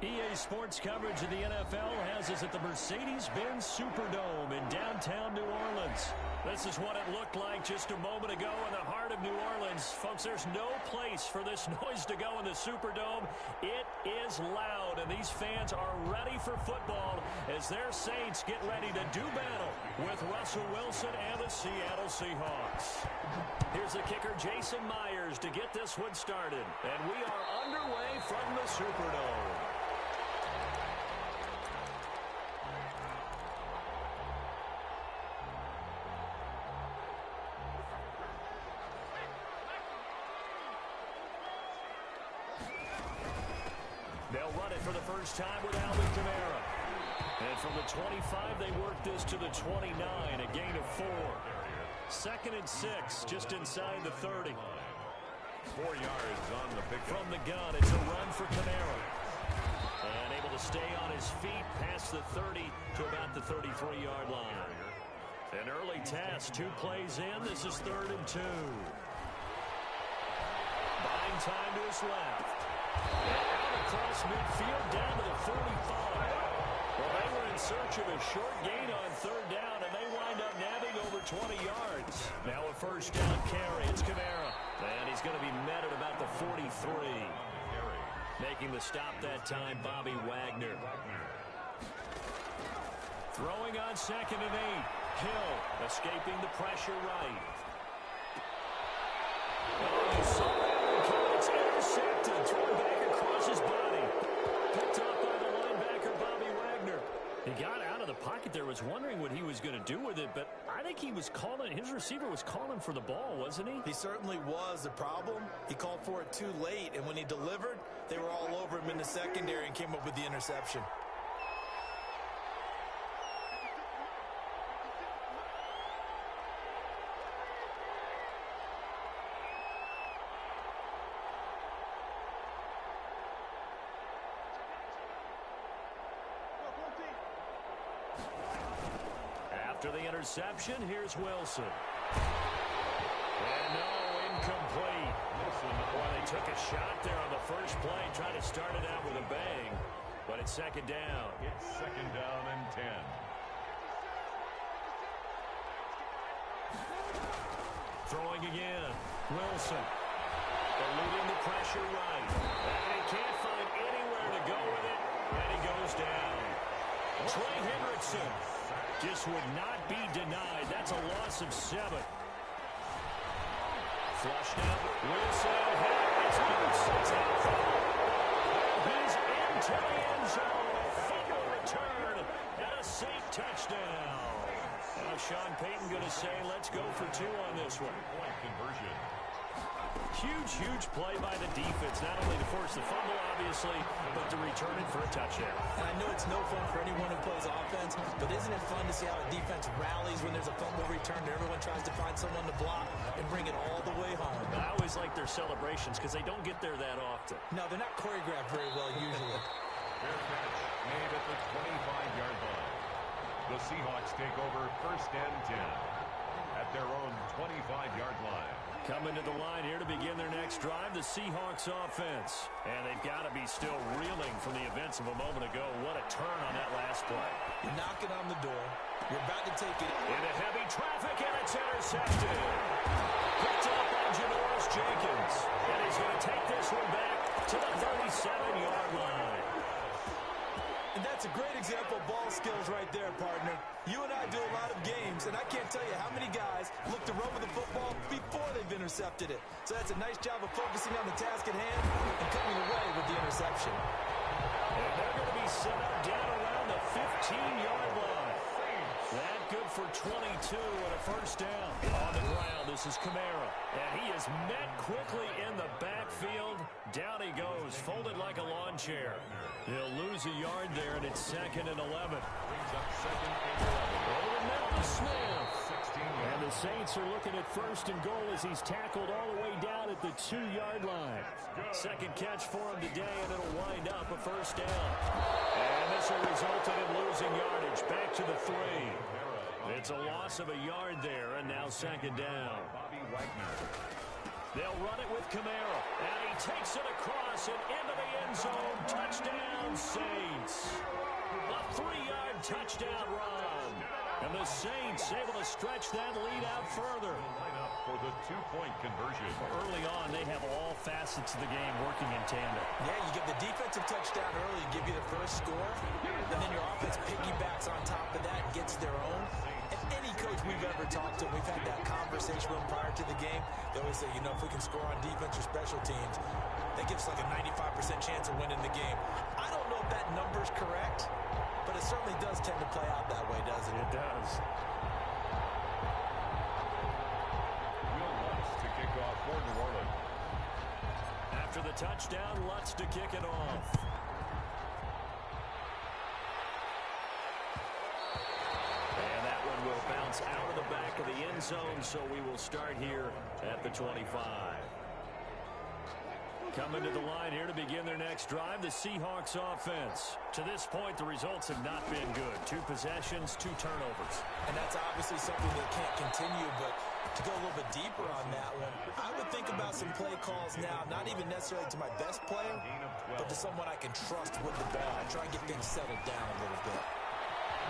EA Sports coverage of the NFL has us at the Mercedes-Benz Superdome in downtown New Orleans. This is what it looked like just a moment ago in the heart of New Orleans. Folks, there's no place for this noise to go in the Superdome. It is loud, and these fans are ready for football as their Saints get ready to do battle with Russell Wilson and the Seattle Seahawks. Here's the kicker, Jason Myers, to get this one started. And we are underway from the Superdome. They'll run it for the first time with Alvin Kamara. And from the 25, they work this to the 29, a gain of 4. 2nd and 6, just inside the 30. 4 yards on the pick. From the gun, it's a run for Kamara. And able to stay on his feet past the 30 to about the 33-yard line. An early test, 2 plays in. This is 3rd and 2. Buying time to his left. And out across midfield down to the 45. Well, they were in search of a short gain on 3rd down, and they wind up nabbing over 20 yards. Now a first down carry. It's Kamara. And he's going to be met at about the 43. Making the stop that time, Bobby Wagner. Throwing on 2nd and 8. Hill escaping the pressure right. Oh, you saw that one coming. It's intercepted. Thrown back across his body. Picked up by the linebacker, Bobby Wagner. He got out of the pocket there, was wondering what he was going to do with it, but I think he was calling, his receiver was calling for the ball, wasn't he? He certainly was. The problem, he called for it too late, and when he delivered, they were all over him in the secondary and came up with the interception. After the interception, here's Wilson. And no, incomplete. Boy, they took a shot there on the first play, trying to start it out with a bang. But it's 2nd down. It's 2nd down and 10. Throwing again. Wilson. Eluding the pressure right. And he can't find anywhere to go with it. And he goes down. Trey Hendrickson just would not be denied. That's a loss of 7. Flushed out. Wilson. It's loose. It's out. He's into the end zone. A fumble return and a safe touchdown. Now Sean Payton going to say, let's go for 2 on this one. Point conversion. Huge play by the defense, not only to force the fumble, obviously, but to return it for a touchdown. And I know it's no fun for anyone who plays offense, but isn't it fun to see how a defense rallies when there's a fumble return and everyone tries to find someone to block and bring it all the way home? I always like their celebrations because they don't get there that often. No, they're not choreographed very well usually. Fair catch made at the 25-yard line. The Seahawks take over 1st and 10 at their own 25-yard line. Coming to the line here to begin their next drive, the Seahawks offense. And they've got to be still reeling from the events of a moment ago. What a turn on that last play. You're knocking on the door. You're about to take it. Into heavy traffic, and it's intercepted. Picked up by Janoris Jenkins. And he's going to take this one back to the 37-yard line. And that's a great example of ball skills right there, partner. You and I do a lot of games, and I can't tell you how many guys look to run with the football before they've intercepted it. So that's a nice job of focusing on the task at hand and coming away with the interception. And they're going to be set up down around the 15-yard line. That good for 22 and a first down. On the ground, this is Kamara. And he is met quickly in the backfield. Down he goes, folded like a lawn chair. He'll lose a yard there, and it's 2nd and 11. Brings up 2nd and 11. Over the middle to Smith. And the Saints are looking at 1st and goal as he's tackled all the way down at the 2-yard line. 2nd catch for him today, and it'll wind up a first down. And this will result in him losing yardage back to the 3. It's a loss of a yard there, and now 2nd down. Bobby Wagner. They'll run it with Kamara. And he takes it across and into the end zone. Touchdown, Saints. A 3-yard touchdown run. And the Saints able to stretch that lead out further. For the two-point conversion. Early on, they have all facets of the game working in tandem. Yeah, you get the defensive touchdown early, give you the first score, and then your offense piggybacks on top of that and gets their own. And any coach we've ever talked to, we've had that conversation with them prior to the game. They always say, you know, if we can score on defense or special teams, that gives like a 95% chance of winning the game. I don't know if that number's correct, but it certainly does tend to play out that way, doesn't it? It does. For New Orleans. After the touchdown, Lutz to kick it off. And that one will bounce out of the back of the end zone, so we will start here at the 25. Coming to the line here to begin their next drive, the Seahawks offense. To this point, the results have not been good. 2 possessions, 2 turnovers. And that's obviously something that can't continue, but to go a little bit deeper on that one, I would think about some play calls now, not even necessarily to my best player, but to someone I can trust with the ball. I try and get things settled down a little bit.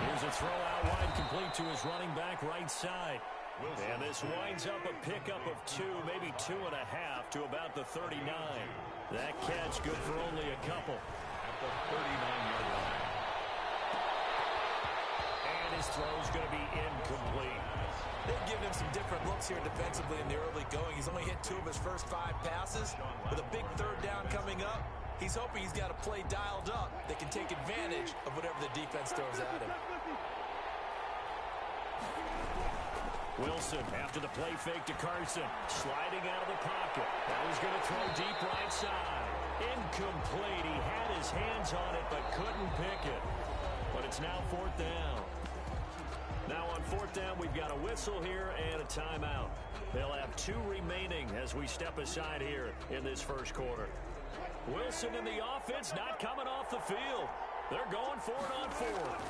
Here's a throw out wide, complete to his running back right side. And this winds up a pickup of 2, maybe 2.5 to about the 39. That catch good for only a couple. At the 39-yard line. And his throw's going to be incomplete. They've given him some different looks here defensively in the early going. He's only hit 2 of his first 5 passes. With a big 3rd down coming up, he's hoping he's got a play dialed up that can take advantage of whatever the defense throws at him. Wilson after the play fake to Carson. Sliding out of the pocket. That was going to throw deep right side. Incomplete. He had his hands on it but couldn't pick it. But it's now 4th down. Now on 4th down, we've got a whistle here and a timeout. They'll have 2 remaining as we step aside here in this first quarter. Wilson and the offense not coming off the field. They're going for it on 4th.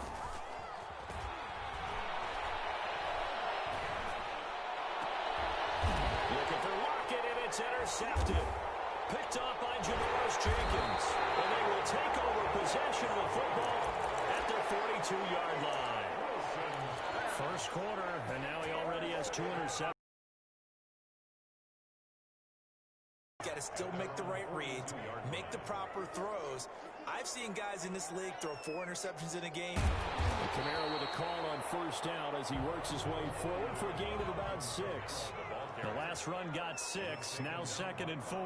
Looking for Lockett, and it's intercepted. Picked off by Janoris Jenkins. And they will take over possession of the football at their 42-yard line. First quarter, and now he already has 2 interceptions. Got to still make the right reads, make the proper throws. I've seen guys in this league throw 4 interceptions in a game. And Kamara with a call on first down as he works his way forward for a gain of about 6. The last run got 6, now 2nd and 4.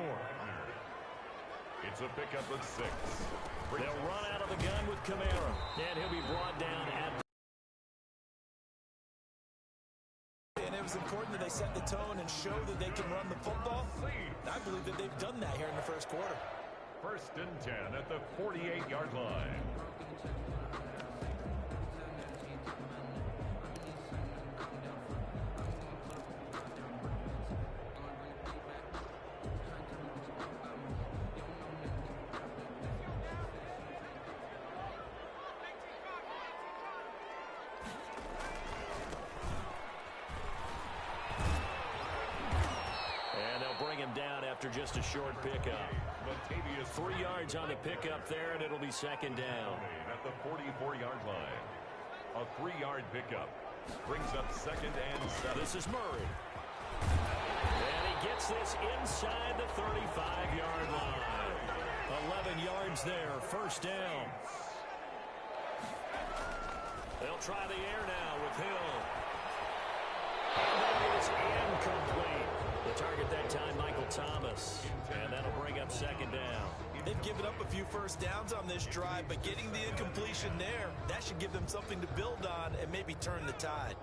It's a pickup of 6. They'll run out of the gun with Kamara, and he'll be brought down at the... And it was important that they set the tone and show that they can run the football. I believe that they've done that here in the first quarter. 1st and 10 at the 48-yard line. Down after just a short pickup. 3 yards on the pickup there, and it'll be 2nd down. At the 44-yard line. A 3-yard pickup brings up 2nd and 7. This is Murray. And he gets this inside the 35-yard line. 11 yards there, 1st down. They'll try the air now with Hill. And that is incomplete. The target that time, Michael Thomas. And that'll bring up 2nd down. They've given up a few first downs on this drive, but getting the incompletion there, that should give them something to build on and maybe turn the tide.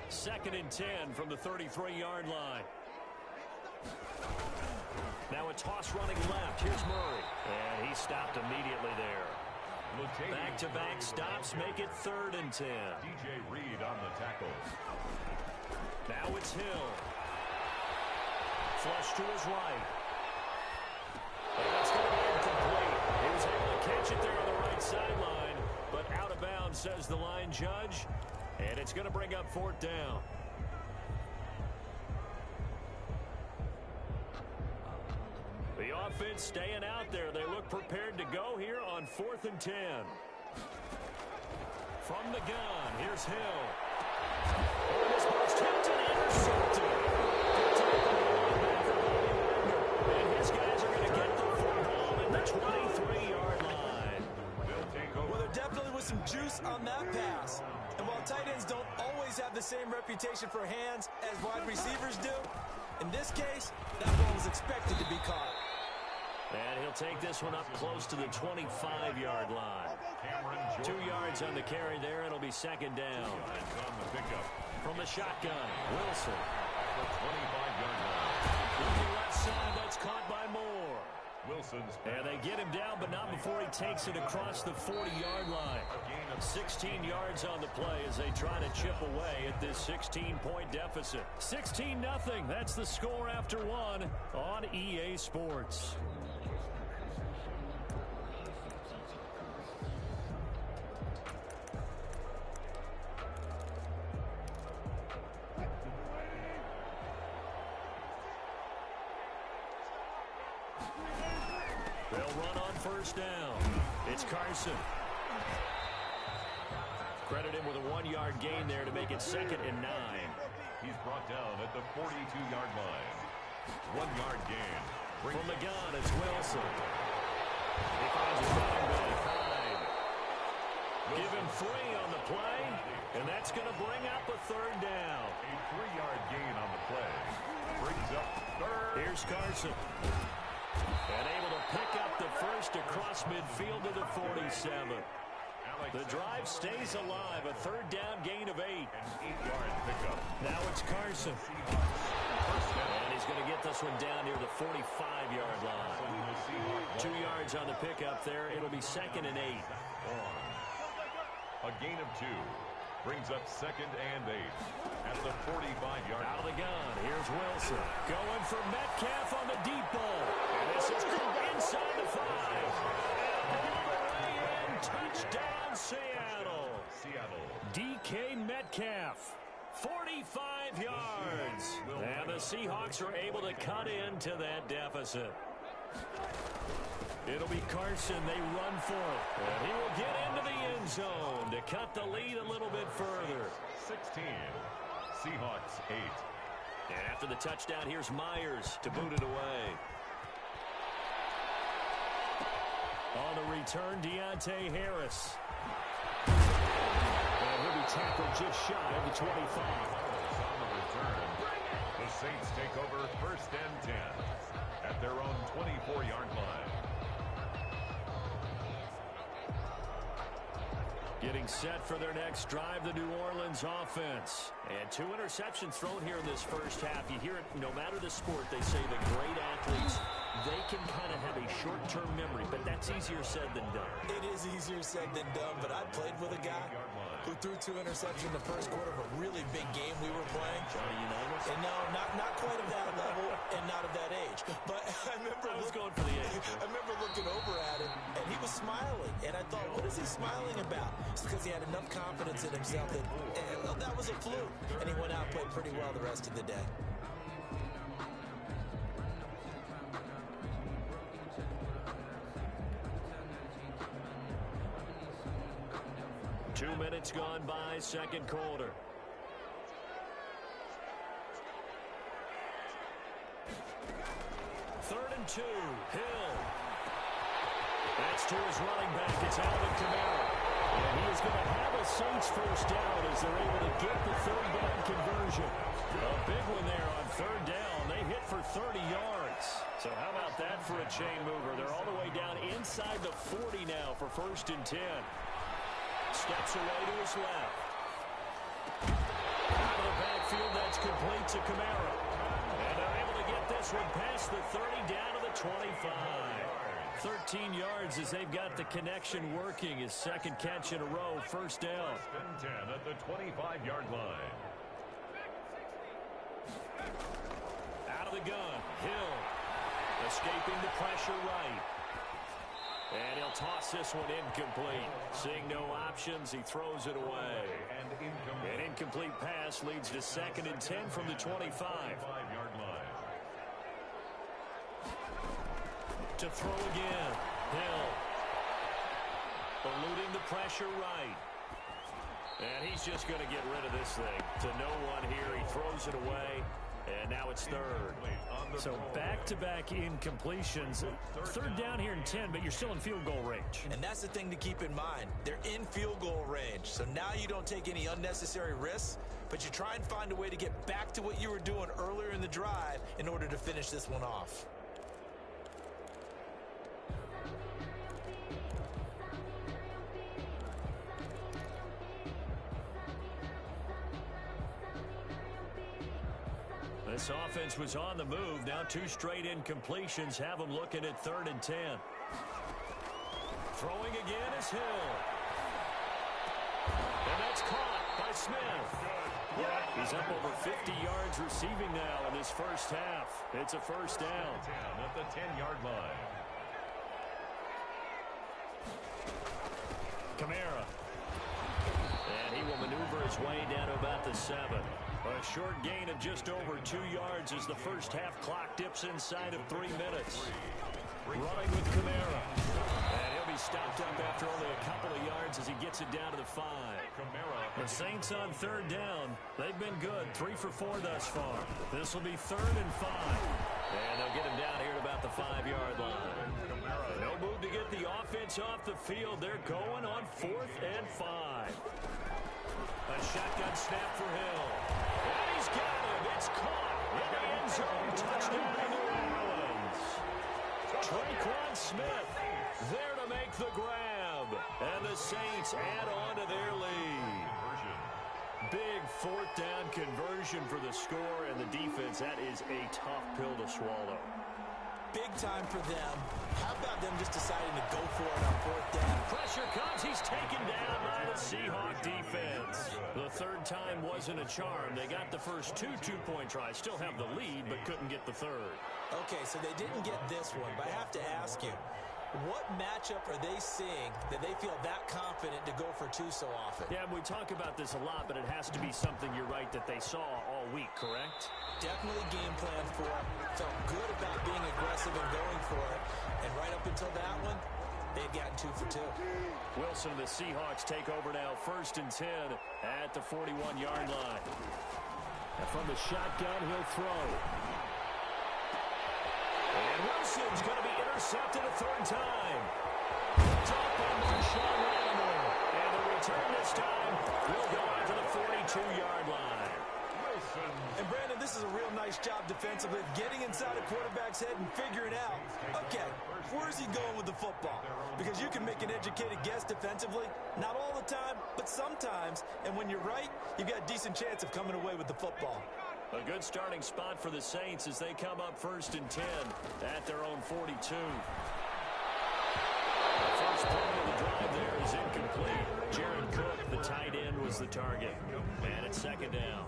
2nd and 10 from the 33-yard line. Now a toss running left. Here's Murray. And he stopped immediately there. Back-to-back stops make it 3rd and 10. DJ Reed on the tackle. Now it's Hill. Flush to his right. And it's going to be incomplete. He was able to catch it there on the right sideline, but out of bounds, says the line judge. And it's going to bring up 4th down. defense staying out there. They look prepared to go here on 4th and 10. From the gun, here's Hill. Oh, this ball's tipped and intercepted. And his guys are going to get the football at the 23-yard line. Well, there definitely was some juice on that pass. And while tight ends don't always have the same reputation for hands as wide receivers do, in this case, that ball was expected to be caught. And he'll take this one up close to the 25-yard line. 2 yards on the carry there. It'll be second down. On the pickup. From the shotgun, Wilson. The 25-yard line. Looking left side, that's caught by Moore. Wilson's. And they get him down, but not before he takes it across the 40-yard line. 16 yards on the play as they try to chip away at this 16-point deficit. 16-0. That's the score after one on EA Sports. They'll run on first down. It's Carson. Credit him with a 1-yard gain there to make it 2nd and 9. He's brought down at the 42-yard line. 1-yard gain. From the gun, it's Wilson. He finds his running back Hyde. Give him 3 on the play, and that's going to bring up a 3rd down. A 3-yard gain on the play. Brings up 3rd. Here's Carson. And able to pick up the first across midfield to the 47. The drive stays alive. A 3rd down gain of 8. An 8-yard pickup. Now it's Carson. And he's going to get this one down near the 45-yard line. 2 yards on the pickup there. It'll be 2nd and 8. A gain of 2. Brings up 2nd and 8 at the 45-yard line. Out of the gun. Here's Wilson. Going for Metcalf on the deep ball. And this is inside the 5. All the way in. Touchdown, Seattle. DK Metcalf. 45 yards. And the Seahawks are able to cut into that deficit. It'll be Carson. They run for it. And he will get into the end zone to cut the lead a little bit further. 16. Seahawks 8. And after the touchdown, here's Myers to boot it away. On the return, Deontay Harris. And he'll be tackled just shy of the 25. On the return, the Saints take over 1st and 10 at their own 24-yard line. Getting set for their next drive, the New Orleans offense. And 2 interceptions thrown here in this first half. You hear it no matter the sport, they say the great athletes, they can kind of have a short-term memory, but that's easier said than done. It is easier said than done, but I played with a guy who threw 2 interceptions in the first quarter of a really big game we were playing. Johnny Unitas? And no, not quite of that level and not of that age. But I was going for the age. I remember looking over at him, and he was smiling. And I thought, what is he smiling about? It's because he had enough confidence in himself that that was a fluke. And he went out and played pretty well the rest of the day. Two minutes gone by, second quarter. Third and 2, Hill. That's to his running back. It's Alvin Kamara. And he is going to have a Saints first down as they're able to get the 3rd down conversion. A big one there on 3rd down. They hit for 30 yards. So how about that for a chain mover? They're all the way down inside the 40 now for 1st and 10. Steps away to his left. Out of the backfield, that's complete to Kamara. And they're able to get this one past the 30 down to the 25. 13 yards as they've got the connection working. His 2nd catch in a row, 1st down. 1st and 10 at the 25-yard line. Out of the gun, Hill. Escaping the pressure right. And he'll toss this one incomplete. Seeing no options, he throws it away. An incomplete pass leads to 2nd and 10 from the 25. 25-yard line. to throw again. Hill. Eluding the pressure right. And he's just going to get rid of this thing. To no one here. He throws it away. And now it's third. So back-to-back incompletions. Third down here in 10, but you're still in field goal range. And that's the thing to keep in mind. They're in field goal range. So now you don't take any unnecessary risks, but you try and find a way to get back to what you were doing earlier in the drive in order to finish this one off. This offense was on the move. Now 2 straight incompletions have them looking at 3rd and 10. Throwing again is Hill. And that's caught by Smith. He's up over 50 yards receiving now in this first half. It's a first down. At the 10-yard line. Kamara. And he will maneuver his way down to about the 7. A short gain of just over 2 yards as the first half clock dips inside of 3 minutes. Running with Kamara. And he'll be stopped up after only a couple of yards as he gets it down to the 5. The Saints on 3rd down. They've been good. 3 for 4 thus far. This will be 3rd and 5. And they'll get him down here at about the 5-yard line. No move to get the offense off the field. They're going on 4th and 5. A shotgun snap for Hill. And he's got him. It's caught. In the end zone. Touchdown to New Orleans. Traquan Smith there to make the grab. And the Saints add on to their lead. Big 4th down conversion for the score, and the defense, that is a tough pill to swallow. Big time for them. How about them just deciding to go for it on 4th down? Pressure comes. He's taken down by the Seahawk defense. The 3rd time wasn't a charm. They got the first 2 two-point tries. Still have the lead, but couldn't get the 3rd. Okay, so they didn't get this one, but I have to ask you, what matchup are they seeing that they feel that confident to go for 2 so often? Yeah, we talk about this a lot, but it has to be something, you're right, that they saw all week, correct? Definitely game plan for it. Felt good about being aggressive and going for it. And right up until that one, they'd gotten 2 for 2. Wilson, the Seahawks take over now, 1st and 10 at the 41-yard line. And from the shotgun, he'll throw. And Wilson's going to be intercepted a 3rd time. Top by Marshawn Lattimore. And the return this time will go out to the 42-yard line. And Brandon, this is a real nice job defensively, getting inside a quarterback's head and figuring out, okay, where's he going with the football? Because you can make an educated guess defensively, not all the time, but sometimes. And when you're right, you've got a decent chance of coming away with the football. A good starting spot for the Saints as they come up 1st and 10 at their own 42. The first play of the drive there is incomplete. Jared Cook, the tight end, was the target. And it's 2nd down.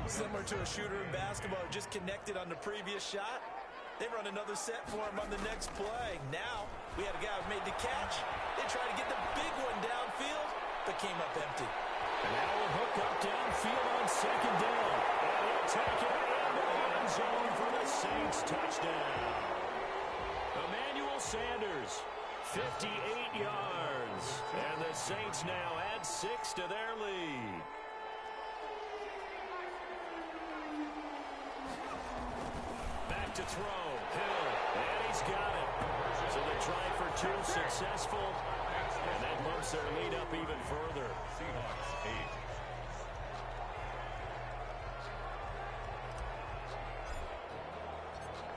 Similar to a shooter in basketball, just connected on the previous shot. They run another set for him on the next play. Now, we had a guy who made the catch. They tried to get the big one downfield, but came up empty. And now we'll hook up downfield on 2nd down. And he'll take it into the end zone for the Saints touchdown. Emmanuel Sanders, 58 yards. And the Saints now add 6 to their lead. Back to throw. Hill. And he's got it. So they try for 2 successful. And that moves their lead up even further. Seahawks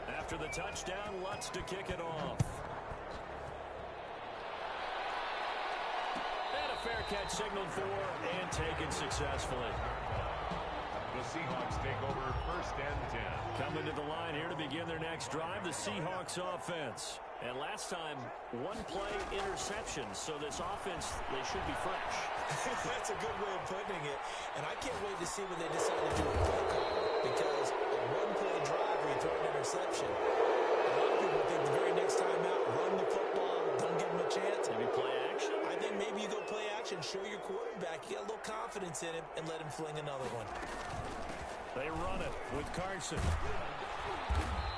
8. After the touchdown, Lutz to kick it off. And a fair catch signaled for and taken successfully. The Seahawks take over 1st and 10. Coming to the line here to begin their next drive, the Seahawks offense. And last time, 1-play interceptions, so this offense, they should be fresh. That's a good way of putting it. And I can't wait to see when they decide to do a play call. Because a 1-play drive where you throw an interception, a lot of people think the very next time out, run the football, don't give them a chance. Maybe play action? I think maybe you go play action, show your quarterback, you got a little confidence in him, and let him fling another one. They run it with Carson.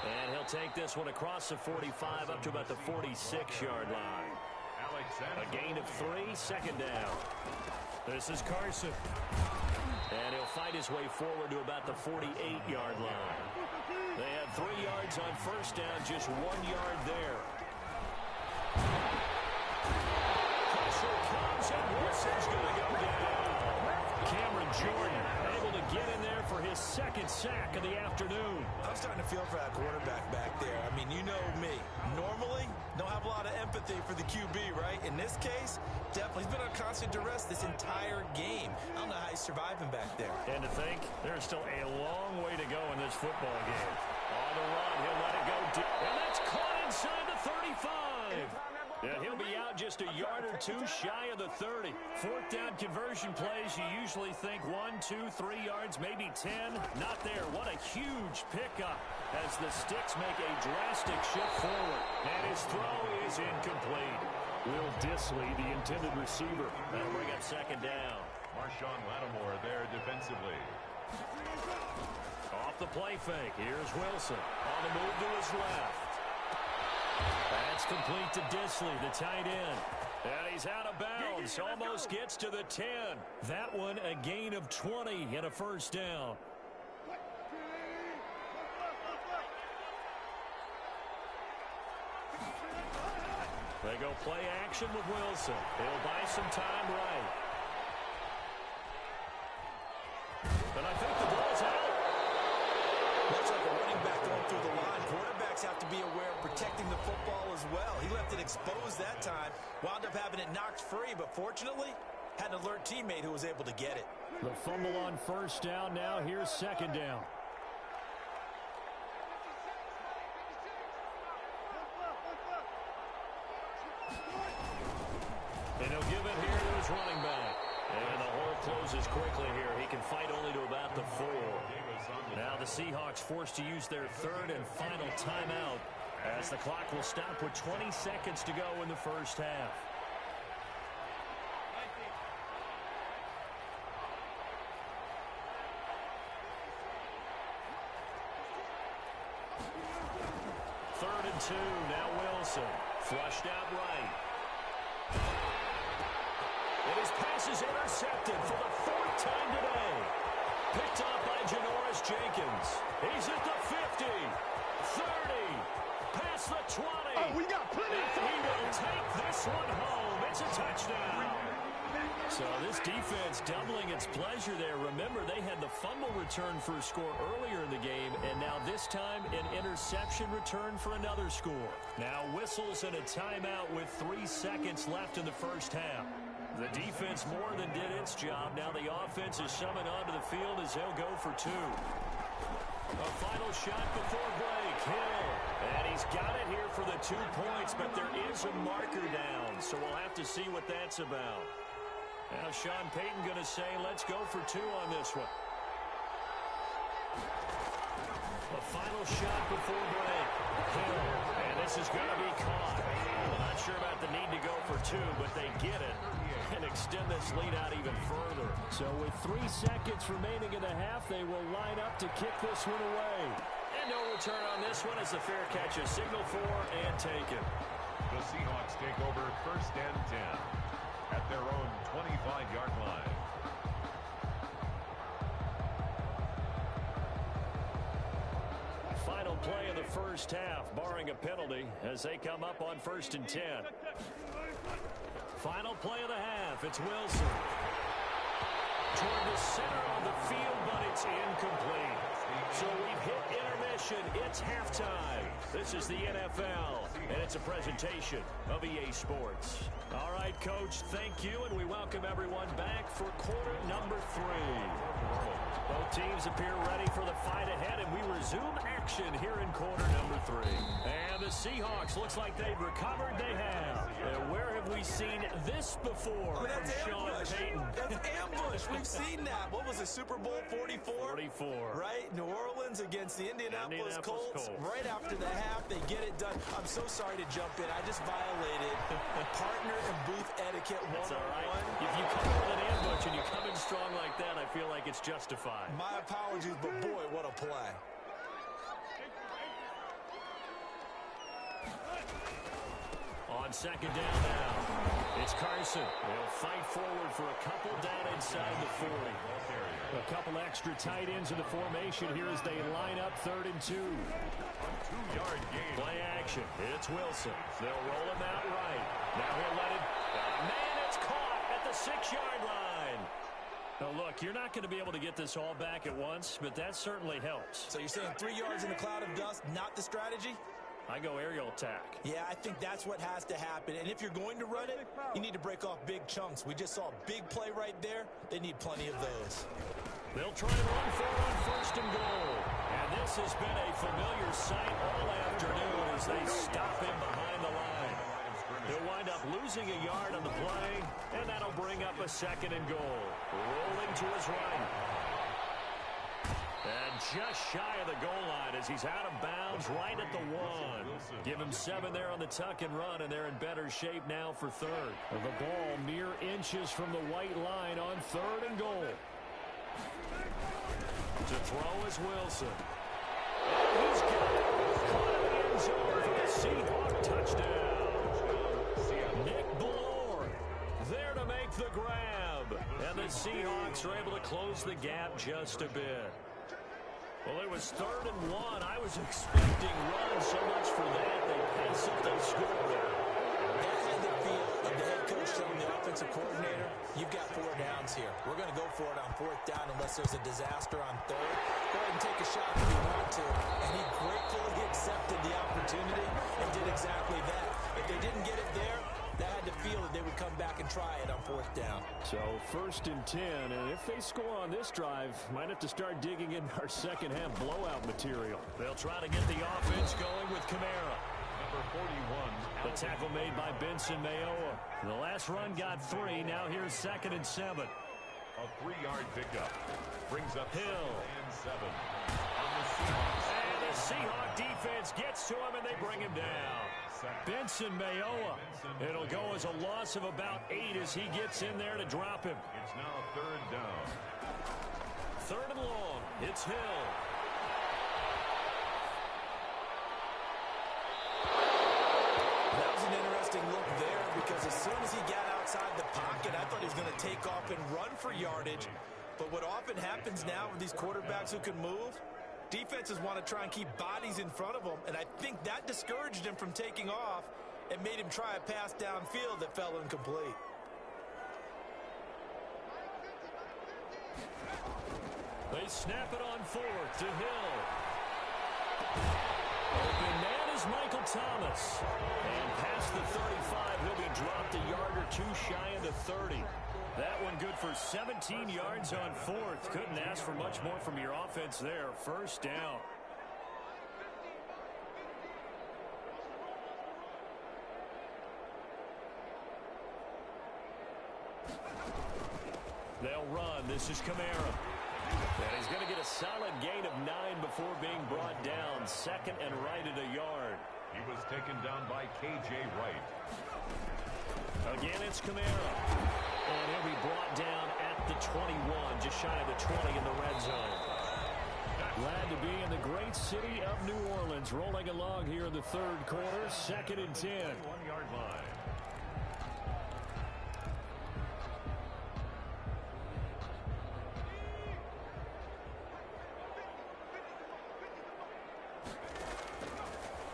And he'll take this one across the 45 up to about the 46-yard line. A gain of 3, second down. This is Carson. And he'll fight his way forward to about the 48-yard line. They had 3 yards on first down, just 1 yard there. Pressure comes, and Wilson's going to go down. Cameron Jordan able to get in there for his second sack of the afternoon. I'm starting to feel for that quarterback back there. I mean, you know me. Normally, don't have a lot of empathy for the QB, right? In this case, definitely. He's been on constant duress this entire game. I don't know how he's surviving back there. And to think, there's still a long way to go in this football game. On the run, he'll let it go deep. And that's caught inside the 35. Yeah, he'll be out just a yard or 2 shy of the 30. Fourth down conversion plays, you usually think 1, 2, 3 yards, maybe 10. Not there. What a huge pickup as the Sticks make a drastic shift forward. And his throw is incomplete. Will Disley, the intended receiver. That'll bring up second down. Marshawn Lattimore there defensively. Off the play fake. Here's Wilson. On the move to his left. That's complete to Disley, the tight end. And he's out of bounds. Almost gets to the 10. That one a gain of 20 and a first down. They go play action with Wilson. He'll buy some time right. And I think the ball's out. Looks like a running back going through the line. Quarterbacks have to be aware of protecting the football as well. He left it exposed that time. Wound up having it knocked free, but fortunately, had an alert teammate who was able to get it. The fumble on first down now. Here's second down. And he'll give it here to his running back. And the hole closes quickly here. He can fight only to about the 4. Now the Seahawks forced to use their third and final timeout as the clock will stop with 20 seconds to go in the first half. Third and 2. Now Wilson. Flushed out right. And his pass is intercepted for the 4th time today. Picked up by Janoris Jenkins. He's at the 50, 30, past the 20. Oh, we got plenty of he will take this one home. It's a touchdown. So this defense doubling its pleasure there. Remember, they had the fumble return for a score earlier in the game, and now this time an interception return for another score. Now whistles and a timeout with 3 seconds left in the first half. The defense more than did its job. Now the offense is summoned onto the field as they'll go for 2. A final shot before break. Hill. And he's got it here for the 2 points, but there is a marker down, so we'll have to see what that's about. Now Sean Payton going to say, let's go for 2 on this one. A final shot before break. Hill. And this is going to be caught. I'm not sure about the need to go for 2, but they get it and extend this lead out even further. So with 3 seconds remaining in the half, they will line up to kick this one away. And no return on this one as the fair catch is signaled for and taken. The Seahawks take over first and 10 at their own 25-yard line. Final play of the first half, barring a penalty, as they come up on first and 10. Final play of the half, it's Wilson. Toward the center of the field, but it's incomplete. So we've hit intermission. It's halftime. This is the NFL, and it's a presentation of EA Sports. All right, Coach, thank you, and we welcome everyone back for quarter number 3. Both teams appear ready for the fight ahead, and we resume action here in quarter number 3. And the Seahawks looks like they've recovered. They have. And where have have we seen this before? Oh, that's Sean ambush. Payton. That's ambush. We've seen that. What was it, Super Bowl 44? 44. Right? New Orleans against the Indianapolis Colts. Right after the half, they get it done. I'm so sorry to jump in. I just violated partner and booth etiquette 101. That's all right. If you come in with an ambush and you come in strong like that, I feel like it's justified. My apologies, but boy, what a play. On second down now, it's Carson. They'll fight forward for a couple down inside the 40. A couple extra tight ends in the formation here as they line up 3rd and 2. 2-yard gain. Play action. It's Wilson. They'll roll him out right. Now he'll let it. Man, it's caught at the 6-yard line. Now, look, you're not going to be able to get this all back at once, but that certainly helps. So you're saying 3 yards in a cloud of dust, not the strategy? I go aerial attack. Yeah, I think that's what has to happen. And if you're going to run it, you need to break off big chunks. We just saw a big play right there. They need plenty of those. They'll try and run for it on 1st and goal. And this has been a familiar sight all afternoon as they stop him behind the line. He'll wind up losing a yard on the play, and that'll bring up a 2nd and goal. Rolling to his right. And just shy of the goal line as he's out of bounds right at the 1. Give him 7 there on the tuck and run, and they're in better shape now for 3rd. The ball mere inches from the white line on 3rd and goal. To throw is Wilson. And he's got it. Caught in the end zone for the Seahawk touchdown. Nick Ballore there to make the grab. And the Seahawks are able to close the gap just a bit. Well, it was 3rd and 1. I was expecting runs so much for that. They pass it, they score. That had the feel of the head coach telling the offensive coordinator, you've got 4 downs here. We're going to go for it on 4th down unless there's a disaster on 3rd. Go ahead and take a shot if you want to. And he gratefully accepted the opportunity and did exactly that. If they didn't get it there, that had to feel that they would come back and try it on 4th down. So 1st and 10, and if they score on this drive, might have to start digging in our second half blowout material. They'll try to get the offense going with Kamara. Number 41. The tackle made by Benson Mayowa. The last run got 3. Now here's 2nd and 7. A 3-yard pickup. Brings up Hill. 2nd and 7. And the Seahawk defense gets to him, and they bring him down. Benson Mayowa. It'll go as a loss of about 8 as he gets in there to drop him. It's now 3rd down. 3rd and long. It's Hill. That was an interesting look there because as soon as he got outside the pocket, I thought he was going to take off and run for yardage. But what often happens now with these quarterbacks who can move, defenses want to try and keep bodies in front of them, and I think that discouraged him from taking off and made him try a pass downfield that fell incomplete. They snap it on 4th to Hill. Open man is Michael Thomas. And past the 35, he'll be dropped a yard or 2 shy of the 30. That one good for 17 yards on 4th. Couldn't ask for much more from your offense there. 1st down. They'll run. This is Kamara. And he's going to get a solid gain of 9 before being brought down. 2nd and right at a yard. He was taken down by K.J. Wright. Again, it's Kamara. And he'll be brought down at the 21, just shy of the 20 in the red zone. Glad to be in the great city of New Orleans, rolling along here in the 3rd quarter, 2nd and 10. 1-yard line.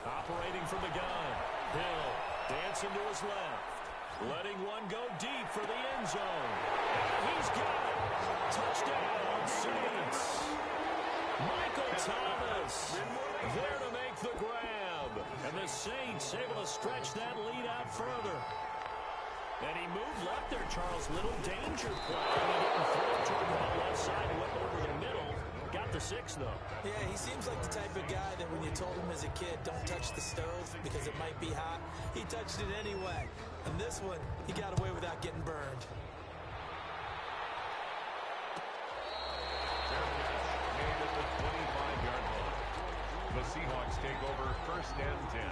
Operating from the gun. Hill dancing to his left. Letting one go deep for the end zone. And he's got it. Touchdown, Saints. Michael Thomas there to make the grab. And the Saints able to stretch that lead out further. And he moved left there, Charles. Little danger play. He didn't throw it toward the left side. Went over the middle. Got the 6, though. Yeah, he seems like the type of guy that when you told him as a kid, don't touch the stove because it might be hot, he touched it anyway. And this one, he got away without getting burned. Made at the 25-yard line. The Seahawks take over 1st and 10.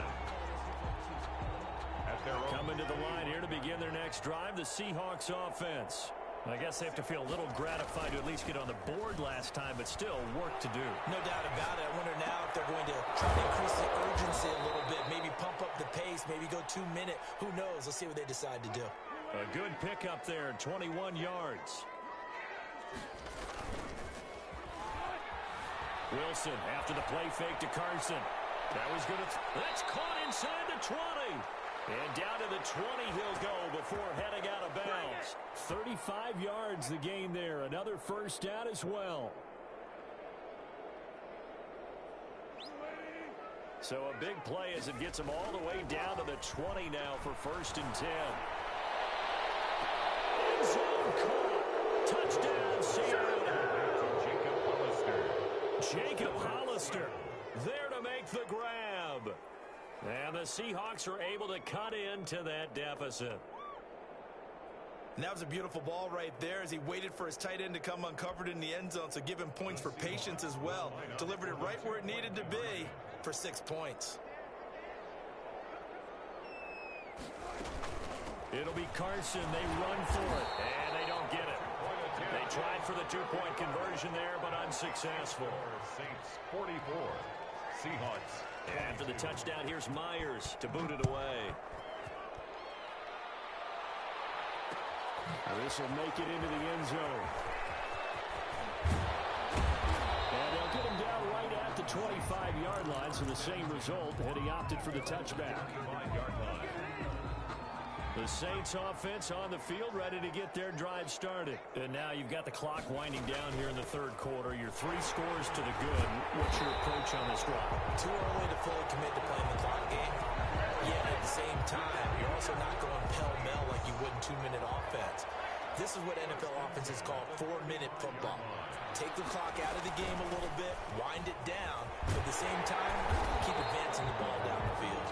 Coming to the line here to begin their next drive, the Seahawks offense. I guess they have to feel a little gratified to at least get on the board last time, but still work to do. No doubt about it. I wonder now if they're going to try to increase the urgency a little bit, maybe pump up the pace, maybe go 2-minute. Who knows? Let's see what they decide to do. A good pickup there, 21 yards. Wilson after the play fake to Carson. That was good. That's caught inside the 20. And down to the 20 he'll go before heading out of bounds. 35 yards the gain there. Another first down as well. So a big play as it gets him all the way down to the 20 now for 1st and 10. End zone caught. Touchdown, Seattle. Jacob Hollister there to make the grab. And the Seahawks are able to cut into that deficit. And that was a beautiful ball right there as he waited for his tight end to come uncovered in the end zone, so give him points for patience as well. Delivered it right where it needed to be for 6 points. It'll be Carson. They run for it, and they don't get it. They tried for the 2-point conversion there, but unsuccessful. Saints 44. Seahawks. After the touchdown, here's Myers to boot it away. This will make it into the end zone. And they'll get him down right at the 25-yard line, so the same result, and he opted for the touchback. 25-yard line. The Saints offense on the field, ready to get their drive started. And now you've got the clock winding down here in the 3rd quarter. You're 3 scores to the good. What's your approach on this drive? Too early to fully commit to playing the clock game. Yet at the same time, you're also not going pell-mell like you would in 2-minute offense. This is what NFL offenses call 4-minute football. Take the clock out of the game a little bit, wind it down, but at the same time, keep advancing the ball down the field.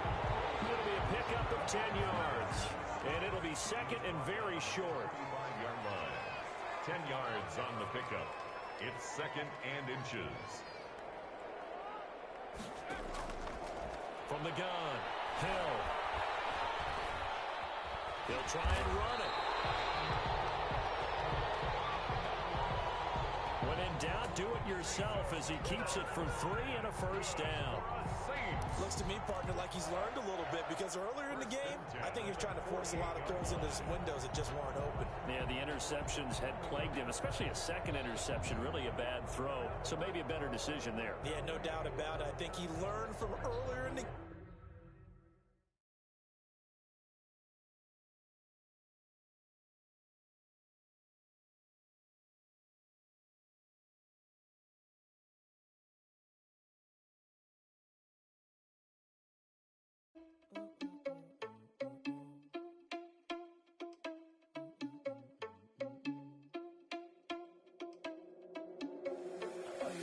It'll be a pickup of 10 yards. And it'll be 2nd and very short. 25-yard line. 10 yards on the pickup. It's 2nd and inches. From the gun, Hill. He'll try and run it. When in doubt, do it yourself as he keeps it for 3 and a first down. Looks to me, partner, like he's learned a little bit because earlier in the game, I think he was trying to force a lot of throws into some windows that just weren't open. Yeah, the interceptions had plagued him, especially a second interception, really a bad throw. So maybe a better decision there. Yeah, no doubt about it. I think he learned from earlier in the game.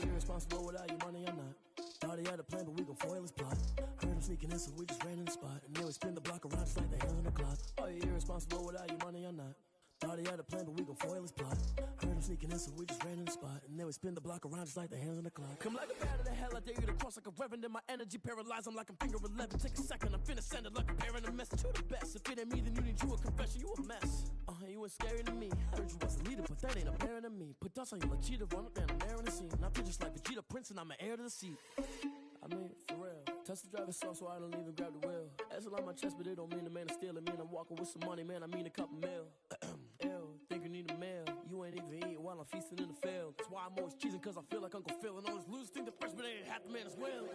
Irresponsible without your money or not. Thought he had a plan, but we gon' foil his plot. Heard him sneaking in, so we just ran in the spot. And then we spin the block around just like the hands on the clock. Are you irresponsible without your money or not? Thought he had a plan, but we gon' foil his plot. Heard him sneaking in, so we just ran in the spot. And then we spin the block around just like the hands on the clock. Come like a bat of the hell, I dare you to cross like a reverend. And my energy paralyzed, I'm like I'm finger 11. Take a second, I'm finna send it like a parent a message to the best. If it ain't me, then you need you a confession, you a mess. You ain't scary to me. Heard you was a leader, but that ain't apparent to me. Put dust on you like cheetah, run up and I'm there in the scene. Now I just like Vegeta Prince and I'm an heir to the seat. I mean, for real. Touch the driver's soft so I don't even grab the wheel. As on my chest, but it don't mean the man is stealing. Mean I'm walking with some money, man, I mean a couple mil. Ew, think you need a meal. You ain't even eating while I'm feasting in the field. That's why I'm always cheesing, cause I feel like Uncle Phil. And all those losers think the freshman ain't half the man as well.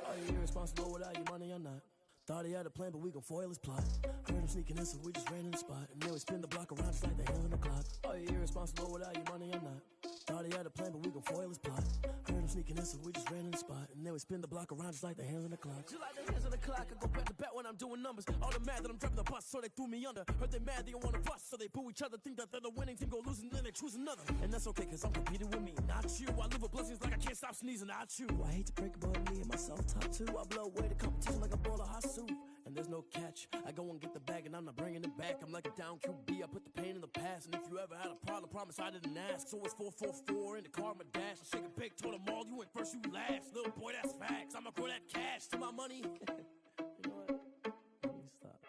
Are you irresponsible without your money or not? Thought he had a plan, but we gon' foil his plot. Heard him sneaking in, so we just ran in the spot. And then we spin the block around just like the hands on the clock. Are you irresponsible without your money or not? Thought he had a plan, but we gon' foil his plot. Heard him sneaking in, so we just ran in the spot. And then we spin the block around just like the hands on the clock. Just like the hands on the clock, I go back to back when I'm doing numbers. All the mad that I'm driving the bus, so they threw me under. Heard they mad, they don't wanna bust, so they boo each other. Think that they're the winning team, go losing, then they choose another. And that's okay, cause I'm competing with me, not you. I live with blessings like I can't stop sneezing, not you. I hate to break it, but me and myself top two. I blow away the competition like a bowl of hot soup. And there's no catch. I go and get the bag and I'm not bringing it back. I'm like a down QB, I put the pain in the past. And if you ever had a problem, promise I didn't ask. So it's 4-4-4 in the car, my dash. I shake a big, told them all, you went first, you last. Little boy, that's facts. I'ma grow that cash to my money. You know what? Let me stop.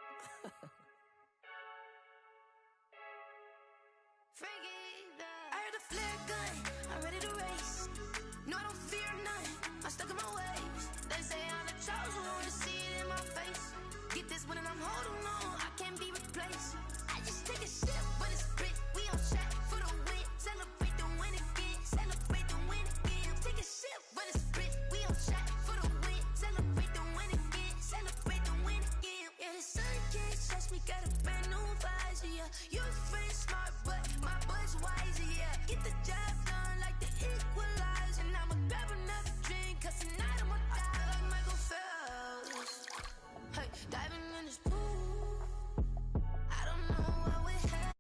I heard a flare gun, I'm ready to race. No, I don't fear nothing, I'm stuck in my ways. They say I'm the chosen one, to see it in my face. Get this one and I'm holding on, I can't be replaced. I just take a sip, but it's split. We on track for the win. Celebrate the win again, celebrate the win again. Take a sip, but it's split. We on track for the win. Celebrate the win again, celebrate the win again. Yeah, the sun can't touch me, got a brand new visor, yeah. Your friend smart, but my boy's wiser, yeah. Get the job done like the equalizer. And I'ma grab another drink, cause tonight I'ma die like Michael Phelps. Hey, diving in this pool, I don't know what we have.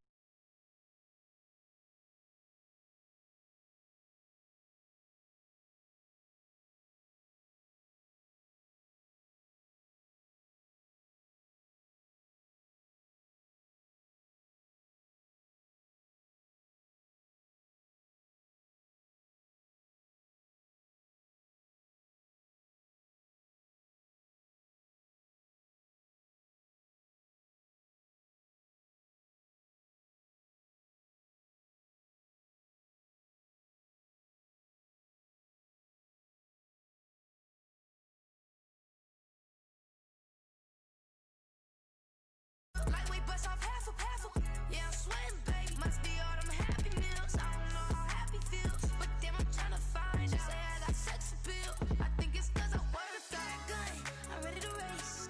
Lightweight bust off half a. Yeah, I'm sweating, babe. Must be all them happy meals. I don't know how happy feels, but damn, I'm tryna find you. Say I got sex appeal. I think it's cause I wear a fire gun. I'm ready to race.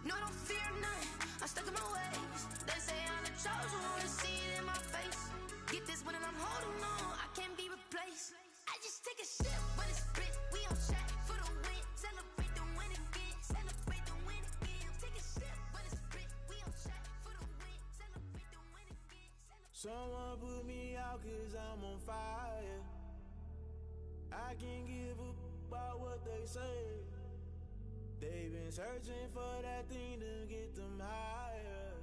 No, I don't fear nothing. I'm stuck in my ways. They say I'm the chosen one, to see it in my face. Get this one and I'm holding on. I can't be replaced. I just take a sip, but it's split. We on track for the win. Celebrate the win again. Celebrate the win again. Take a sip, but it's split. We on track for the win. Celebrate the win again. Someone put me out cause I'm on fire. I can't give a about what they say. They've been searching for that thing to get them higher.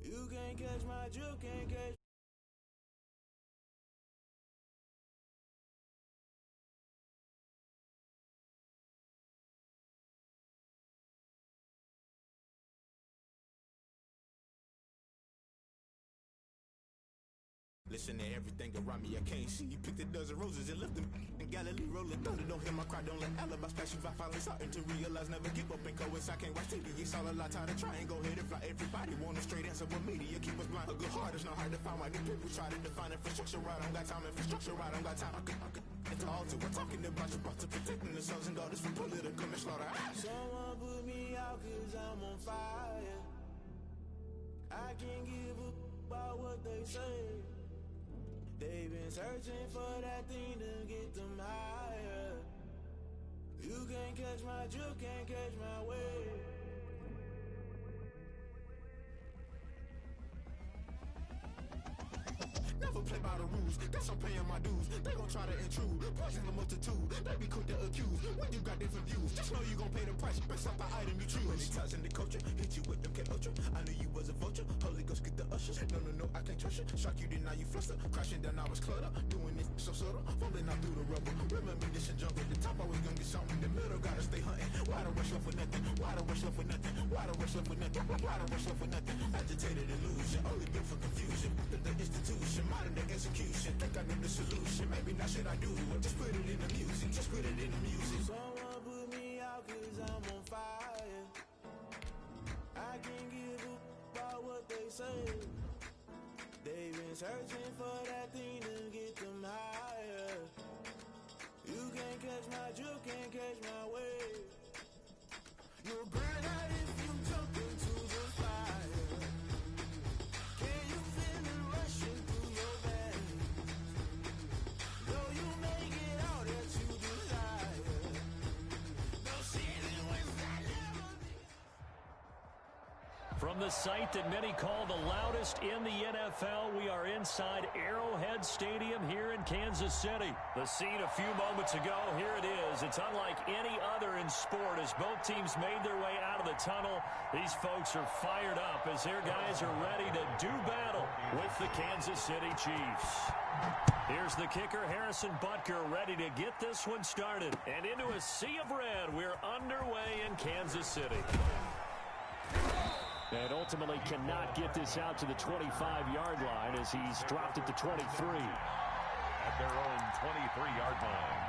You can't catch my drift, can't catch. Listen to everything around me, I can't see. Picked a dozen roses and left them in Galilee rolling thunder. Don't hear my cry, don't let alibis pass you by. Finally starting to realize, never give up and coincide. Can't watch TV, it's all a lot, time to try and go ahead and fly. Everybody want a straight answer, but media keep us blind. A good heart is not hard to find. Why these people try to define infrastructure right? I don't got time, infrastructure right, I don't got time. I could it's all to we're talking about you, about to protecting the sons and daughters from political manslaughter. Someone put me out cause I'm on fire. I can't give a about what they say. They've been searching for that thing to get them higher. You can't catch my drift, can't catch my wave. Never play by the rules, guess I'm paying my dues. They gon' try to intrude, poison the multitude. They be quick to accuse, when you got different views. Just know you gon' pay the price, based off the item you choose. Many times in the culture, hit you with them K Ultra. I knew you was a vulture, Holy Ghost get the ushers. No, I can't trust you. Shock you, then now you fluster. Crashing down, I was cluttered. Doing it so subtle, fumbling out through the rubble. Remember this and jump at the top, always gonna get something in the middle. Gotta stay hunting. Why the rush left with nothing? Why the rush left with nothing? Why the rush left with nothing? Why the rush left with nothing? Agitated illusion, only built for confusion. The institution, modern day execution. Think I know the solution. Maybe not should I do it? Just put it in the music. Just put it in the music. Someone put me out cause I'm on fire. I can't give a about what they say. They've been searching for that thing to get them higher. You can't catch my drift, can't catch my wave. You'll burn out if you jump into the fire. Can you feel it rushing through your veins? From the site that many call the loudest in the NFL, we are inside Arrowhead Stadium here in Kansas City. The scene a few moments ago, here it is. It's unlike any other in sport as both teams made their way out of the tunnel. These folks are fired up as their guys are ready to do battle with the Kansas City Chiefs. Here's the kicker, Harrison Butker, ready to get this one started. And into a sea of red, we're underway in Kansas City. And ultimately cannot get this out to the 25-yard line as he's dropped it to 23. At their own 23-yard line.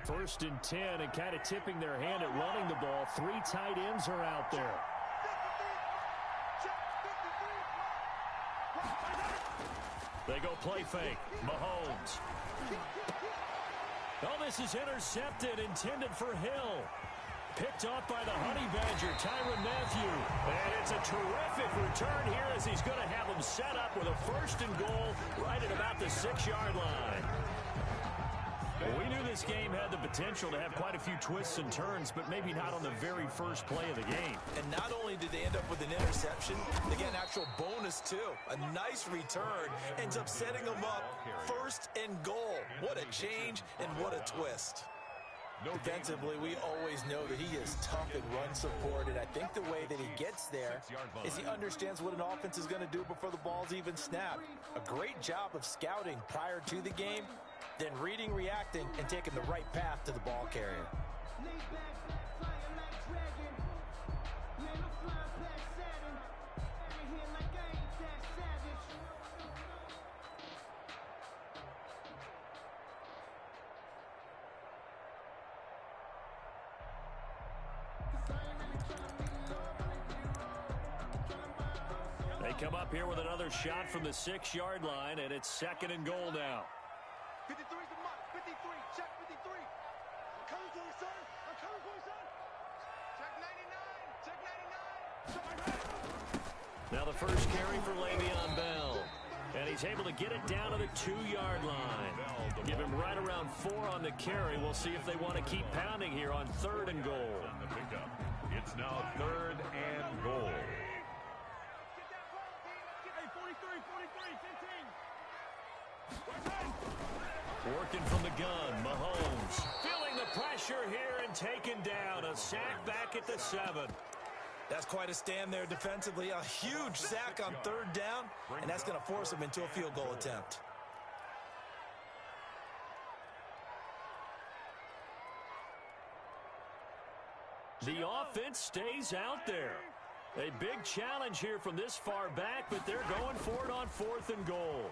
First and 10, and kind of tipping their hand at running the ball. 3 tight ends are out there. They go play fake. Mahomes. Oh, this is intercepted, intended for Hill. Picked off by the Honey Badger, Tyrann Mathieu. And it's a terrific return here as he's going to have them set up with a first and goal right at about the 6-yard line. We knew this game had the potential to have quite a few twists and turns, but maybe not on the very first play of the game. And not only did they end up with an interception, they get an actual bonus, too. A nice return ends up setting them up first and goal. What a change and what a twist. Defensively, we always know that he is tough and run support, and I think the way that he gets there is he understands what an offense is going to do before the ball's even snapped. A great job of scouting prior to the game, then reading, reacting, and taking the right path to the ball carrier. They come up here with another shot from the 6-yard line, and it's second and goal now. 53's the mark. 53. Check 53. I'm coming for you, son. I'm coming for you, son. Check 99. Check 99. Now the first carry for Le'Veon Bell. And he's able to get it down to the 2-yard line. Give him right around 4 on the carry. We'll see if they want to keep pounding here on 3rd and goal. It's now 3rd and goal. Hey, 43, 15. Working from the gun, Mahomes feeling the pressure here and taken down. A sack back at the 7. That's quite a stand there defensively. A huge sack on 3rd down, and that's going to force them into a field goal attempt. The offense stays out there. A big challenge here from this far back, but they're going for it on 4th and goal.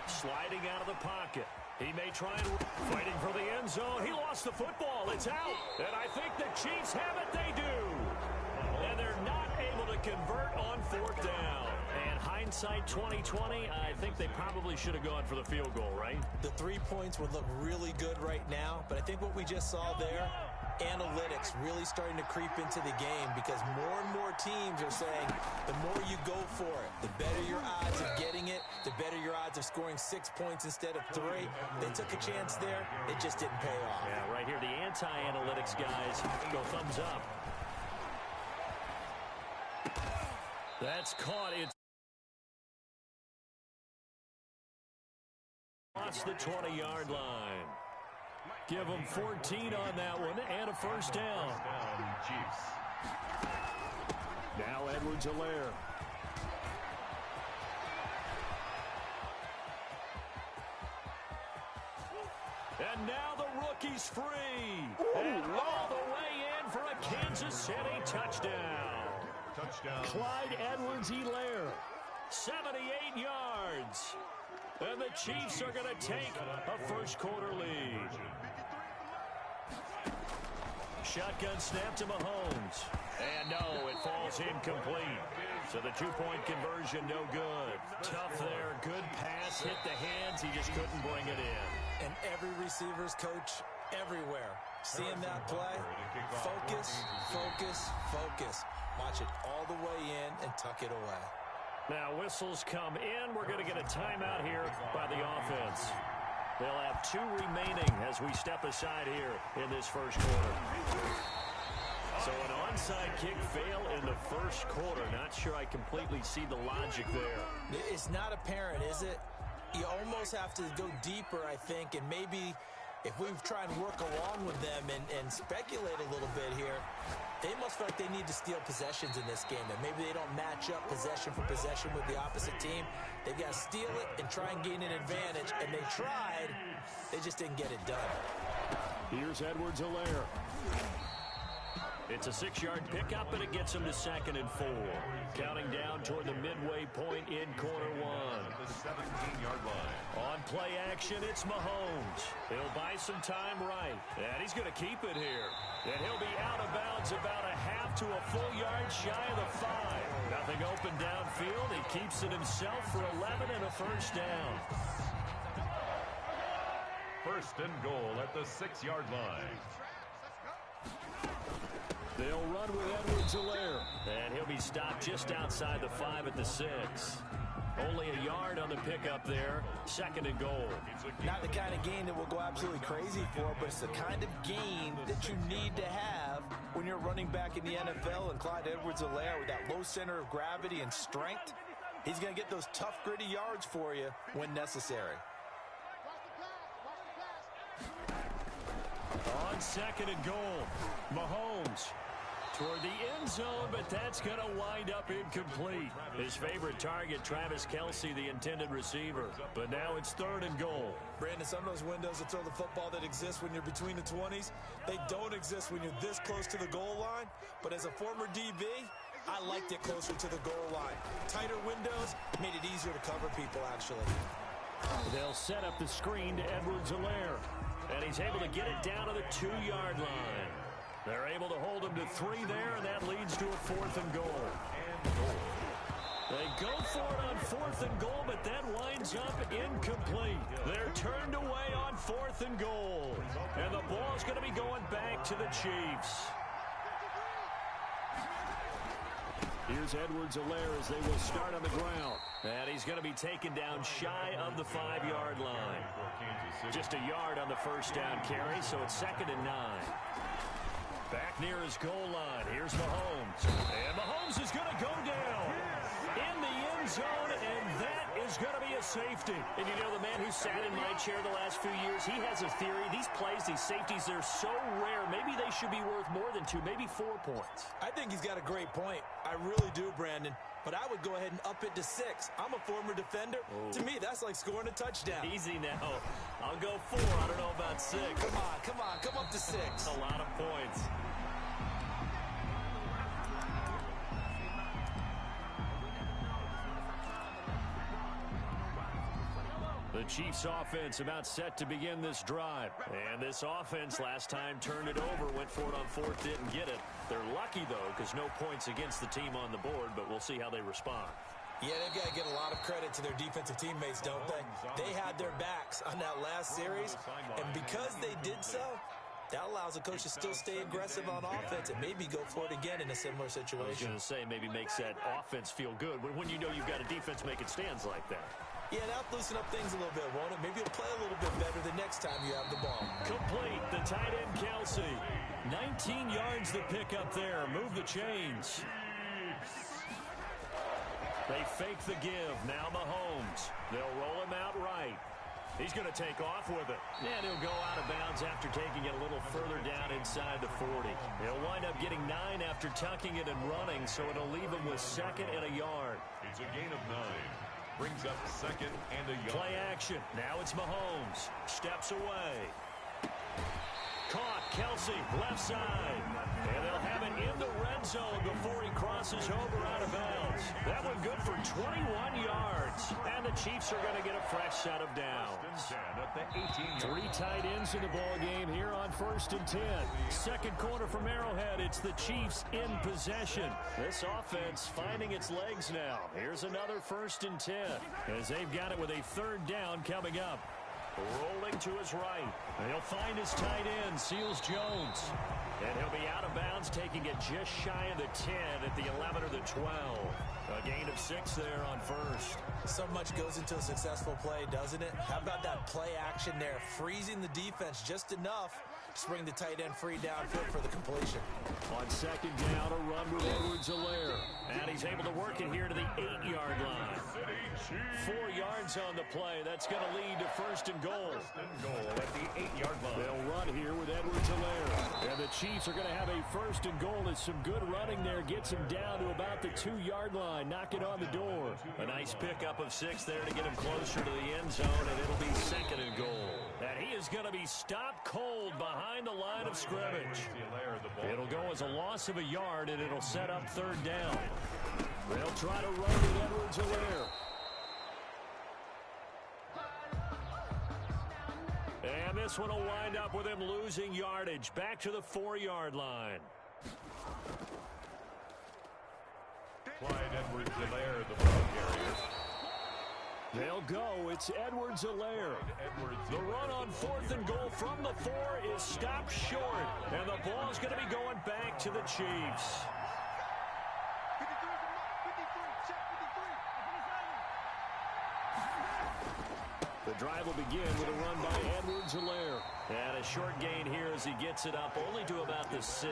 Sliding out of the pocket. He may try and fighting for the end zone. He lost the football. It's out. And I think the Chiefs have it. They do. And they're not able to convert on 4th down. And hindsight 2020, I think they probably should have gone for the field goal, right? The 3 points would look really good right now, but I think what we just saw there, analytics really starting to creep into the game because more and more teams are saying the more you go for it, the better your odds of getting it, the better your odds of scoring 6 points instead of 3. They took a chance there. It just didn't pay off. Yeah, right here, the anti-analytics guys go thumbs up. That's caught. It's lost the 20-yard line. Give them 14 on that one and a first down. Chiefs. Now Edwards-Helaire. And now the rookie's free. And all the way in for a Kansas City touchdown. Clyde Edwards-Helaire. 78 yards. And the Chiefs are going to take a first-quarter lead. Shotgun snap to Mahomes. And no, it falls incomplete. So the 2-point conversion, no good. Tough there. Good pass. Hit the hands. He just couldn't bring it in. And every receiver's coach everywhere. Seeing that play, focus, focus, focus. Watch it all the way in and tuck it away. Now whistles come in. We're going to get a timeout here by the offense. They'll have 2 remaining as we step aside here in this first quarter. So an onside kick fail in the first quarter. Not sure I completely see the logic there. It's not apparent, is it? You almost have to go deeper, I think, and maybe if we try and work along with them and speculate a little bit here, they must feel like they need to steal possessions in this game. That maybe they don't match up possession for possession with the opposite team. They've got to steal it and try and gain an advantage. And they tried. They just didn't get it done. Here's Edwards-Helaire. It's a 6-yard pickup, and it gets him to 2nd and 4. Counting down toward the midway point in quarter 1. The 17-yard line. On play action, it's Mahomes. He'll buy some time right. And he's going to keep it here. And he'll be out of bounds about a half to a full yard shy of the 5. Nothing open downfield. He keeps it himself for 11 and a first down. First and goal at the 6-yard line. They'll run with Edwards-Helaire. And he'll be stopped just outside the 5 at the 6. Only a yard on the pickup there. 2nd and goal. Not the kind of gain that we'll go absolutely crazy for, but it's the kind of gain that you need to have when you're running back in the NFL. And Clyde Edwards-Helaire, with that low center of gravity and strength, he's going to get those tough, gritty yards for you when necessary. On 2nd and goal, Mahomes toward the end zone, but that's going to wind up incomplete. His favorite target, Travis Kelce, the intended receiver. But now it's 3rd and goal. Brandon, some of those windows to throw the football that exist when you're between the 20s, they don't exist when you're this close to the goal line. But as a former DB, I liked it closer to the goal line. Tighter windows made it easier to cover people, actually. They'll set up the screen to Edwards-Helaire. And he's able to get it down to the 2-yard line. They're able to hold him to 3 there, and that leads to a 4th and goal. They go for it on 4th and goal, but that winds up incomplete. They're turned away on 4th and goal. And the ball's going to be going back to the Chiefs. Here's Edwards-Helaire as they will start on the ground. And he's going to be taken down shy of the 5-yard line. Just a yard on the first down carry, so it's 2nd and 9. Back near his goal line. Here's Mahomes. And Mahomes is going to go down in the end zone, and that is going to be a safety. And you know, the man who sat in my chair the last few years, he has a theory. These plays, these safeties, they're so rare. Maybe they should be worth more than 2, maybe 4 points. I think he's got a great point. I really do, Brandon. But I would go ahead and up it to 6. I'm a former defender. Oh. To me, that's like scoring a touchdown. Easy now. I'll go 4. I don't know about 6. Come on. Come up to 6. A lot of points. The Chiefs offense about set to begin this drive. And this offense last time turned it over, went for it on 4th, didn't get it. They're lucky, though, because no points against the team on the board, but we'll see how they respond. Yeah, they've got to get a lot of credit to their defensive teammates, don't they? They had their backs on that last series, and because they did so, that allows the coach to still stay aggressive on offense and maybe go for it again in a similar situation. I was going to say, maybe makes that offense feel good when you know you've got a defense making stands like that. Yeah, that'll loosen up things a little bit, won't it? Maybe you'll play a little bit better the next time you have the ball. Complete, the tight end Kelce. 19 yards to pick up there. Move the chains. They fake the give. Now Mahomes. They'll roll him out right. He's going to take off with it. And he'll go out of bounds after taking it a little further down inside the 40. He'll wind up getting 9 after tucking it and running, so it'll leave him with 2nd and a yard. It's a gain of 9. Brings up 2nd and a yard. Play action. Now it's Mahomes. Steps away. Caught. Kelce, left side. And they'll have it in the red zone before he crosses over out of bounds. That one good for 21 yards. And the Chiefs are going to get a fresh set of downs. 3 tight ends in the ball game here on 1st and 10. Second quarter from Arrowhead. It's the Chiefs in possession. This offense finding its legs now. Here's another 1st and 10 as they've got it with a 3rd down coming up. Rolling to his right. And he'll find his tight end, Seals Jones. And he'll be out of bounds, taking it just shy of the 10 at the 11 or the 12. A gain of 6 there on first. So much goes into a successful play, doesn't it? How about that play action there? Freezing the defense just enough to bring the tight end free downfield for the completion. On second down, a run with Edwards-Helaire. And he's able to work it here to the 8-yard line. 4 yards on the play. That's going to lead to first and goal. At the 8-yard line. They'll run here with Edwards-Helaire. And the Chiefs are going to have a first and goal. As some good running there gets him down to about the 2-yard line. Knock it on the door. A nice pickup of 6 there to get him closer to the end zone, and it'll be second and goal. And he is going to be stopped cold behind the line of scrimmage. It'll go as a loss of a yard, and it'll set up third down. They'll try to run with Edwards-Helaire. And this one will wind up with him losing yardage. Back to the 4-yard line. Clyde Edwards-Helaire, the ball carrier. They'll go. It's Edwards-Helaire. The run on fourth and goal from the 4 is stopped short. And the ball is going to be going back to the Chiefs. 53, check 53. The drive will begin with a run by Edwards-Helaire. And a short gain here as he gets it up only to about the 6.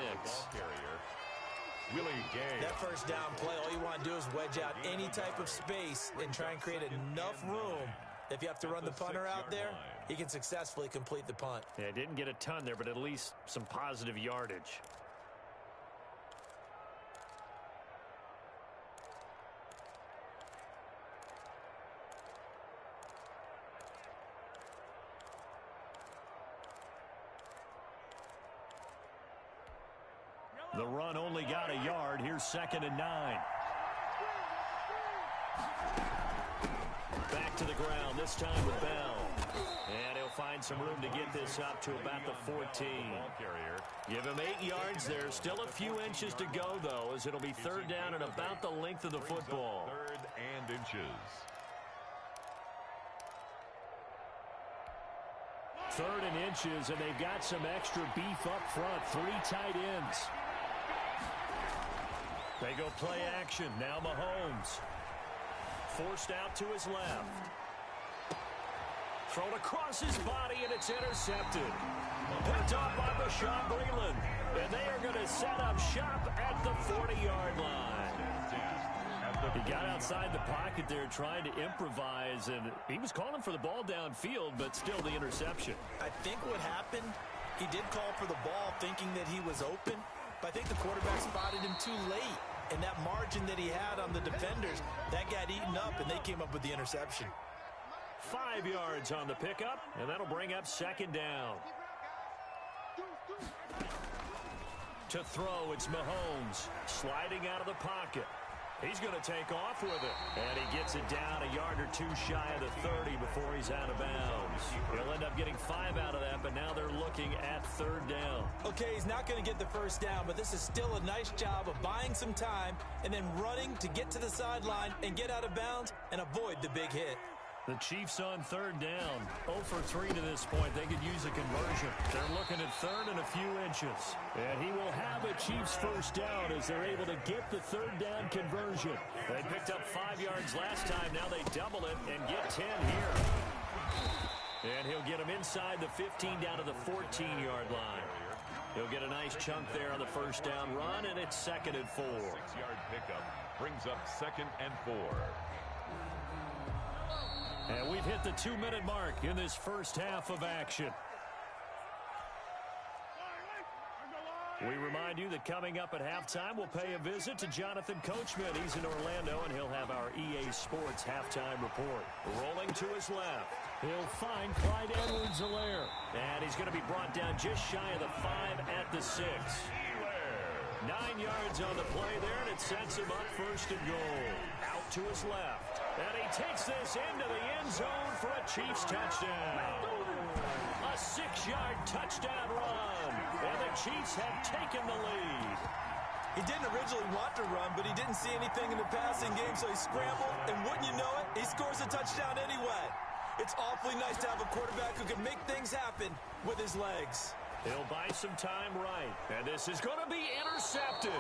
That first down play, all you want to do is wedge out any type of space and try and create enough room. If you have to run the punter out there, he can successfully complete the punt. Yeah, didn't get a ton there, but at least some positive yardage. The run only got a yard. Here's second and 9. Back to the ground, this time with Bell. And he'll find some room to get this up to about the 14. Give him 8 yards there. Still a few inches to go, though, as it'll be third down and about the length of the football. Third and inches. Third and inches, and they've got some extra beef up front. 3 tight ends. They go play action. Now Mahomes. Forced out to his left. Thrown across his body, and it's intercepted. Picked off by Bashaud Breeland. And they are going to set up shop at the 40-yard line. He got outside the pocket there trying to improvise, and he was calling for the ball downfield, but still the interception. I think what happened, he did call for the ball thinking that he was open, but I think the quarterback spotted him too late. And that margin that he had on the defenders, that got eaten up, and they came up with the interception. 5 yards on the pickup, and that'll bring up second down. To throw, it's Mahomes sliding out of the pocket. He's going to take off with it. And he gets it down a yard or 2 shy of the 30 before he's out of bounds. He'll end up getting 5 out of that, but now they're looking at third down. Okay, he's not going to get the first down, but this is still a nice job of buying some time and then running to get to the sideline and get out of bounds and avoid the big hit. The Chiefs on third down. 0 for 3 to this point. They could use a conversion. They're looking at third and a few inches. And he will have a Chiefs first down as they're able to get the third down conversion. They picked up 5 yards last time. Now they double it and get 10 here. And he'll get him inside the 15 down to the 14-yard line. He'll get a nice chunk there on the first down run, and it's second and 4. 6-yard pickup brings up second and 4. And we've hit the 2-minute mark in this first half of action. We remind you that coming up at halftime, we'll pay a visit to Jonathan Coachman. He's in Orlando, and he'll have our EA Sports halftime report. Rolling to his left, he'll find Clyde Edwards-Helaire. And he's going to be brought down just shy of the 5 at the 6. 9 yards on the play there, and it sets him up first and goal. Out to his left. And he takes this into the end zone for a Chiefs touchdown. A 6-yard touchdown run. And the Chiefs have taken the lead. He didn't originally want to run, but he didn't see anything in the passing game, so he scrambled, and wouldn't you know it, he scores a touchdown anyway. It's awfully nice to have a quarterback who can make things happen with his legs. He'll buy some time right. And this is going to be intercepted.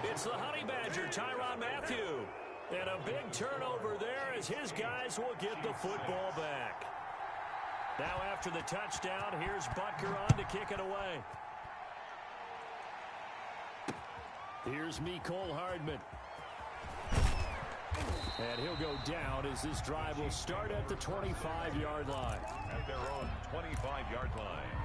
It's the Honey Badger, Tyrann Mathieu. And a big turnover there as his guys will get the football back. Now after the touchdown, here's Butker on to kick it away. Here's Mecole Hardman. And he'll go down as this drive will start at the 25-yard line. At their own 25-yard line.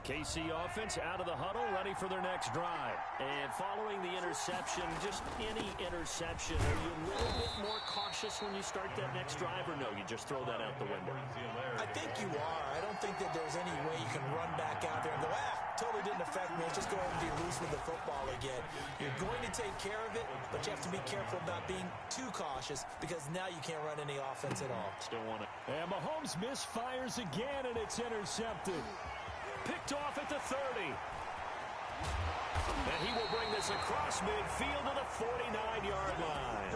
KC offense out of the huddle, ready for their next drive. And following the interception, just any interception, are you a little bit more cautious when you start that next drive, or no, you just throw that out the window? I think you are. I don't think that there's any way you can run back out there and go, totally didn't affect me. Let's just go ahead and be loose with the football again. You're going to take care of it, but you have to be careful about being too cautious because now you can't run any offense at all. Still want it. And Mahomes misfires again, and it's intercepted. Picked off at the 30. And he will bring this across midfield to the 49-yard line.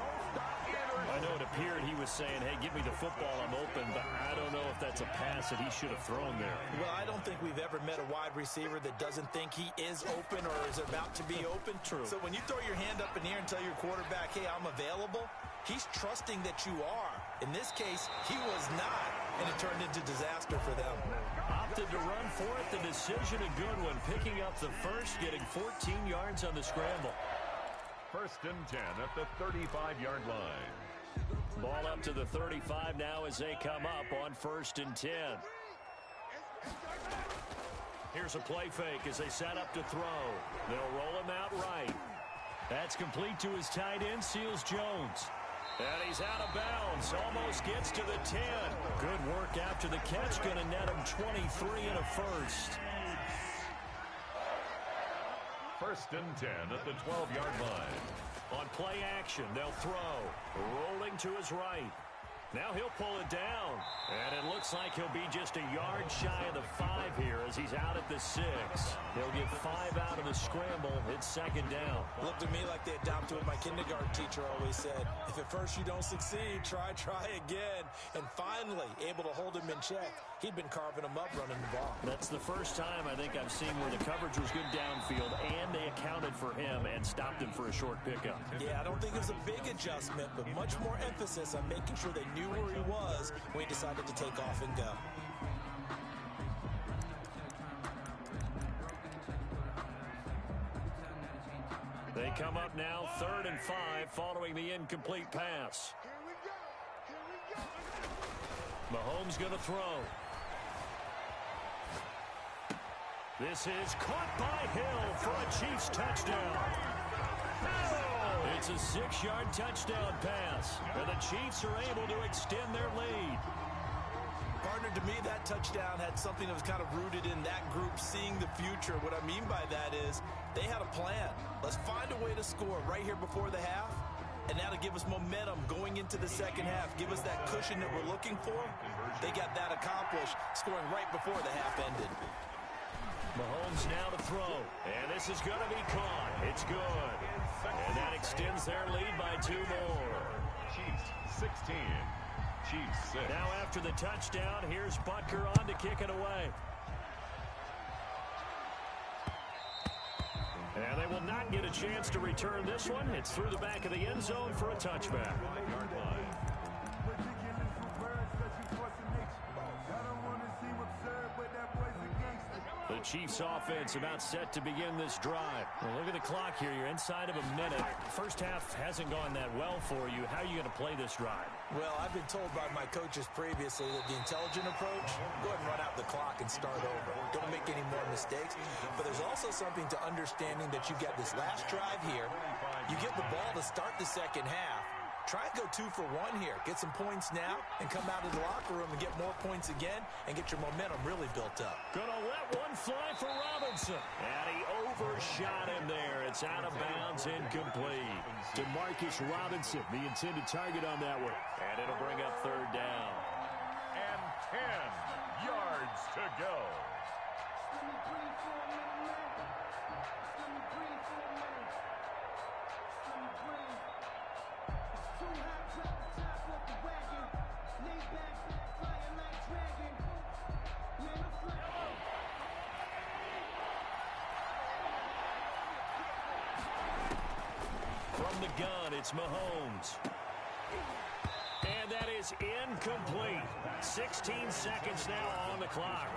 I know it appeared he was saying, hey, give me the football, I'm open, but I don't know if that's a pass that he should have thrown there. Well, I don't think we've ever met a wide receiver that doesn't think he is open or is about to be open. True. So when you throw your hand up in the air and tell your quarterback, hey, I'm available, he's trusting that you are. In this case, he was not, and it turned into disaster for them. Opted to run for it. The decision a good one. Picking up the first, getting 14 yards on the scramble. 1st and 10 at the 35-yard line. Ball up to the 35 now as they come up on 1st and 10. Here's a play fake as they set up to throw. They'll roll him out right. That's complete to his tight end, Seals Jones. And he's out of bounds. Almost gets to the 10. Good work after the catch. Going to net him 23 and a first. 1st and 10 at the 12-yard line. On play action, they'll throw. Rolling to his right. Now he'll pull it down. And it looks like he'll be just a yard shy of the 5 here as he's out at the 6. He'll get 5 out of the scramble. It's 2nd down. Looked to me like they adopted what my kindergarten teacher always said. If at first you don't succeed, try again. And finally, able to hold him in check. He'd been carving him up running the ball. That's the first time I think I've seen where the coverage was good downfield and they accounted for him and stopped him for a short pickup. Yeah, I don't think it was a big adjustment, but much more emphasis on making sure they knew where he was when he decided to take off and go. They come up now 3rd and 5 following the incomplete pass. Mahomes going to throw. This is caught by Hill for a Chiefs touchdown. It's a 6-yard touchdown pass, and the Chiefs are able to extend their lead. Partner, to me, that touchdown had something that was kind of rooted in that group seeing the future. What I mean by that is they had a plan. Let's find a way to score right here before the half, and that'll give us momentum going into the 2nd half, give us that cushion that we're looking for. They got that accomplished, scoring right before the half ended. Mahomes now to throw, and this is going to be caught. It's good. And that extends their lead by 2 more. Chiefs 16. Chiefs 6. Now after the touchdown, here's Butker on to kick it away. And they will not get a chance to return this one. It's through the back of the end zone for a touchback. Yard line. The Chiefs offense about set to begin this drive. Well, look at the clock here. You're inside of a minute. First half hasn't gone that well for you. How are you going to play this drive? Well, I've been told by my coaches previously that the intelligent approach, go ahead and run out the clock and start over. Don't make any more mistakes. But there's also something to understanding that you get this last drive here. You get the ball to start the 2nd half. Try and go 2 for 1 here. Get some points now and come out of the locker room and get more points again and get your momentum really built up. Gonna let one fly for Robinson. And he overshot him there. It's out of bounds, incomplete. DeMarcus Robinson, the intended target on that one. And it'll bring up 3rd down. And 10 yards to go. Let me breathe for a minute, man. Let me breathe for a minute. Let me breathe. It's too hot, drop the top off the wagon. Lay back, flying like dragon. Man, I'm flying. From the gun, it's Mahomes. And that is incomplete. 16 seconds now on the clock.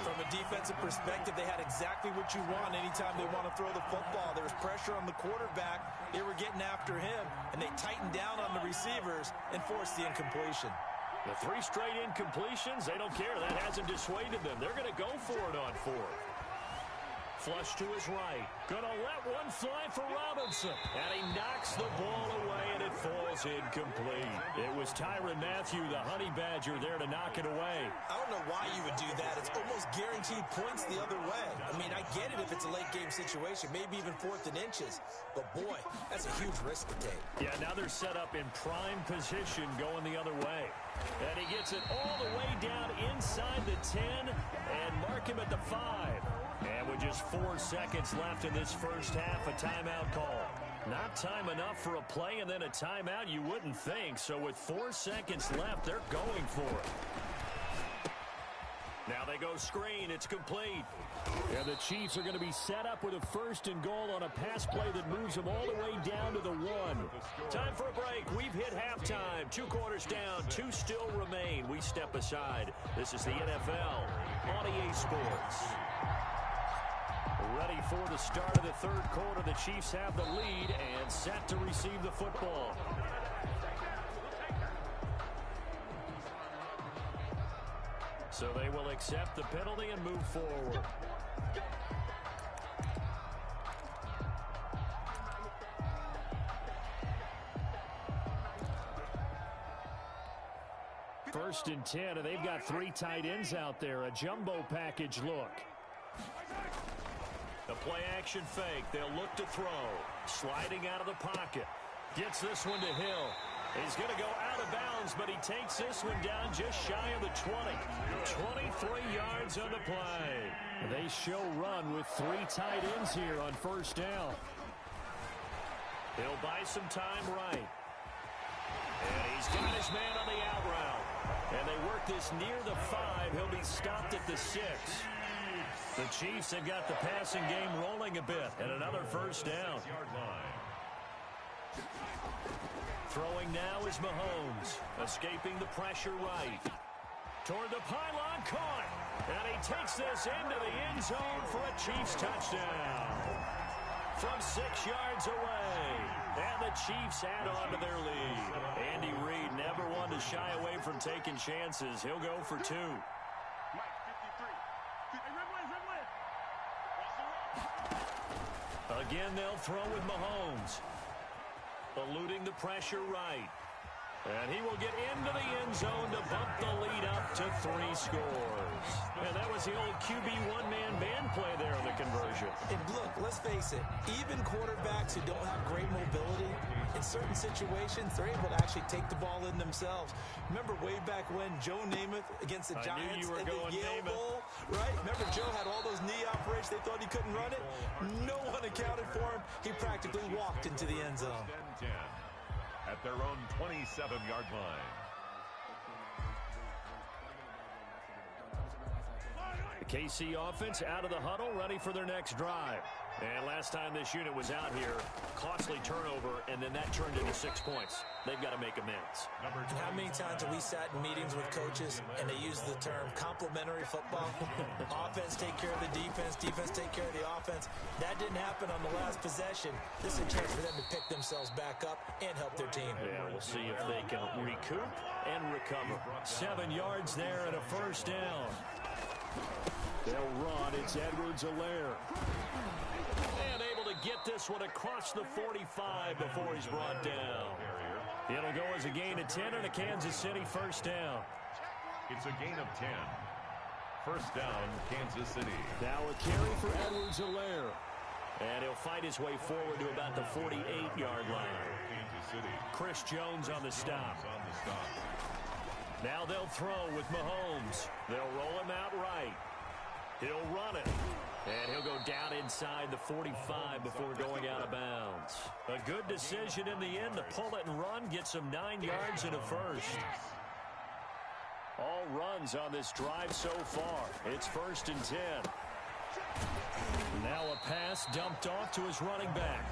From a defensive perspective, they had exactly what you want anytime they want to throw the football. There was pressure on the quarterback. They were getting after him, and they tightened down on the receivers and forced the incompletion. The 3 straight incompletions, they don't care. That hasn't dissuaded them. They're going to go for it on 4th. Flush to his right. Gonna let one fly for Robinson. And he knocks the ball away, and it falls incomplete. It was Tyrann Mathieu, the honey badger, there to knock it away. I don't know why you would do that. It's almost guaranteed points the other way. I mean, I get it if it's a late-game situation, maybe even 4th and inches. But, boy, that's a huge risk to take. Yeah, now they're set up in prime position going the other way. And he gets it all the way down inside the 10 and mark him at the 5. And with just 4 seconds left in this first half, a timeout call. Not time enough for a play and then a timeout, you wouldn't think. So with 4 seconds left, they're going for it. Now they go screen. It's complete. And the Chiefs are going to be set up with a 1st and goal on a pass play that moves them all the way down to the 1. Time for a break. We've hit halftime. 2 quarters down. 2 still remain. We step aside. This is the NFL on EA Sports. Ready for the start of the 3rd quarter. The Chiefs have the lead and set to receive the football. So they will accept the penalty and move forward. First and 10, and they've got 3 tight ends out there. A jumbo package look. The play-action fake. They'll look to throw. Sliding out of the pocket. Gets this one to Hill. He's going to go out of bounds, but he takes this one down just shy of the 20. 23 yards on the play. They show run with 3 tight ends here on 1st down. He'll buy some time right. And he's got his man on the out route. And they work this near the 5. He'll be stopped at the 6. The Chiefs have got the passing game rolling a bit, and another 1st down. Throwing now is Mahomes, escaping the pressure right. Toward the pylon, caught, and he takes this into the end zone for a Chiefs touchdown. From 6 yards away, and the Chiefs add on to their lead. Andy Reid never one to shy away from taking chances. He'll go for 2. Again, they'll throw with Mahomes. Eluding the pressure right. And he will get into the end zone to bump the lead up to 3 scores. And that was the old QB one-man band play there on the conversion. And look, let's face it, even quarterbacks who don't have great mobility, in certain situations, they're able to actually take the ball in themselves. Remember way back when Joe Namath against the Giants in the Yale Bowl, right? Remember Joe had all those knee operations. They thought he couldn't run it. No one accounted for him. He practically walked into the end zone. At their own 27-yard line. The KC offense out of the huddle, ready for their next drive. And last time this unit was out here, costly turnover, and then that turned into 6 points. They've got to make amends. How many times have we sat in meetings with coaches and they use the term complementary football? Offense take care of the defense, defense take care of the offense. That didn't happen on the last possession. This is a chance for them to pick themselves back up and help their team. Yeah, we'll see if they can recoup and recover. 7 yards there and a 1st down. They'll run. It's Edwards-Helaire. And able to get this one across the 45 before he's brought down. It'll go as a gain of 10 and a Kansas City 1st down. It's a gain of 10. 1st down, Kansas City. Now a carry for Edwards-Helaire. And he'll fight his way forward to about the 48-yard line. Kansas City. Chris Jones on the stop. Now they'll throw with Mahomes. They'll roll him out right. He'll run it. And he'll go down inside the 45 before going out of bounds. A good decision in the end to pull it and run, get some 9 yards and a first. All runs on this drive so far. It's 1st and 10. Now a pass dumped off to his running back.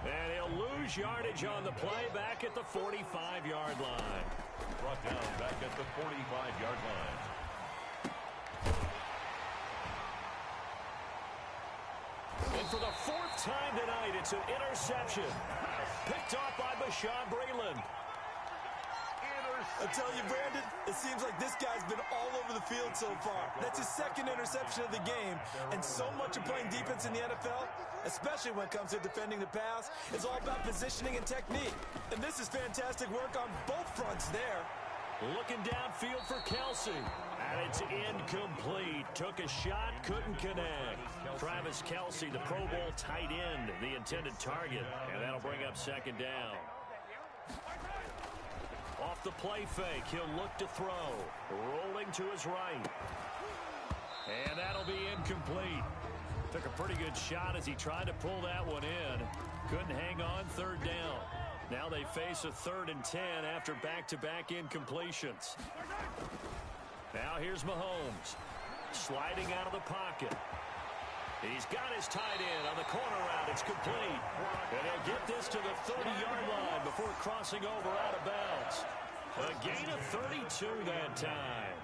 And he'll lose yardage on the play back at the 45-yard line. Brought down back at the 45-yard line. And for the 4th time tonight, it's an interception. Picked off by Bashaud Breeland. I tell you, Brandon, it seems like this guy's been all over the field so far. That's his 2nd interception of the game. And so much of playing defense in the NFL, especially when it comes to defending the pass, is all about positioning and technique. And this is fantastic work on both fronts there. Looking downfield for Kelsey. And it's incomplete. Took a shot, couldn't connect. Travis Kelsey, the Pro Bowl tight end, the intended target. And that'll bring up 2nd down. Off the play fake, he'll look to throw. Rolling to his right. And that'll be incomplete. Took a pretty good shot as he tried to pull that one in. Couldn't hang on, 3rd down. Now they face a 3rd and 10 after back-to-back incompletions. Now here's Mahomes. Sliding out of the pocket. He's got his tight end on the corner route. It's complete. And he'll get this to the 30-yard line before crossing over out of bounds. A gain of 32 that time.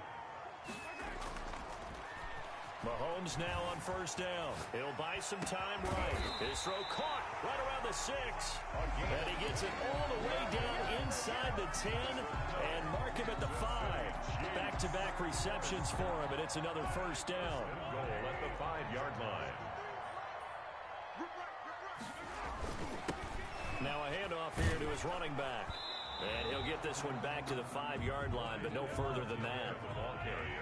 Mahomes now on 1st down. He'll buy some time right. His throw caught right around the 6. And he gets it all the way down inside the 10 and mark him at the 5. Back-to-back receptions for him, and it's another 1st down. Goal at the 5-yard line. Now a handoff here to his running back. And he'll get this one back to the 5-yard line, but no further than that.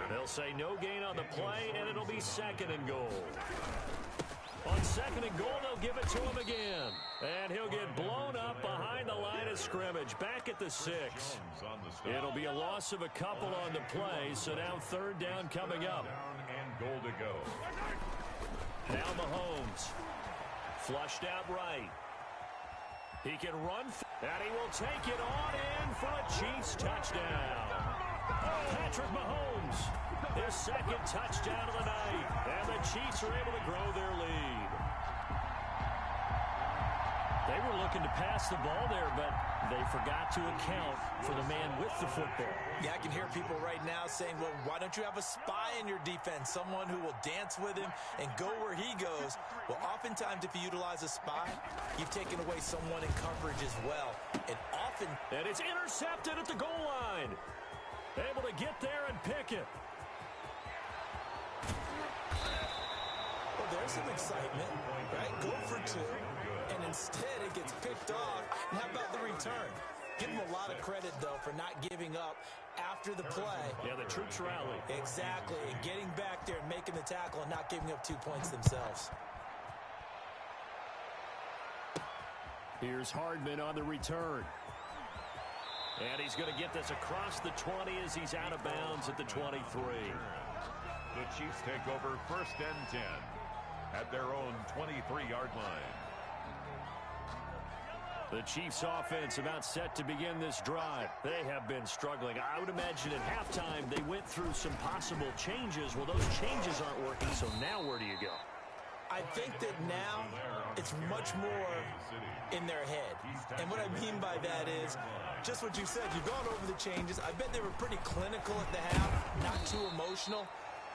They'll say no gain on the play, and it'll be 2nd and goal. On 2nd and goal, they'll give it to him again. And he'll get blown up behind the line of scrimmage, back at the 6. It'll be a loss of a couple on the play, so now 3rd down coming up. And goal to go. Now Mahomes. Flushed out right. He can run, and he will take it on in for a Chiefs touchdown. Patrick Mahomes, his 2nd touchdown of the night, and the Chiefs are able to grow their lead. They were looking to pass the ball there, but they forgot to account for the man with the football. Yeah, I can hear people right now saying, well, why don't you have a spy in your defense, someone who will dance with him and go where he goes? Well, oftentimes if you utilize a spy, you've taken away someone in coverage as well. And often... And it's intercepted at the goal line. Able to get there and pick it. Well, there's some excitement, right? Go for 2. And instead it gets picked off. And how about the return? Give him a lot of credit, though, for not giving up after the play. Yeah, the troops rally. Exactly. And getting back there and making the tackle and not giving up 2 points themselves. Here's Hardman on the return. And he's going to get this across the 20 as he's out of bounds at the 23. The Chiefs take over 1st and 10 at their own 23-yard line. The Chiefs offense about set to begin this drive. They have been struggling. I would imagine at halftime they went through some possible changes. Well, those changes aren't working, so now where do you go? I think that now it's much more in their head. And what I mean by that is just what you said. You've gone over the changes. I bet they were pretty clinical at the half, not too emotional.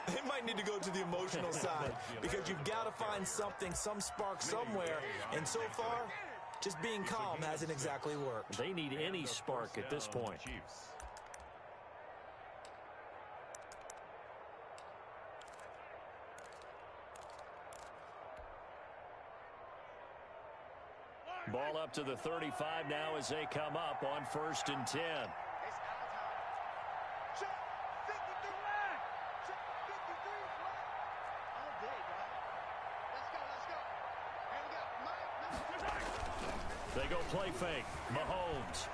They might need to go to the emotional side because you've got to find something, some spark somewhere. And so far, just being calm hasn't exactly worked. They need any spark at this point. Ball up to the 35 now as they come up on 1st and 10. They go play fake. Mahomes.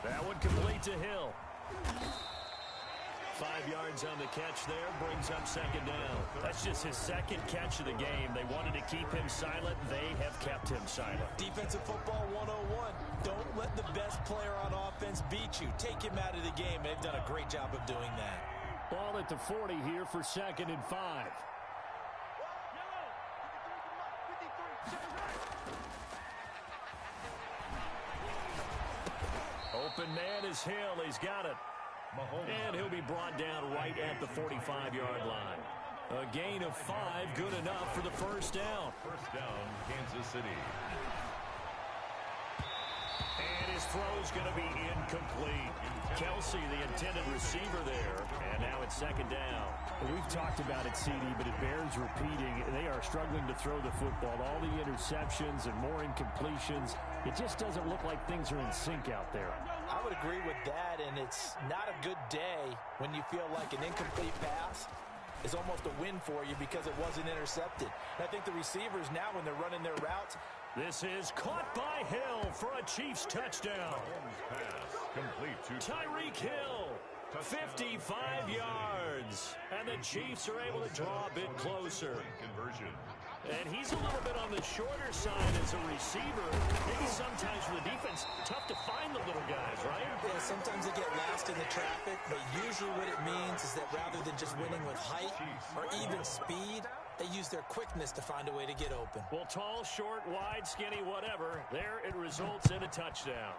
That one complete to Hill. 5 yards on the catch there, brings up second down. That's just his second catch of the game. They wanted to keep him silent. They have kept him silent. Defensive football 101. Don't let the best player on offense beat you. Take him out of the game. They've done a great job of doing that. Ball at the 40 here for 2nd and 5. Open man is Hill. He's got it. And he'll be brought down right at the 45-yard line. A gain of 5, good enough for the first down. First down, Kansas City. And his throw's going to be incomplete. Kelsey, the intended receiver there. And now it's 2nd down. We've talked about it, CD, but it bears repeating. They are struggling to throw the football. All the interceptions and more incompletions. It just doesn't look like things are in sync out there. I would agree with that, and it's not a good day when you feel like an incomplete pass is almost a win for you because it wasn't intercepted. And I think the receivers now, when they're running their routes, this is caught by Hill for a Chiefs touchdown. Pass complete to Tyreek Hill, 55 yards. And the Chiefs are able to draw a bit closer. Conversion. And he's a little bit on the shorter side as a receiver. Maybe sometimes for the defense, tough to find the little guys, right? Yeah, sometimes they get lost in the traffic, but usually what it means is that rather than just winning with height or even speed, they use their quickness to find a way to get open. Well, tall, short, wide, skinny, whatever, there it results in a touchdown.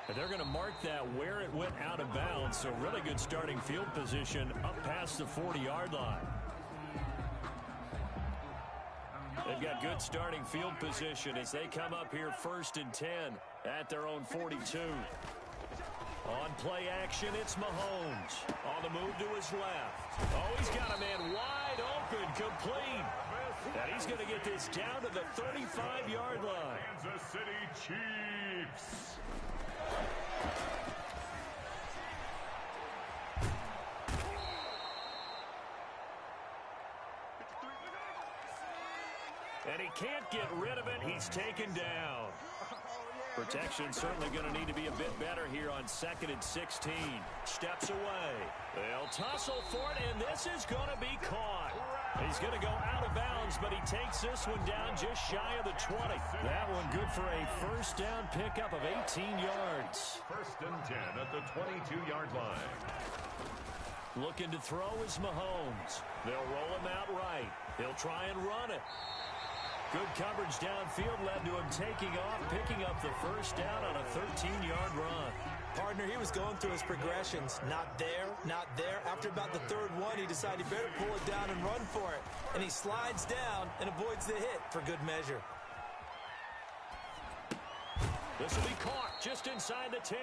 And they're going to mark that where it went out of bounds, so really good starting field position up past the 40-yard line. They've got good starting field position as they come up here 1st and 10 at their own 42. On play action, it's Mahomes. On the move to his left. Oh, he's got a man wide open, complete. And he's going to get this down to the 35-yard line. Kansas City Chiefs. And he can't get rid of it. He's taken down. Protection certainly going to need to be a bit better here on 2nd and 16. Steps away. They'll tussle for it, and this is going to be caught. He's going to go out of bounds, but he takes this one down just shy of the 20. That one good for a first down pickup of 18 yards. 1st and 10 at the 22-yard line. Looking to throw is Mahomes. They'll roll him out right. He'll try and run it. Good coverage downfield led to him taking off, picking up the first down on a 13-yard run. Partner, he was going through his progressions. Not there, not there. After about the 3rd one, he decided he better pull it down and run for it. And he slides down and avoids the hit for good measure. This will be caught just inside the 10.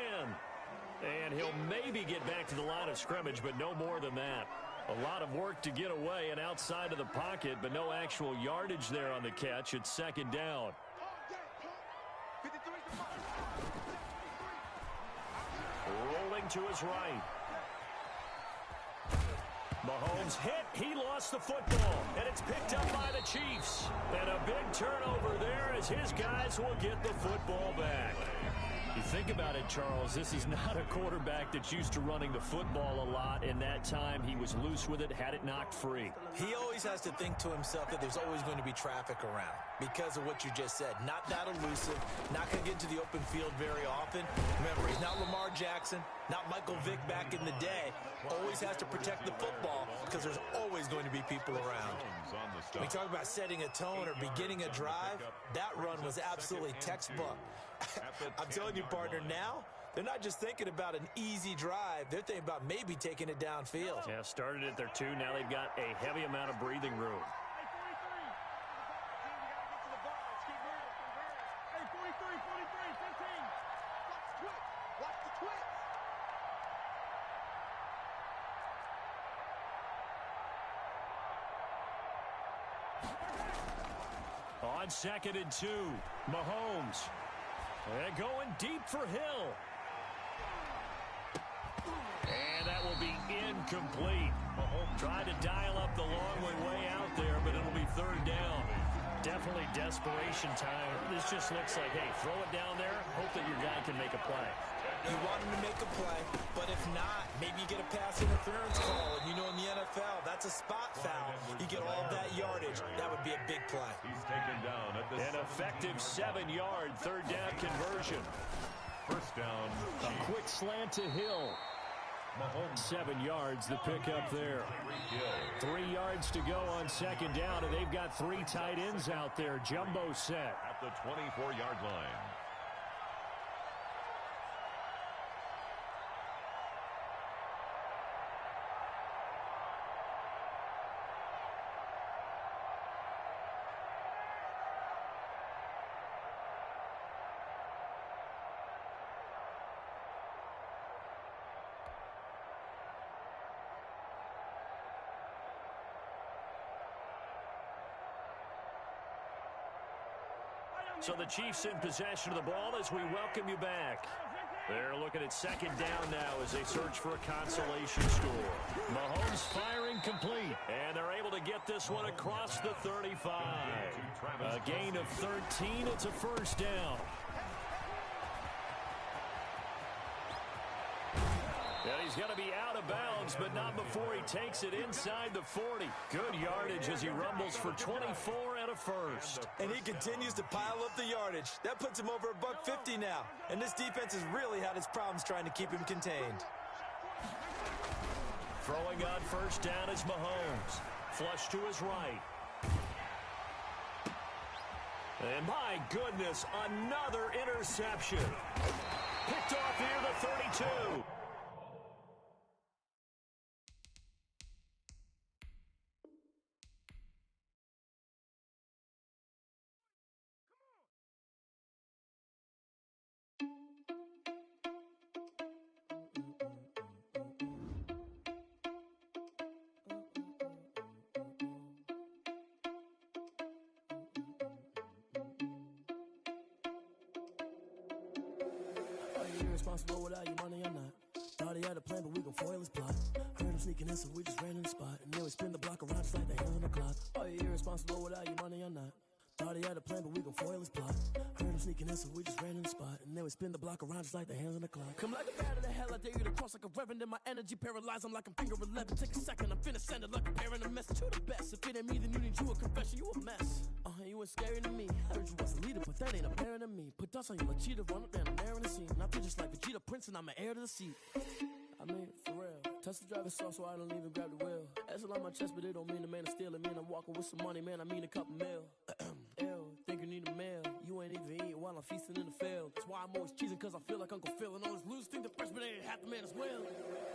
And he'll maybe get back to the line of scrimmage, but no more than that. A lot of work to get away and outside of the pocket, but no actual yardage there on the catch. It's 2nd down. Rolling to his right. Mahomes hit. He lost the football, and it's picked up by the Chiefs. And a big turnover there as his guys will get the football back. You think about it, Charles, this is not a quarterback that's used to running the football a lot. In that time, he was loose with it, had it knocked free. He always has to think to himself that there's always going to be traffic around because of what you just said. Not that elusive, not going to get to the open field very often. Remember, he's not Lamar Jackson, not Michael Vick back in the day. Always has to protect the football because there's always going to be people around. We talk about setting a tone or beginning a drive. That run was absolutely textbook. I'm telling you, partner, now they're not just thinking about an easy drive. They're thinking about maybe taking it downfield. Yeah, started at their 2. Now they've got a heavy amount of breathing room. On 2nd and 2, Mahomes. They're going deep for Hill. And that will be incomplete. Mahomes tried to dial up the long way out there, but it'll be 3rd down. Definitely desperation time. This just looks like, hey, throw it down there, hope that your guy can make a play. You want him to make a play, but if not, maybe you get a pass interference call. And you know in the NFL, that's a spot foul. You get all that yardage. That would be a big play. He's taken down at the An effective 7-yard third down conversion. first down. A quick slant to Hill. Mahomes. 7 yards, the pickup there. 3 yards to go on second down, and they've got 3 tight ends out there. Jumbo set. At the 24-yard line. So the Chiefs in possession of the ball as we welcome you back. They're looking at second down now as they search for a consolation score. Mahomes firing complete, and they're able to get this one across the 35. A gain of 13. It's a first down. And he's going to be out of bounds, but not before he takes it inside the 40. Good yardage as he rumbles for 24 and a first. And he continues to pile up the yardage. That puts him over $150 now. And this defense has really had its problems trying to keep him contained. Throwing on first down is Mahomes. Flush to his right. And my goodness, another interception. Picked off near the 32. Irresponsible without your money or not. Thought he had a plan, but we gon' foil his plot. Heard him sneaking in, so we just ran in the spot. And then we spin the block around just like the hands on the clock. Are you irresponsible without your money or not? Thought he had a plan, but we gon' foil his plot. Heard him sneaking in, so we just ran in the spot. And then we spin the block around just like the hands on the clock. Come like a bat of the hell, I dare you to cross like a reverend. In my energy paralyzed, I'm like I'm finger 11. Take a second, I'm finna send it like a parent a message to the best. If it ain't me, then you need you a confession, you a mess. You ain't scary to me. I heard you was a leader, but that ain't apparent to me. Put dust on you like cheetah, run up down, I'm airing the scene. And I feel just like Vegeta Prince, and I'm an heir to the seat. I mean, for real. Touch the driver's soft, so I don't even grab the wheel. That's on my chest, but it don't mean the man is stealing. Man, I'm walking with some money, man, I mean a couple mil. Ew, think you need a meal. You ain't even eating while I'm feasting in the field. That's why I'm always cheesing, cause I feel like Uncle Phil. And all this losers think the freshman ain't half the man as well.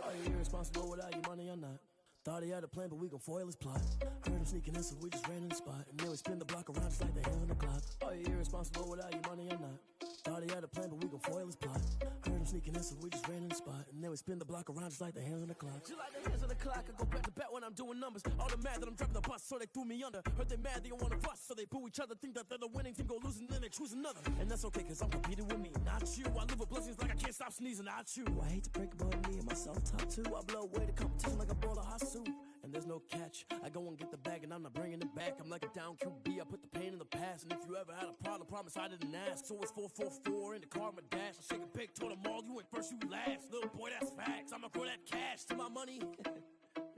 Are you irresponsible without your money or not? Thought he had a plan, but we gon' foil his plot. Heard him sneaking in, so we just ran in the spot. And then we spin the block around just like the hands on the clock. Are you irresponsible without your money or not? Thought he had a plan, but we gon' foil his plot. Heard him sneaking in, so we just ran in the spot. And then we spin the block around just like the hands on the clock. Just like the hands on the clock, I go back to back when I'm doing numbers. All the mad that I'm driving the bus, so they threw me under. Heard they mad, they don't wanna bust, so they boo each other. Think that they're the winning team, go losing, then they choose another. And that's okay, cause I'm competing with me, not you. I live with blessings like I can't stop sneezing, not you. I hate to break it, but me and myself top too. I blow away the competition like a bowl of hot soup. And there's no catch. I go and get the bag and I'm not bringing it back. I'm like a down QB, I put the pain in the past. And if you ever had a problem, promise I didn't ask. So it's 444 in the car, my dash. I shake a big, told them all, you went first, you last. Little boy, that's facts. I'ma grow that cash to my money. You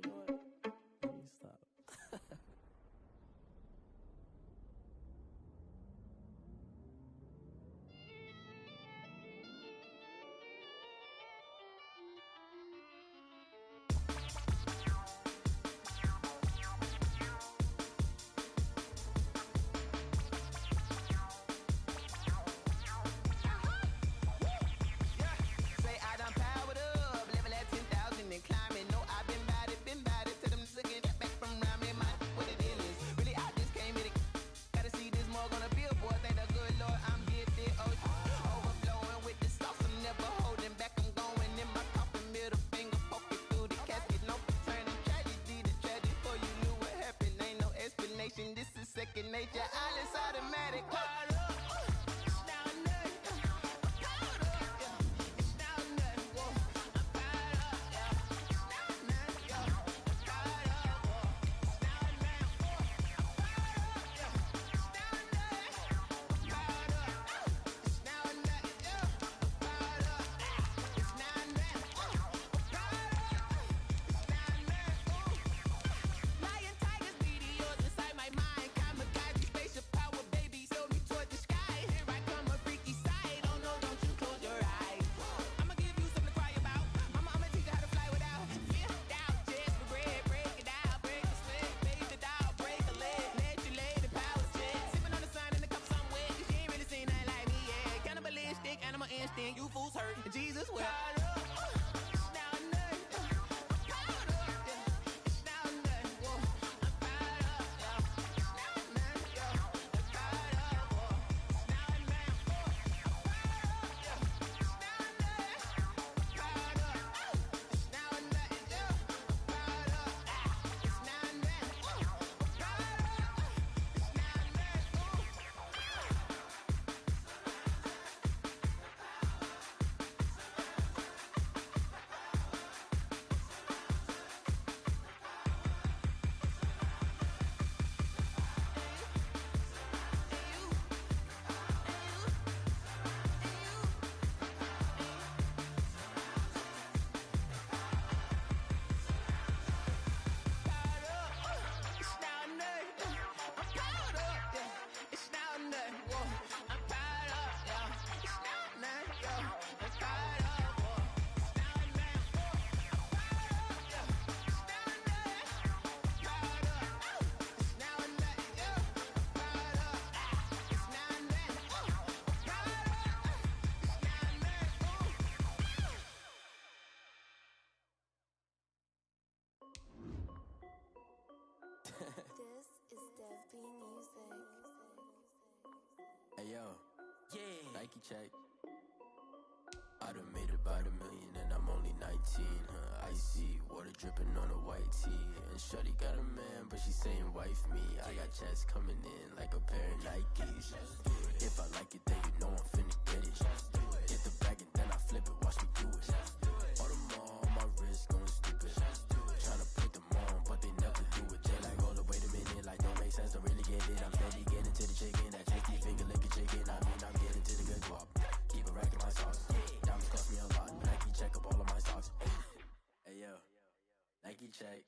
know what? Let me stop. Nature, all is automatic. Hey yo, Nike check. I done made about $1 million and I'm only 19. Icy water dripping on a white tee. And shorty got a man, but she saying wife me. I got checks coming in like a pair of Nikes. If I like it, then you know I'm finna get it. Get the bag and then I flip it, watch me do it. Audemars on my wrist, going stupid. Tryna put them on, but they never do it. They like, hold up, wait a minute, like don't make sense, don't really get it. I'm steady getting to the chicken, that tasty finger licking chicken. I mean, I'm getting to the good guap. Keep a rack in my socks. Diamonds cost me a lot. Nike check up all of my socks. Hey yo, Nike check.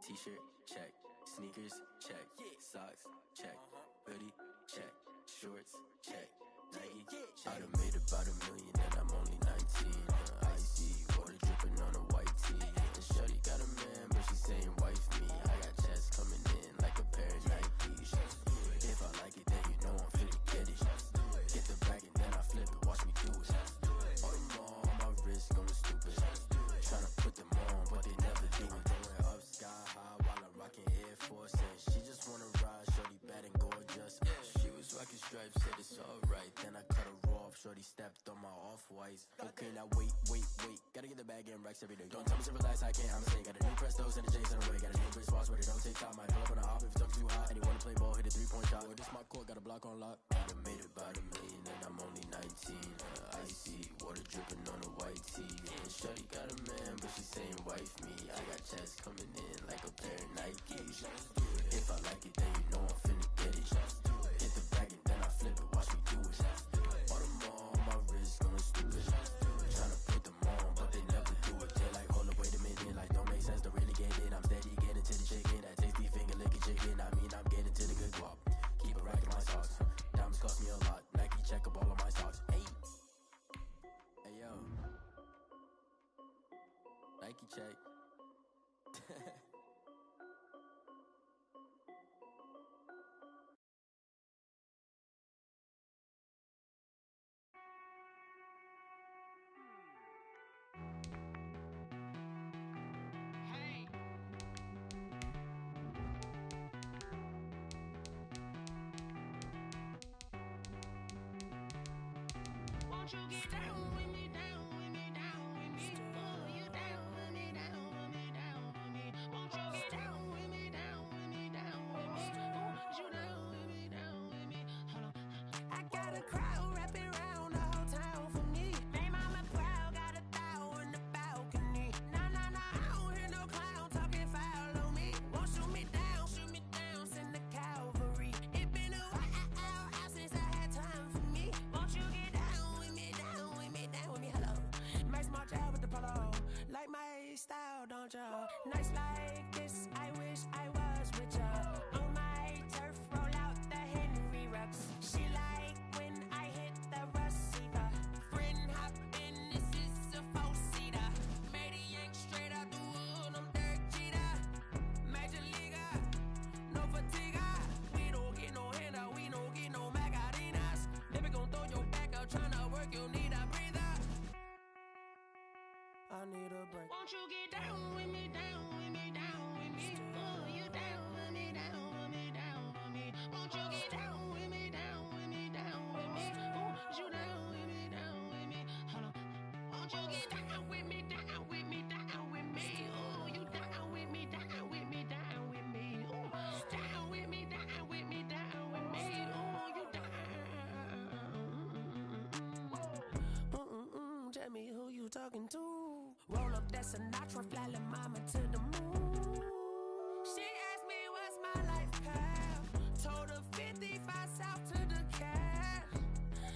T-shirt check. Sneakers check. Socks check. Hoodie check. Shorts check. Nike. I done made about $1 million and I'm only 19. Icy water dripping on a white tee. And shorty got a man, but she saying wife me. I got checks coming in like a pair of Nikes. If I like it, then you know I'm finna get it. Get the bag and then I flip it, watch me do it. Audemars on my wrist, going stupid. Tryna put them on, but they never do it. Going up sky high while I'm rocking Air Force. And she just wanna ride, shorty bad and gorgeous. She was rocking stripes, said it's alright. Then I cut her off, shorty stepped on my off-whites. Okay, now wait. Gotta get the bag and racks every day. Don't tell me to relax, I can't, I'm saying. Got a new Prestos and a J's on the way. Got a new Chris Boss, but it don't take time. I pull up on a hop if it's up too hot. And you wanna play ball, hit a 3-point shot. Or this my court, got a block on lock. I done made about $1 million and I'm only 19. Icy water dripping on a white tee. And shorty got a man, but she saying wife me. I got checks coming in like a pair of Nikes. If I like it, then you know I'm finna get it. Get the bag and then I flip it, watch me do it. Audemars on my wrist, going stupid. Tryna put them on, but they never do it. They like, hold up, wait a minute, like don't make sense, don't really get it. I'm steady getting to the chicken, that tasty finger licking chicken. I mean, I'm getting to the good guap. Keep a rack in my socks. Diamonds cost me a lot. Nike check up all of my stocks. Hey yo, Nike check. Won't you get down with me, down with me, down with me? Oh, you down with me, down with me, down with me. Won't you get down with me, down with me, down with me? Oh, you down with me, down with me? Hold on. I got a crowd wrapping around the whole town for me. They mama proud, got a thou in the balcony. Nah, I don't hear no clown talking foul on me. Won't shoot me down, send the cavalry. It been a while since I had time for me. Won't you get down with me, down with me, down with me? Hello. Max March out with the polo. Like my style, don't ya? Nights like this, I wish I was with ya. On my turf, roll out the Henry Rux. She like when I hit the receiver. Friend hop in, this is a 4-seater. Made a yank straight out the wood, I'm Derek Jeter. Major leaguer, no fatigue. We don't get no handout, we don't get no Macarinas. Baby gon' throw your back out, tryna work, you need a breather. I need a break. Won't you get down with me, down with me, down with me? Oh, you down with me, down with me, down with me? Won't you get down with me, down with me, down with me? Oh, you down with me, down with me? Hold on. Won't you get down with me, down with me, down with me? Oh, you down with me, down with me, down with me? Oh, down with me, down with me, down with me? Oh, you down. Tell me who you talking to. Roll up that Sinatra, fly la mama to the moon. She asked me what's my life path. Told her 55 south to the cash.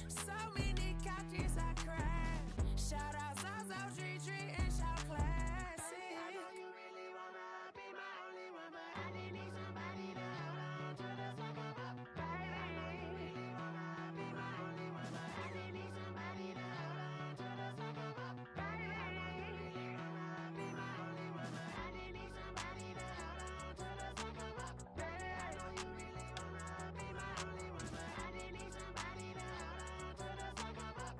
So many couches I cried. Shout out Zazo, Tree, and shout classy. I know you really wanna be my only one, but I didn't need somebody to hold on to the second up. Baby, I know you really wanna be my only one, but I didn't need somebody to hold on to the second up. Baby, I know you really wanna be my only one, but I didn't need somebody to hold on to the second up. Baby, I know you really wanna be my only one, but I didn't need somebody to hold on to the second up.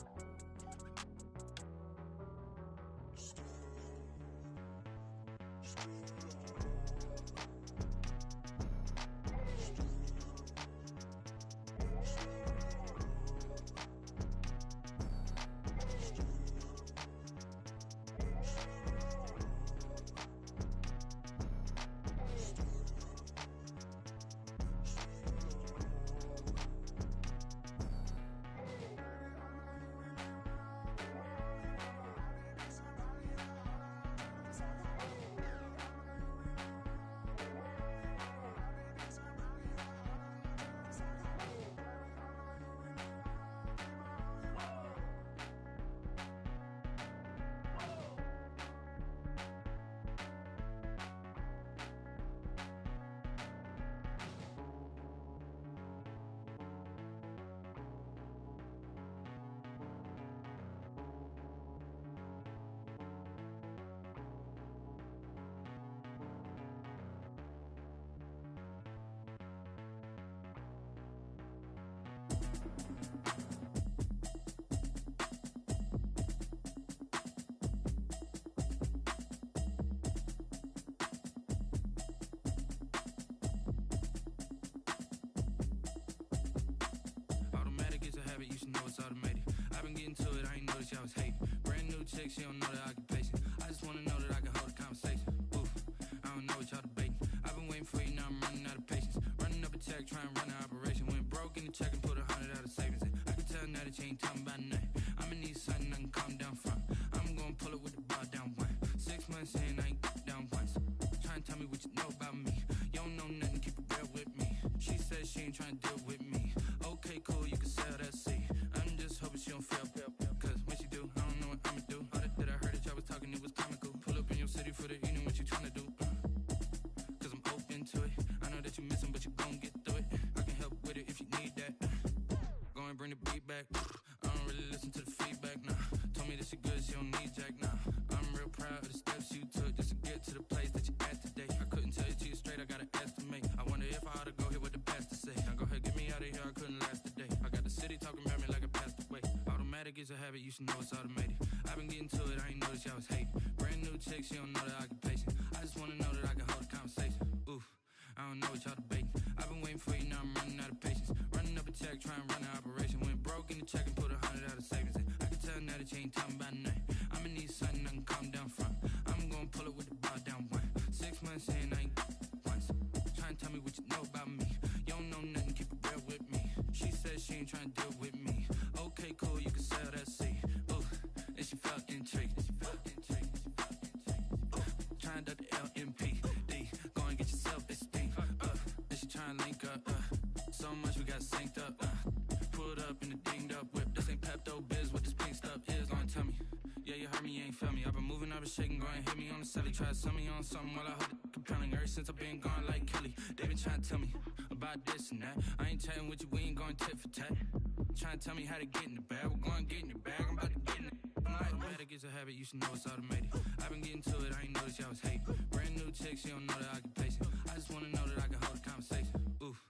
chick, she don't know the occupation. I just wanna know that I can hold a conversation. Oof, I don't know what y'all debating. I've been waiting for you, now I'm running out of patience. Running up a check, trying to run an operation. Went broke in the check and put 100 out of savings in. I can tell now that you ain't talking about nothing. I'ma need something I can calm down from. I'm gonna pull it with the bar down one. 6 months in, I ain't down once. Trying to tell me what you know about me. You don't know nothing, keep it real with me. She said she ain't trying to deal with me. Okay, cool, you can sell that seat. I'm just hoping she don't fail. Cause when she do, I don't know what I'ma do. All that I heard that y'all was talking, it was comical. Pull up in your city for the evening, what you trying to do? Cause I'm open to it. I know that you missing, but you gon' get through it. I can help with it if you need that. Go and bring the beat back. I don't really listen to the feedback, nah. Told me that she good, she don't need jack, nah. I'm real proud of the steps you took just to get to the place that you at today. I couldn't tell you to you straight, I gotta estimate. I wonder if I ought to go here with the pastor say. Now go ahead, get me out of here, I couldn't last a day. I got the city talking about me like I passed away. Automatic is a habit, you should know it's automated. I've been getting to it, I ain't noticed y'all was hating. Brand new chick, she don't know the occupation. I just wanna know that I can hold a conversation. Oof, I don't know what y'all debating. I've been waiting for you, now I'm running out of patience. Running up a check, trying to run an operation. Went broke in the check and put 100 out of savings in. I can tell now that you ain't talking about nothing. I'ma need something I can calm down from. I'm gonna pull it with the bar down one. 6 months in, I ain't once. Trying to tell me what you know about me. You don't know nothing, keep it real with me. She said she ain't trying to deal with me. Okay, cool, you can sell that seat. Ooh, and she felt intrigued. Trying to duck the LMPD. Go and get your self-esteem. And she trying to link up. So much we got synced up. Pulled up in the dinged up whip. This ain't Pepto-Biz, what this pink stuff is. Gonna tell me. Yeah, you heard me, you ain't felt me. I've been moving, I've been shaking, go and hit me on the celly. Try to sell me on something while I hold it compelling. Ever since I've been gone like Kelly, they been trying to tell me about this and that. I ain't chatting with you, we ain't going tit for tat. Trying to tell me how to get in the bag. We're going to get in your bag, I'm about to get in it. I'm like, automatic is a habit, you should know it's automated. I've been getting to it, I ain't noticed y'all was hating. Brand new chick, she don't know the occupation. I just wanna know that I can hold a conversation. Oof,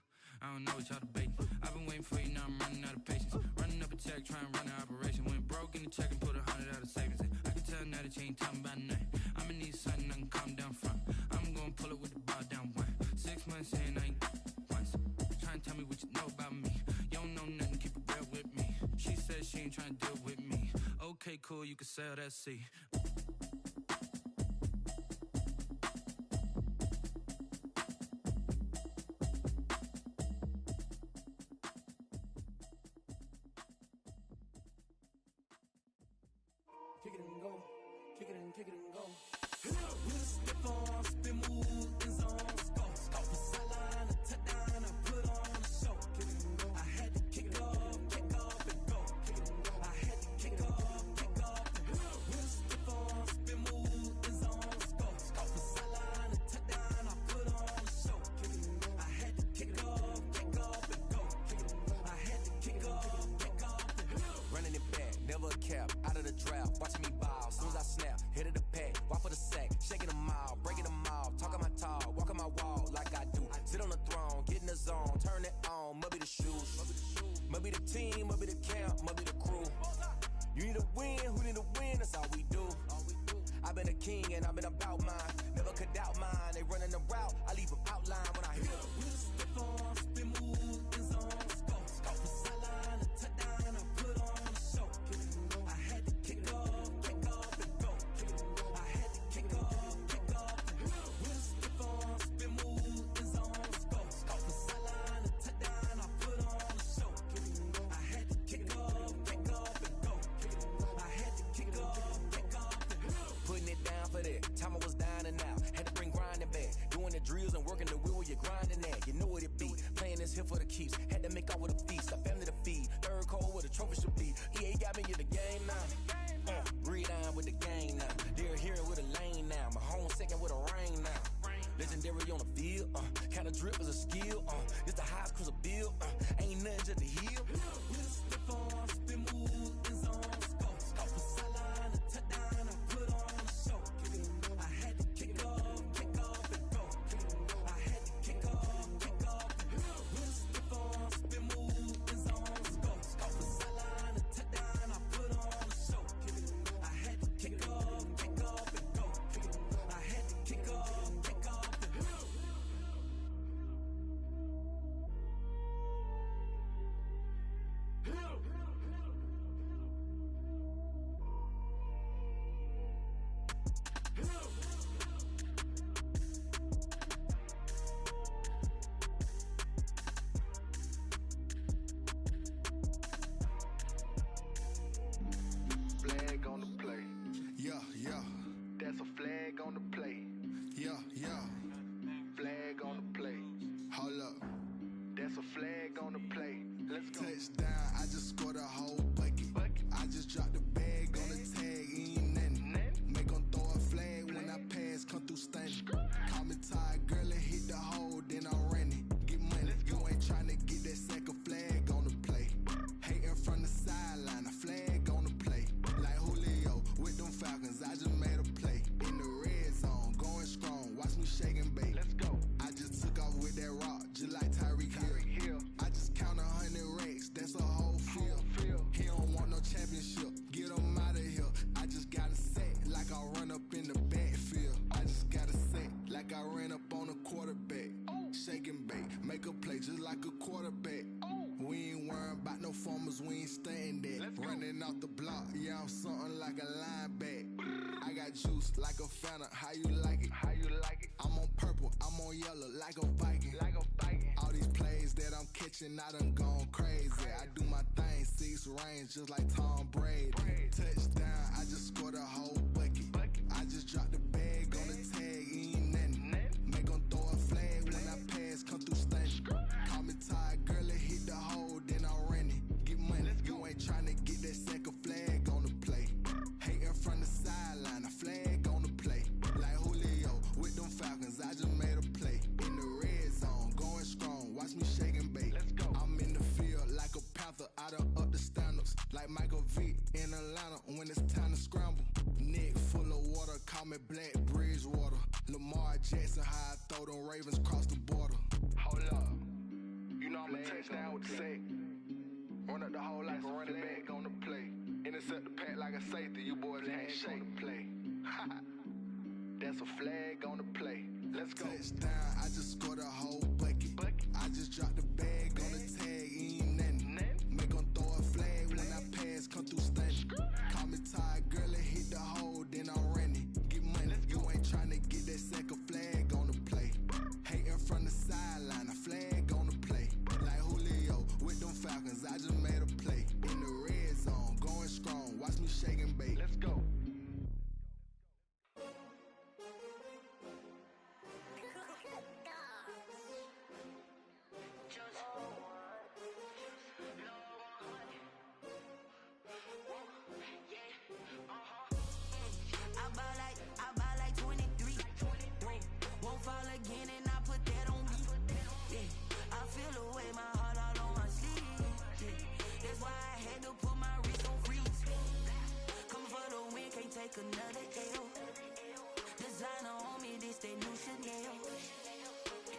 I don't know what y'all debating. I've been waiting for you, now I'm running out of patience. Running up a check, trying to run an operation. Went broke in the check and put 100 out of savings in. I can tell now that you ain't talking about nothing. I'ma need something I can calm down from. I'm gonna pull it with the bar down one. 6 months in, I ain't once. Trying to tell me what you know about me. You don't know nothing, keep it real with me. She said she ain't trying to deal with me. Okay, cool, you can sell that seat. Kick it and go, kick it and go. With a stiff arm, spin move in zone. Scope for sideline, a touchdown, I put on a show. I had to kick off and go. I had to kick off and go. With a stiff arm, spin move in zone. Scope for sideline, a touchdown, I put on a show. I had to kick off and go. I had to kick off and go. Running it back, never a cap, out of the drought, watching me ball. Soon as I snap, hit of the pack, walk for the sack, shaking them all, breaking them all, talking my talk, walking my wall like I do. Sit on the throne, get in the zone, turn it on, must be the shoes, must be the team, must be the camp, must be the crew. You need a win, who need a win, that's all we do. I've been a king and I've been about mine, never could doubt mine. They running the route, I leave them outline when I hit them. With a stiff arm, spin move in zone. Scope for sideline, a touchdown, I put on a show. I had to kick off and go. I had to kick off and go. With a stiff arm, spin move in zone. Scope for sideline, a touchdown, I put on a show. I had to kick off and go. I had to kick off and go. Putting it down for that, time I was down and out. Had to bring grinding back, doing the drills and working the wheel where you're grinding at. You know what it be, playing this here for the keeps. Had to make out with a feast, a family to feed. Third cold where the trophy should be. EA got me in the game now. Breathe down with the game now. They're here with a lane now. My home second with a rain now. Legendary on the field, kinda drip is a skill. It's the highest cruiser bill, ain't nothing just to heal. With a stiff arm, spin move in zone. Scope for sideline, a touchdown, I put on a show. I had to kick off and go. I had to kick off and go. With a stiff arm, spin move in zone. Scope for sideline, a touchdown, I put on a show. I had to kick off and go. I had to kick off and go. That's a flag on the play. Yeah, yeah. Flag on the play. Hold up. That's a flag on the play. Let's go. Touchdown, I just scored a whole bucket. I just dropped the bag on the tag, ain't nothing. Make them throw a flag when I pass, come through stunning. Call me tired, girl, and hit the hole, then I'm running. Get money, you ain't tryna get that second flag on the play. Hating from the sideline, a flag on the play. Like Julio with them Falcons, I just made a play. In the red zone, going strong, watch me shake and bake. Let's go. I just took off with that rock, just like Tyreek Hill. I just count 100 racks, that's a whole field. He don't want no championship, get him out of here. I just got a set, like I run up in the backfield. I just got a set, like I ran up on a quarterback. Shake and bake, make a play just like a quarterback. We ain't worrying about no formers, we ain't staying there. Running off the block, yeah, I'm something like a lineback. I got juice like a Fanta, how you like it? How you like it? I'm on purple, I'm on yellow, like a Viking. Like a Viking. All these plays that I'm catching, I done gone crazy. I do my thing, 6 range, just like Tom Brady. Touchdown, I just scored a whole bucket. I just dropped the bag on the tag, ain't nothing. Make them throw a flag when I pass, come through stunning. Call me tired, girl, and hit the hole, then I'm running. Get money, you ain't tryna get that second flag on the play. Hating from the sideline, a flag on the play. Like Julio with them Falcons, I just made a play. In the red zone, going strong, watch me shake and bake. Let's go. I'm in the field like a panther, I done up the standards. Like Michael Vick in Atlanta when it's time to scramble. Neck full of water, call me Black Bridgewater. Lamar Jackson, how I throw them Ravens cross the border. Hold up. You know I'm a touchdown with the sack. Run up the hole like a running back on the play. Intercept the pack like a safety. You boys ain't shake the play. That's a flag on the play. Let's go. Touchdown, I just scored a whole bucket. I just dropped the bag on the tag, ain't nothing. Make them throw a flag when I pass, come through stunning. Call me tired, girl, and hit the hole, then I'm running. Get money, you ain't tryna get that second flag on the play. Hating from the sideline, a flag on the play. Like Julio with them Falcons, I just made a play. In the red zone, going strong, watch me shake and bake. Let's go. I buy like 23. Won't fall again and I put that on me. Yeah, I feel the way, my heart all on my sleeve. Yeah, that's why I had to put my wrist on freeze. Coming for the win, can't take another L. Designer on me, this that new Chanel.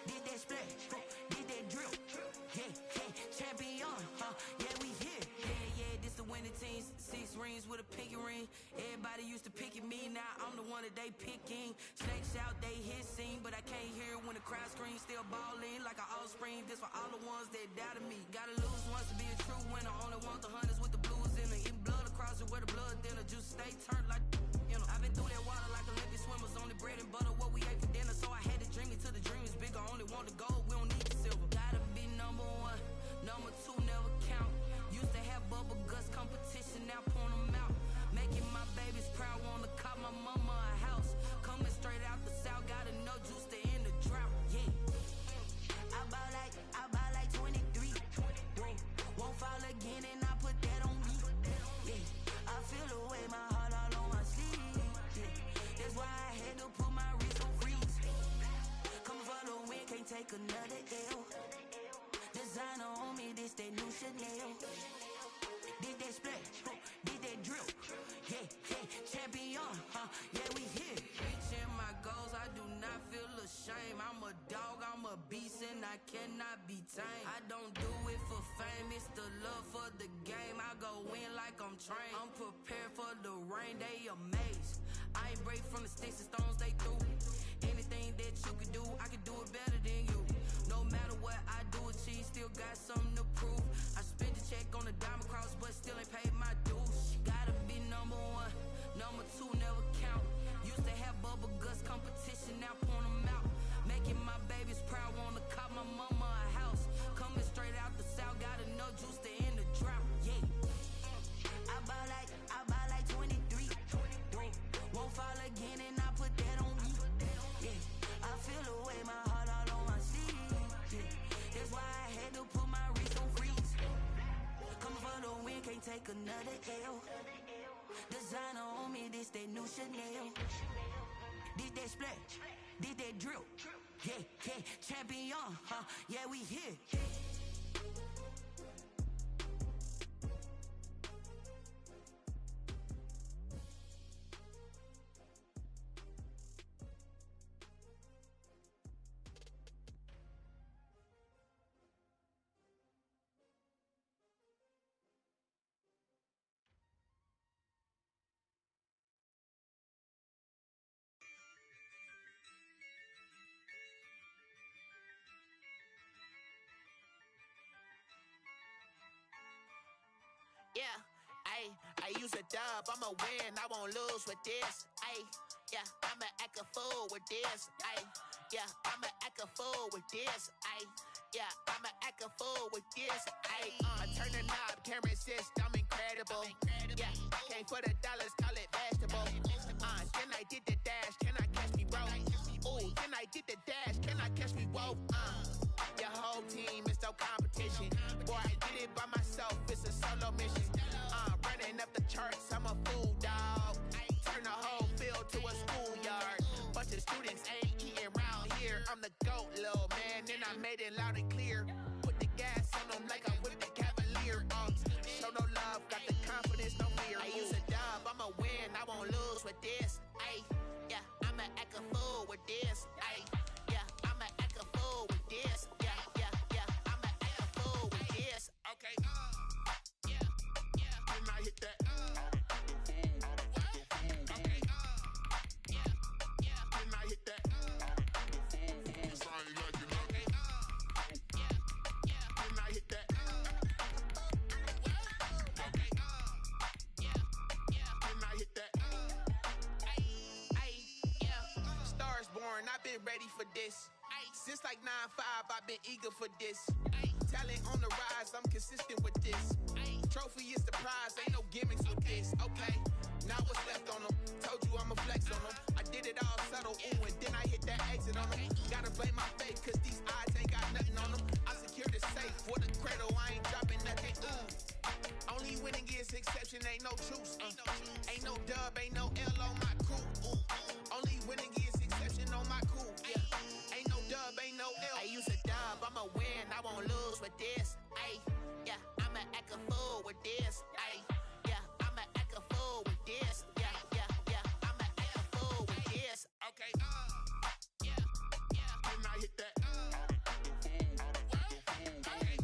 Did that splash, did that drill. Yeah, champion, yeah, we here. Yeah, this the winning team. 6 rings with a pinky ring. Everybody used to pick at me, now I'm the one that they picking. Snakes out, they hissing, but I can't hear when the crowd screams. Still balling like an offspring. This for all the ones that doubted me. Gotta lose once to be a true winner. Only want the hunters with the blues in it. Eating blood across it where the blood thinner. Juice stay turned like, you know. I've been through that water like Olympic swimmers. Only bread and butter, what we ate for dinner. So I had to dream it till the dream is bigger. Only want the gold, we don't need the silver. Gotta be number 1, number 2 never count. Used to have bubble guts competition, now point them out. Making my babies proud, wanna cop my mama a house. Coming straight out the south, gotta know juice to end the drought. Yeah, I buy like 23. Won't fall again and I put that on me. Yeah, I feel the way, my heart all on my sleeve. Yeah, that's why I had to put my wrist on freeze. Coming for the win, can't take another L. Designer on me, this that new Chanel. Did that splash, did that drill. Yeah, champion, yeah, we here. Reaching my goals, I do not feel ashamed. I'm a dog, I'm a beast, and I cannot be tamed. I don't do it for fame, it's the love for the game. I go in like I'm trained. I'm prepared for the rain, they amazed. I ain't break from the sticks and stones they threw. Anything that you can do, I can do it better than you. No matter what I do, achieve, still got something to prove. I spent the check on the diamond cross, but still ain't paid my dues. Gotta be number 1, number 2 never count. Used to have bubble guts competition, now point them out. Making my babies proud, wanna cop my mama a house. Coming straight out the south, gotta know juice to end the drought. Yeah, I buy like 23. Won't fall again and I another L. Designer on me, this that new Chanel. This that splash, this that drill. Yeah, yeah, champion, huh? Yeah, we here. Yeah, I use a dub, I'ma win, I won't lose with this. Yeah, I'ma act a fool with this. Yeah, I'ma act a fool with this. Yeah, I'ma act a fool with this. I turn the knob, camera assist, I'm incredible. Yeah, came for the dollars, call it vegetable. Then I did the dash, can I catch me, bro? Ooh, then I did the dash, can I catch me, whoa? Your whole team is no competition. Boy, I did it by myself, it's a solo mission. Running up the charts, I'm a fool, dog. Turn the whole field to a schoolyard. Bunch of students ain't eating round here. I'm the GOAT, little man, and I made it loud and clear. Put the gas on them like I'm with the Cavalier. Show no love, got the confidence, no fear. I use a dub, I'ma win, I won't lose with this. Yeah, I'ma act a fool with this. Yeah, I'ma act a fool with this. Yeah, I'ma act a fool with this. Okay, Then I hit that. Okay, Then I hit that. Sound like you know. Then I hit that. Okay, Then I hit that. Yeah. Stars born, I've been ready for this. Since like 9-5, I've been eager for this. Talent on the rise, I'm consistent with this. Trophy is the prize, ain't no gimmicks with this. Okay, now what's left on them? Told you I'ma flex on them. I did it all subtle, ooh, and then I hit that exit on them. Gotta blame my fate, cause these odds ain't got nothing on them. I secured the safe for the cradle, I ain't dropping nothing, ooh. Only winning is exception, ain't no truce. Ain't no dub, ain't no L on my crew. Only winning is exception on my crew. Yeah, ain't no dub, ain't no L. I use a dub, I'ma win, I won't lose with this. Yeah, I'ma act a fool with this. Yeah, I'ma act a fool with this. Yeah, I'ma act a fool with this. Okay, Then I hit that. Okay,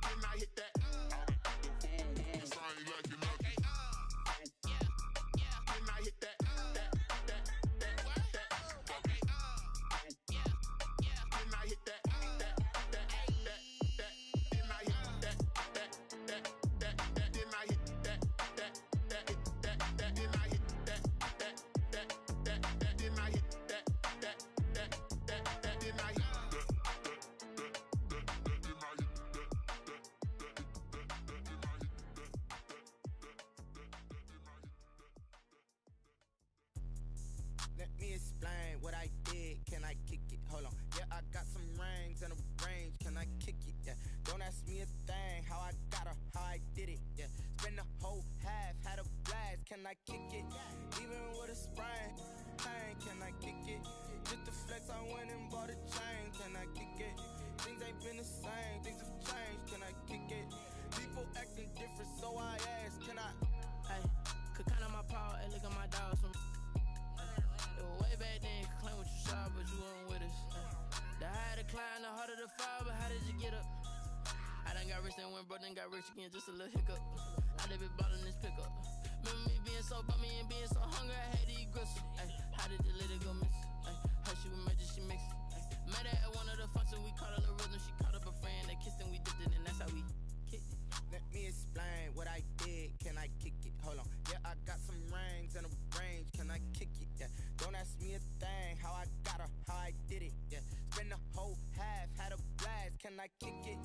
Then I hit that. Sound like you know. Okay, Then I hit that. Okay, Then I hit that. Let me explain what I did. Can I kick it? Hold on. Yeah, I got some rings and a range. Can I kick it? Yeah. Don't ask me a thing. How I got her, how I did it. Yeah. Spend the whole half, had a blast. Can I kick it? Even with a sprain. Pain, can I kick it? Just the flex, I went and bought a chain. Can I kick it? Things ain't been the same. Things have changed. Can I kick it? People acting different, so I ask. Can I? Hey, could count on my power and look at my dogs from. Way back then, could claim what you saw, but you weren't with us. The higher the climb, the harder the fall, but how did you get up? I done got rich and went broke, then got rich again, just a little hiccup. I done been ballin' this pickup. Remember me being so bummy and being so hungry, I had to eat gristle. Ay, how did the lady go miss? Ay, her she was major, she mixed. Met her at one of the functions, we caught a little rhythm, she caught up a friend, they kissed and we dipped it, and that's how we kicked it. Let me explain what I did. Can I kick it? Hold on. Yeah, I got some rings and a range. Can I kick it? Yeah. Don't ask me a thing. How I got her, how I did it. Yeah. Spend the whole half, had a blast. Can I kick it?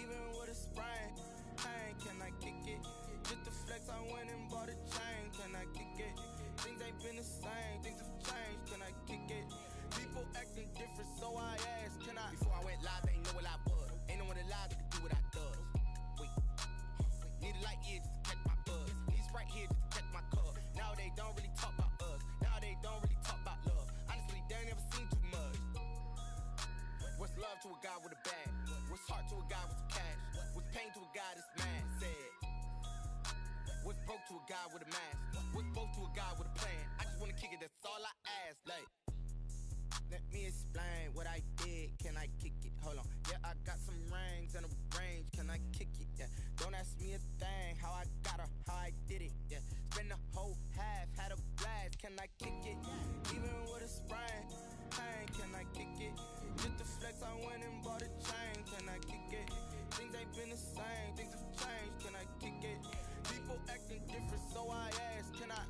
Even with a sprain. Pain, can I kick it? Just the flex, I went and bought a chain. Can I kick it? Things ain't been the same. Things have changed. Can I kick it? People acting different, so I asked. Can I? Before I went live, they ain't know what I was. Ain't no one alive that could do what I does. Wait. pain to a guy that's mad. Said, what's broke to a guy with a mask? What's broke to a guy with a plan? I just wanna kick it, that's all I ask. Like, let me explain what I did. Can I kick it? Hold on. Yeah, I got some rings and a range. Can I kick it? Yeah. Don't ask me a thing. How I got her, how I did it. Yeah. Spend the whole half, had a blast. Can I kick it? Even with a sprain. Pain, can I kick it? Just the flex, I went and bought a chain. Can I kick it? Things ain't been the same. Things have changed. Can I kick it? People acting different, so I ask. Can I?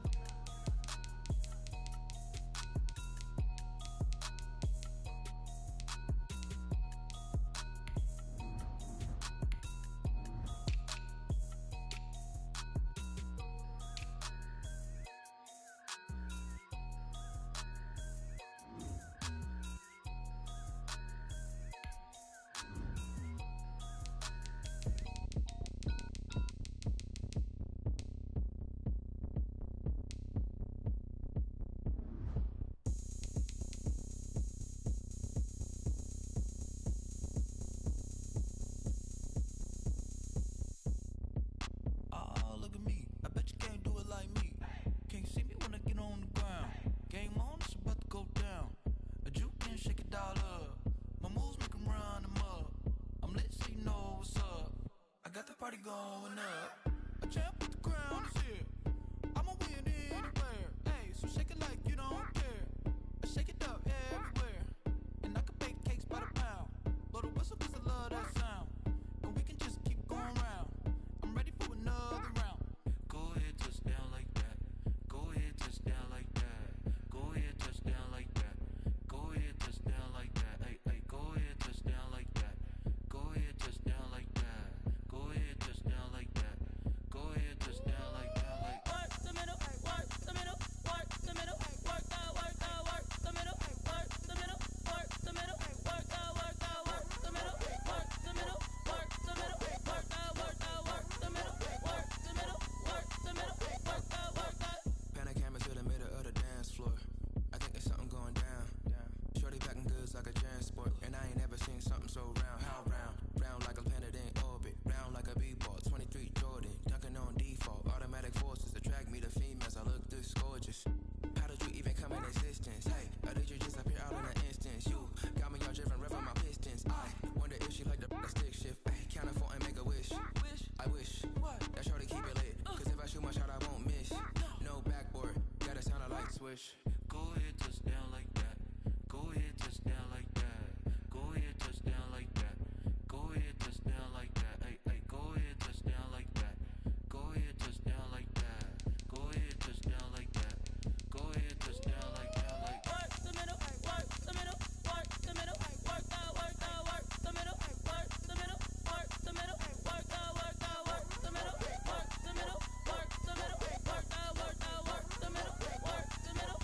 Going up, a champ with the crown is here. I'ma win anywhere. Hey, so shake it like you don't care. I shake it up everywhere, and I can bake cakes by the pound. Blow the whistle 'cause I love that sound, and we can just keep going round. I'm ready for another round. Go ahead, touch down like that. Go ahead, touch down like that. Go ahead, touch down like that. Go ahead, touch down like that. Hey, hey, go ahead, touch down like that. Go ahead, touch down like that. Go ahead, touch down like that. Go ahead, touch down like that. Like work the middle, work the middle, work the middle, work the middle, work the middle, work the middle, work the middle, work the middle, work the middle, work the middle, work the middle, work the middle, work the. Panic camera to the middle of the dance floor. I think there's something going down. Shorty packing goods like a transport, and I ain't never seen something so round. How round? Round like a planet in orbit, round like a b-ball. 23 Jordan, dunking on default. Automatic forces attract me to females. I look this gorgeous. How did you even come in existence? Hey, how did you just appear out in an instance? You got me all driven, revving my pistons. I wonder if she like the stick shift. Ay, count a 4 and make a wish. I wish that shorty keep it lit. 'Cause if I shoot my shot, I won't miss. No backboard, gotta sound a light switch. go ahead, touch down like that. Go ahead, touch down like that. Go ahead, touch down like that. Go ahead, touch down like that. Hey, hey, go ahead, touch down like that. Go ahead, touch down like that. Go ahead, touch down like that. Go ahead, touch down like that. Like work the middle, work the middle, work the middle, work the middle, work the middle, work the middle, work the middle, work the middle, work the middle, work the middle, work the middle, work the middle, work the middle, work the middle, work the middle,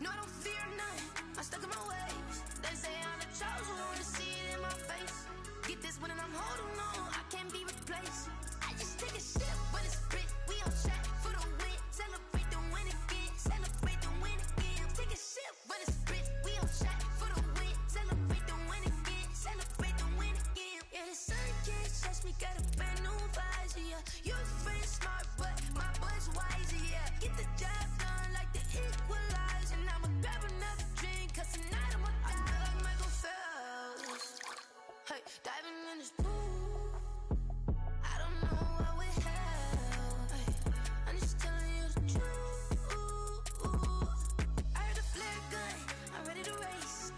No, I don't fear nothing. I'm stuck in my ways. They say I'm the chosen one, to see it in my face. Get this one and I'm holding on. I can't be replaced. I just take a sip, but it's split. We on track for the win. Celebrate the win again. Celebrate the win again. Take a sip, but it's split. We on track for the win. Celebrate the win again. Celebrate the win again. Yeah, the sun can't touch me. Got a brand new visor. Yeah, you're friend smart, but my boy's wiser. Yeah, get the job done like the equalizer. And I'ma grab another drink, 'cause tonight I'ma die. I feel like Michael Phelps. Hey, diving in this pool. I don't know what we have. Hey, I'm just telling you the truth. I heard a flare gun. I'm ready to race.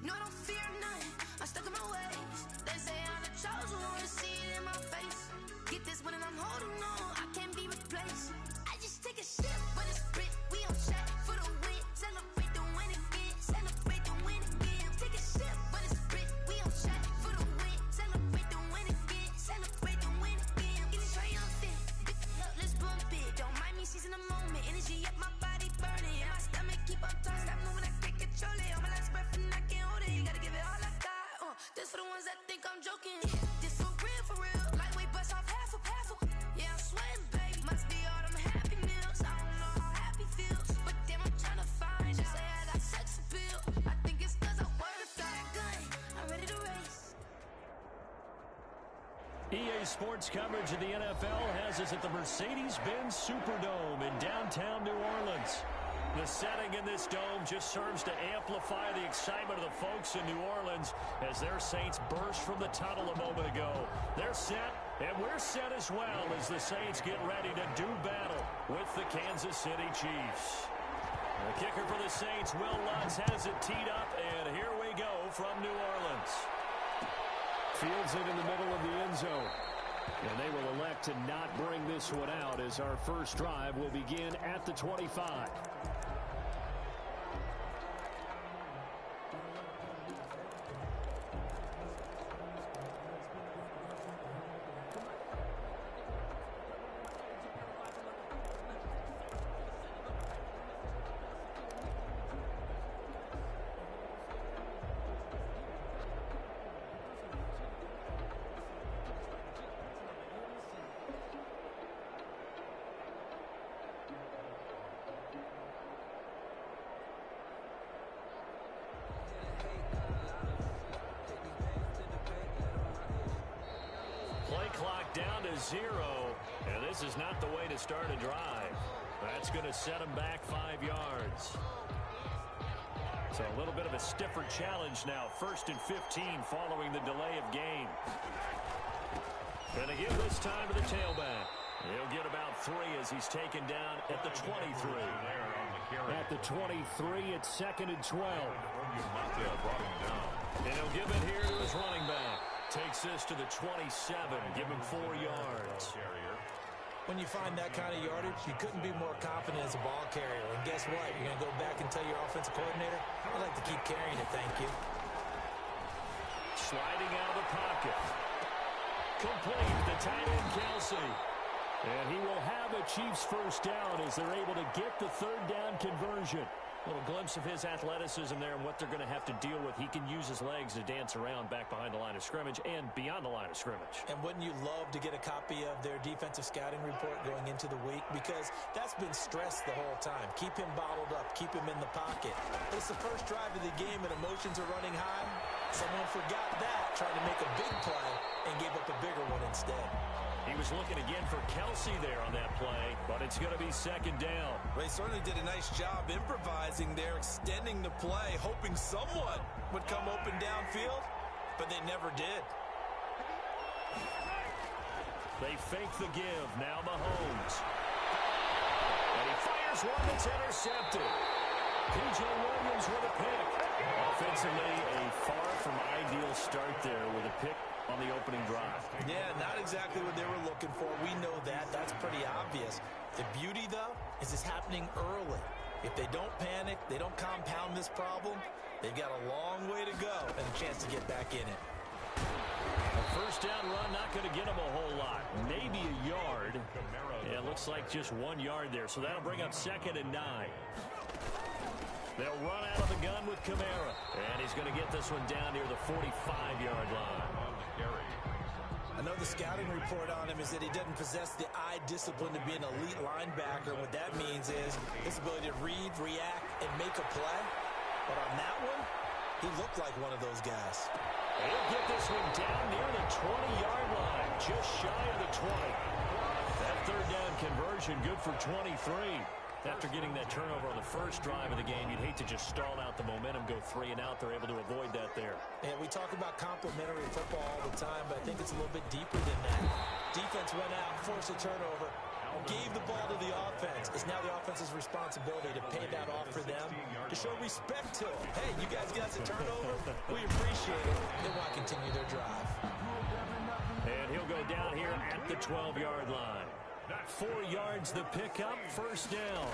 No, I don't fear nothing. I'm stuck in my ways. They say I'm the chosen one, to see it in my face. Get this one and I'm holding on. I can't be replaced. I just take a sip, but it's split. We on track for the win. Celebrate the win again. Celebrate the win again. Take a sip, but it's split. We on track for the win. Celebrate the win again. Celebrate the win again. Get it triumphant. Let's bump it. Don't mind me seizing the moment. Energy up, my body burning. And my stomach keep on turning. Stop moving, I can't control it. On my last breath and I can't hold it. You gotta give it all I got. This for the ones that think I'm joking. This for real, for real. Lightweight bust off half of. Yeah, I'm sweating, baby. Must be all them happy meals. I don't know how happy feels, but damn, I'm trying to find out. Say I got sex appeal. I think it's 'cause I wear a flag gun. I'm ready to race. EA Sports coverage of the NFL has us at the Mercedes-Benz Superdome in downtown New Orleans. The setting in this dome just serves to amplify the excitement of the folks in New Orleans as their Saints burst from the tunnel a moment ago. They're set, and we're set as well as the Saints get ready to do battle with the Kansas City Chiefs. The kicker for the Saints, Will Lutz, has it teed up, and here we go from New Orleans. Fields it in the middle of the end zone. And they will elect to not bring this one out as our first drive will begin at the 25. Down to 0, and this is not the way to start a drive. That's going to set him back 5 yards. So a little bit of a stiffer challenge now. 1st and 15 following the delay of game. And they give this time to the tailback. He'll get about 3 as he's taken down at the 23. At the 23, it's 2nd and 12. And he'll give it here to his running back. Takes this to the 27. Give him 4 yards. When you find that kind of yardage, you couldn't be more confident as a ball carrier. And guess what? You're going to go back and tell your offensive coordinator, I'd like to keep carrying it, thank you. Sliding out of the pocket. Complete the tight end, Kelsey. And he will have a Chiefs first down as they're able to get the 3rd down conversion. A little glimpse of his athleticism there and what they're going to have to deal with. He can use his legs to dance around back behind the line of scrimmage and beyond the line of scrimmage. And wouldn't you love to get a copy of their defensive scouting report going into the week? Because that's been stressed the whole time. Keep him bottled up. Keep him in the pocket. It's the first drive of the game and emotions are running high. Someone forgot that, trying to make a big play, and gave up a bigger one instead. He was looking again for Kelsey there on that play, but it's going to be 2nd down. They certainly did a nice job improvising there, extending the play, hoping someone would come open downfield, but they never did. They fake the give. Now Mahomes. And he fires one that's intercepted. P.J. Williams with a pick. Offensively, a far from ideal start there with a pick on the opening drive. Yeah, not exactly what they were looking for. We know that. That's pretty obvious. The beauty, though, is it's happening early. If they don't panic, they don't compound this problem, they've got a long way to go and a chance to get back in it. A first down run, not going to get him a whole lot. Maybe a yard. Yeah, it looks like just 1 yard there. So that'll bring up 2nd and 9. They'll run out of the gun with Kamara. And he's going to get this one down near the 45-yard line. I know the scouting report on him is that he doesn't possess the eye discipline to be an elite linebacker. What that means is his ability to read, react, and make a play. But on that one, he looked like one of those guys. He'll get this one down near the 20-yard line, just shy of the 20. That third down conversion good for 23. After getting that turnover on the first drive of the game, you'd hate to just stall out the momentum, go 3 and out. They're able to avoid that there. And we talk about complementary football all the time, but I think it's a little bit deeper than that. Defense went out, forced a turnover, gave the ball to the offense. It's now the offense's responsibility to pay that off for them, to show respect to them. Hey, you guys got a turnover? We appreciate it. They want to continue their drive. And he'll go down here at the 12-yard line. 4 yards the pickup, first down.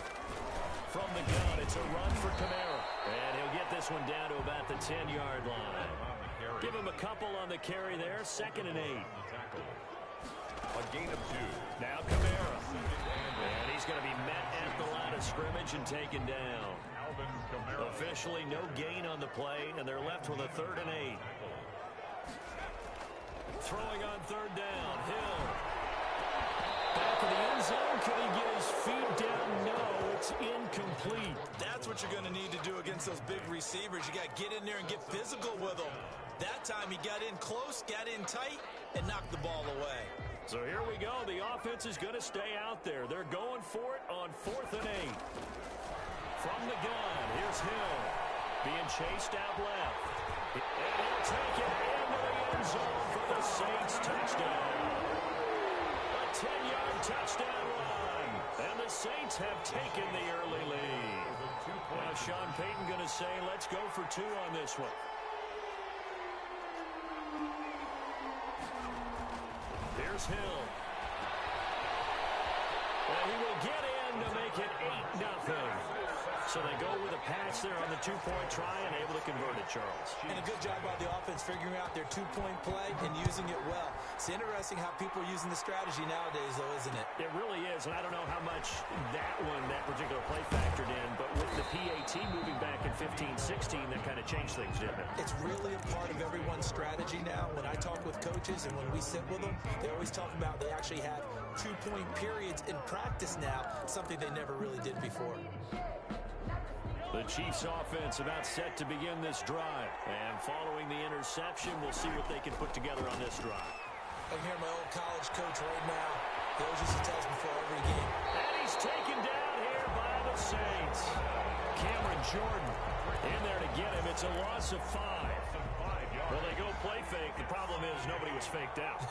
From the gun, it's a run for Kamara. And he'll get this one down to about the 10-yard line. Give him a couple on the carry there, 2nd and 8. A gain of 2. Now Kamara. And he's going to be met at the line of scrimmage and taken down. Officially no gain on the play, and they're left with a 3rd and 8. Throwing on 3rd down, Hill. Back of the end zone, can he get his feet down? No, it's incomplete. That's what you're going to need to do against those big receivers. You got to get in there and get physical with them. That time he got in close, got in tight, and knocked the ball away. So here we go. The offense is going to stay out there. They're going for it on 4th and 8. From the gun, here's Hill. Being chased out left. And he'll take it into the end zone for the Saints touchdown. 10-yard touchdown run. And the Saints have taken the early lead. Now Sean Payton going to say, let's go for 2 on this one. Here's Hill. And he will get in to make it 8-0. So they go with a pass there on the 2-point try and able to convert it, Charles. And a good job by the offense figuring out their 2-point play and using it well. It's interesting how people are using the strategy nowadays, though, isn't it? It really is, and I don't know how much that particular play factored in, but with the PAT moving back in 15-16, that kind of changed things, didn't it? It's really a part of everyone's strategy now. When I talk with coaches and when we sit with them, they always talk about they actually have 2-point periods in practice now, something they never really did before. The Chiefs offense about set to begin this drive. And following the interception, we'll see what they can put together on this drive. I can hear my old college coach right now. He always used to tell us before every game. And he's taken down here by the Saints. Cameron Jordan in there to get him. It's a loss of 5. Well, they go play fake. The problem is nobody was faked out.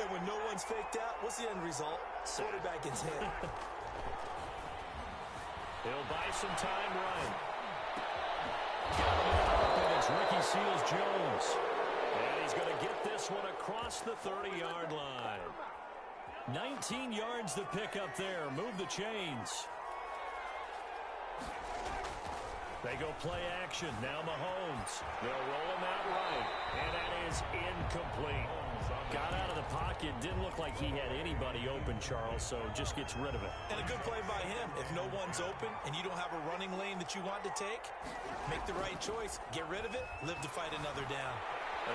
And when no one's faked out, what's the end result? Quarterback gets hit. He'll buy some time running. And it's Ricky Seals-Jones. And he's going to get this one across the 30-yard line. 19 yards to pick up there. Move the chains. They go play action. Now Mahomes. They'll roll him out right. And that is incomplete. Got out of the pocket. Didn't look like he had anybody open, Charles, so just gets rid of it. And a good play by him. If no one's open and you don't have a running lane that you want to take, make the right choice. Get rid of it. Live to fight another down.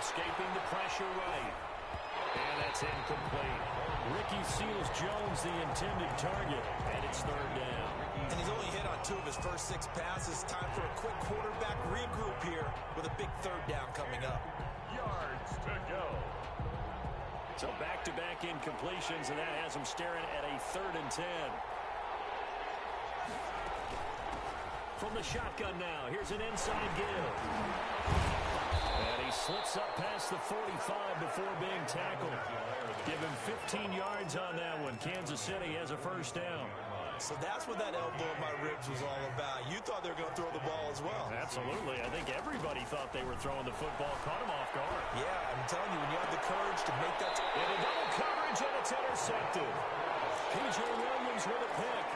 Escaping the pressure right. And that's incomplete. Ricky Seals-Jones, the intended target. And it's 3rd down. And he's only hit on 2 of his first 6 passes. Time for a quick quarterback regroup here with a big 3rd down coming up. Yards to go. So back-to-back incompletions, and that has them staring at a 3rd and 10. From the shotgun now, here's an inside give. And he slips up past the 45 before being tackled. Give him 15 yards on that one. Kansas City has a first down. So that's what that elbow in my ribs was all about. You thought they were going to throw the ball as well. Absolutely. I think everybody thought they were throwing the football. Caught him off guard. Yeah, I'm telling you, when you have the courage to make that... In a double coverage, and it's intercepted. P.J. Williams with a pick.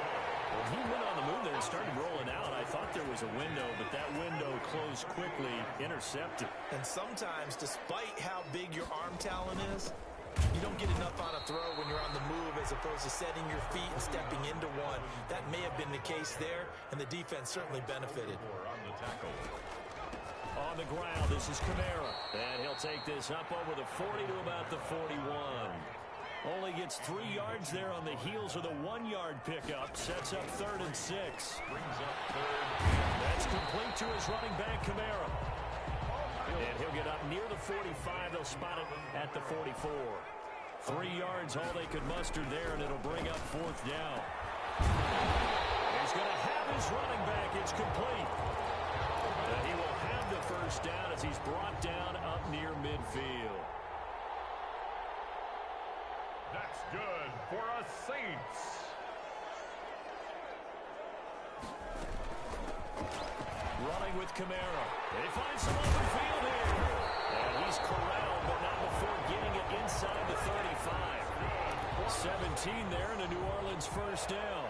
Well, he went on the move there and started rolling out. I thought there was a window, but that window closed quickly. Intercepted. And sometimes, despite how big your arm talent is, you don't get enough on a throw when you're on the move as opposed to setting your feet and stepping into one. That may have been the case there, and the defense certainly benefited. On the tackle. On the ground, this is Kamara. And he'll take this up over the 40 to about the 41. Only gets 3 yards there on the heels of the 1-yard pickup. Sets up 3rd and 6. Brings up 3rd. That's complete to his running back, Kamara. And he'll get up near the 45. They'll spot it at the 44. 3 yards, all they could muster there, and it'll bring up 4th down. He's going to have his running back. It's complete. And he will have the 1st down as he's brought down up near midfield. That's good for a Saints. Running with Kamara. He finds some open field here. And he's corralled, but not before getting it inside the 35. 17 there, and a New Orleans 1st down.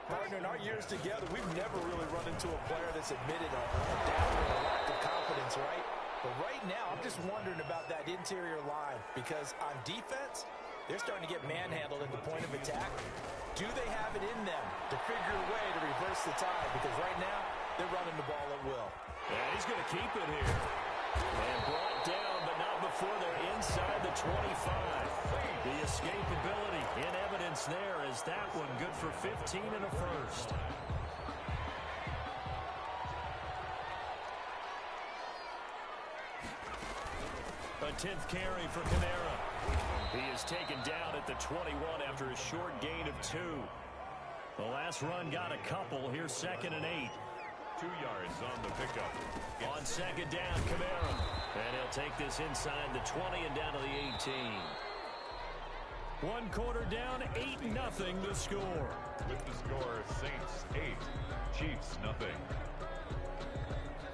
Partner, in our years together, we've never really run into a player that's admitted a doubt or a lack of confidence, right? But right now, I'm just wondering about that interior line because on defense, they're starting to get manhandled at the point of attack. Do they have it in them to figure a way to reverse the tide? Because right now, they're running the ball at will. Yeah, he's going to keep it here. And brought down, but not before they're inside the 25. The escapability in evidence there is that one good for 15 and a 1st. A 10th carry for Kamara. He is taken down at the 21 after a short gain of 2. The last run got a couple. Here's 2nd and 8. 2 yards on the pickup. On 2nd down, Kamara. And he'll take this inside the 20 and down to the 18. 1 quarter down, 8-0 the score. With the score, Saints 8, Chiefs nothing.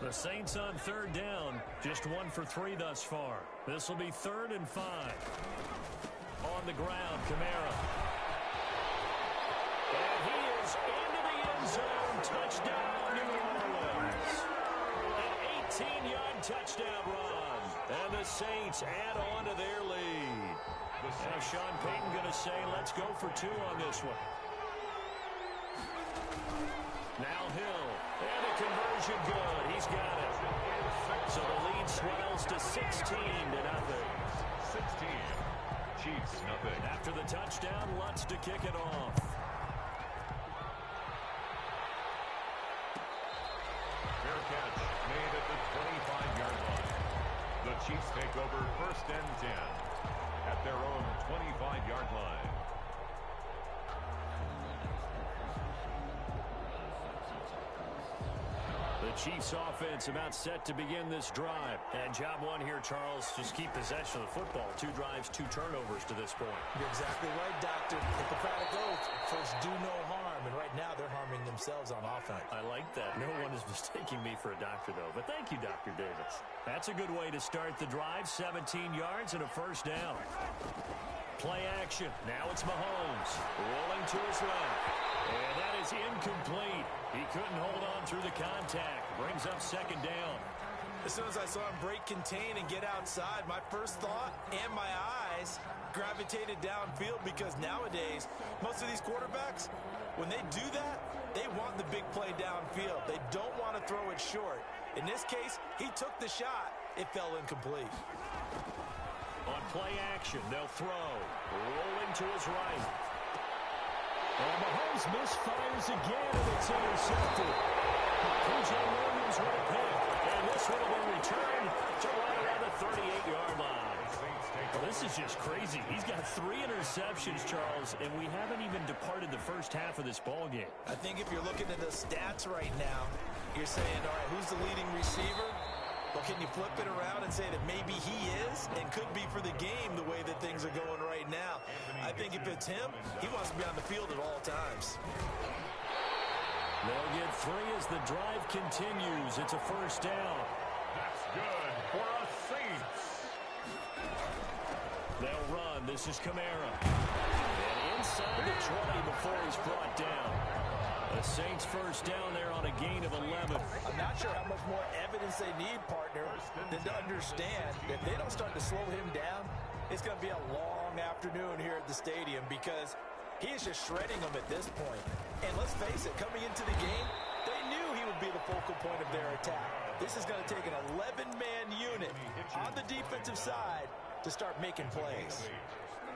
The Saints on 3rd down, just 1 for 3 thus far. This will be 3rd and 5. On the ground, Kamara. And he is into the end zone. Touchdown, New Orleans. An 18-yard touchdown run. And the Saints add on to their lead. Now Sean Payton going to say, let's go for 2 on this one. Now Hill. And a conversion good. He's got it. So the lead swells to 16-0. 16. Chiefs nothing. After the touchdown, Lutz to kick it off. Fair catch made at the 25-yard line. The Chiefs take over 1st and 10 at their own 25-yard line. The Chiefs offense about set to begin this drive. And job 1 here, Charles, just keep possession of the football. 2 drives, 2 turnovers to this point. You're exactly right, Doctor. Hippocratic oath. First, do no harm. And right now, they're harming themselves on offense. I like that. No one is mistaking me for a doctor, though. But thank you, Dr. Davis. That's a good way to start the drive. 17 yards and a 1st down. Play action. Now it's Mahomes. Rolling to his left. And that is incomplete. He couldn't hold on through the contact. Brings up 2nd down. As soon as I saw him break contain and get outside, my first thought and my eyes gravitated downfield because nowadays, most of these quarterbacks, when they do that, they want the big play downfield. They don't want to throw it short. In this case, he took the shot. It fell incomplete. On play action, they'll throw. Rolling to his right. And Mahomes misfires again, and it's intercepted. P.J. Williams with a pick. And this will have been returned to right around the 38-yard line. Well, this is just crazy. He's got 3 interceptions, Charles, and we haven't even departed the first half of this ball game. I think if you're looking at the stats right now, you're saying, all right, who's the leading receiver? Well, can you flip it around and say that maybe he is and could be for the game the way that things are going right now? I think if it's him, he wants to be on the field at all times. They'll get 3 as the drive continues. It's a 1st down. That's good for a Saints. They'll run. This is Kamara. And inside the 20 before he's brought down. The Saints first down there on a gain of 11. I'm not sure how much more evidence they need, partner, than to understand that if they don't start to slow him down, it's going to be a long afternoon here at the stadium because he is just shredding them at this point. And let's face it, coming into the game, they knew he would be the focal point of their attack. This is going to take an 11-man unit on the defensive side to start making plays.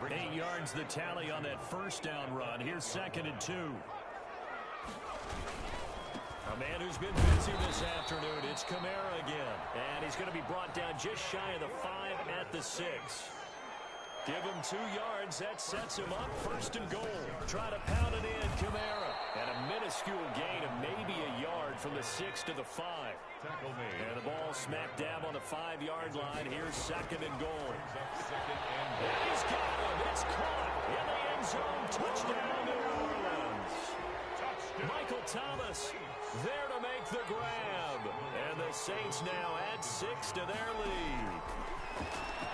8 yards the tally on that first down run. Here's 2nd and 2. A man who's been busy this afternoon, it's Kamara again. And he's going to be brought down just shy of the 5 at the 6. Give him 2 yards. That sets him up. 1st and goal. Try to pound it in, Kamara. And a minuscule gain of maybe a yard from the 6 to the 5. And the ball smack dab on the 5-yard line. Here's 2nd and goal. And he's got him. It's caught in the end zone. Touchdown, New Orleans. Michael Thomas there to make the grab. And the Saints now add 6 to their lead.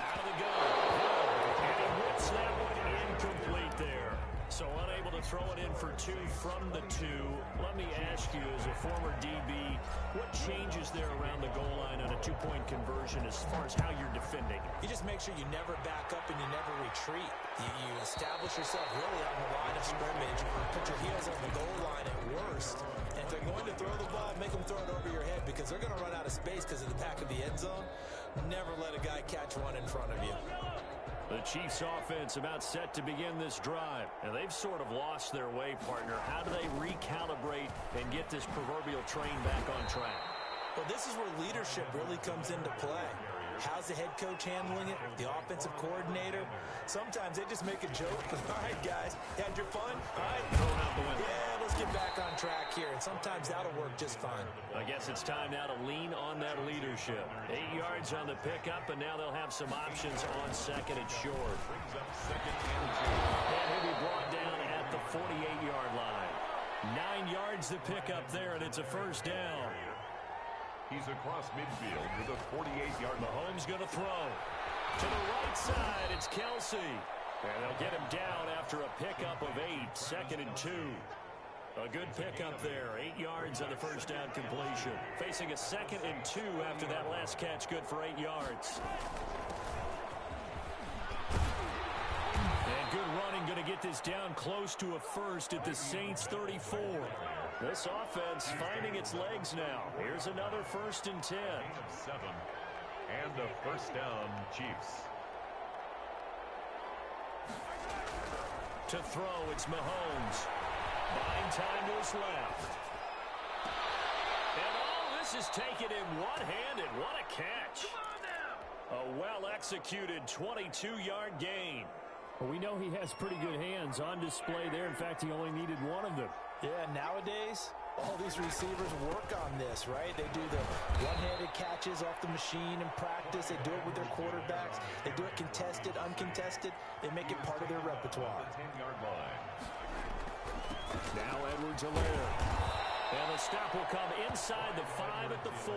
Out of the gun. And he whips that one incomplete there. So unable to throw it in for 2 from the 2. Let me ask you, as a former DB, what changes there around the goal line on a 2-point conversion as far as how you're defending? You just make sure you never back up and you never retreat. You establish yourself really on the line of scrimmage, put your heels on the goal line at worst. And if they're going to throw the ball, make them throw it over your head because they're going to run out of space because of the back of the end zone. Never let a guy catch one in front of you. The Chiefs offense about set to begin this drive. And they've sort of lost their way, partner. How do they recalibrate and get this proverbial train back on track? Well, this is where leadership really comes into play. How's the head coach handling it? The offensive coordinator? Sometimes they just make a joke. All right, guys, had your fun? All right. Throw it out the window. Yeah, let's get back on track here. And sometimes that'll work just fine. I guess it's time now to lean on that leadership. 8 yards on the pickup, and now they'll have some options on 2nd and short. And he'll be brought down at the 48-yard line. 9 yards the pickup there, and it's a 1st down. He's across midfield with a 48-yard line. Mahomes going to throw. To the right side, it's Kelsey. And they'll get him down after a pickup of 8. 2nd and 2. A good pickup there. 8 yards on the 1st down completion. Facing a 2nd and 2 after that last catch. Good for 8 yards. And good running. Going to get this down close to a 1st at the Saints 34. This offense finding its legs now. Here's another 1st and 10. 7. And the 1st down, Chiefs. To throw, it's Mahomes. Buying time to his left. And all this is taken in one-handed. What a catch. A well-executed 22-yard gain. Well, we know he has pretty good hands on display there. In fact, he only needed one of them. Yeah, nowadays, all these receivers work on this, right? They do the one-handed catches off the machine in practice. They do it with their quarterbacks. They do it contested, uncontested. They make it part of their repertoire. 10-yard line. Now Edwards-Helaire. And the stop will come inside the 5 at the 4.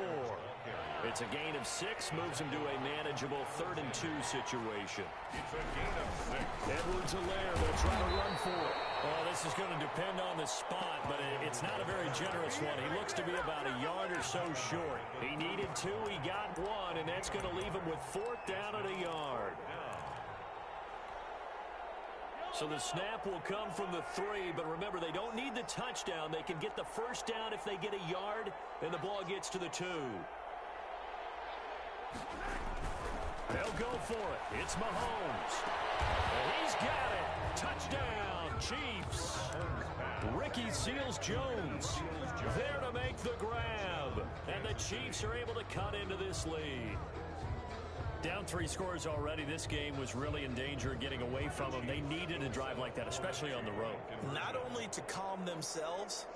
It's a gain of 6, moves him to a manageable 3rd and 2 situation. It's a gain of 6. Edwards-Helaire, they'll try to run for it. Oh, this is going to depend on the spot, but it's not a very generous one. He looks to be about a yard or so short. He needed 2, he got 1, and that's going to leave him with 4th down at a yard. So the snap will come from the 3, but remember, they don't need the touchdown. They can get the 1st down if they get a yard, and the ball gets to the 2. They'll go for it. It's Mahomes. And he's got it. Touchdown, Chiefs. Ricky Seals-Jones there to make the grab. And the Chiefs are able to cut into this lead. Down 3 scores already. This game was really in danger of getting away from them. They needed a drive like that, especially on the road. Not only to calm themselves,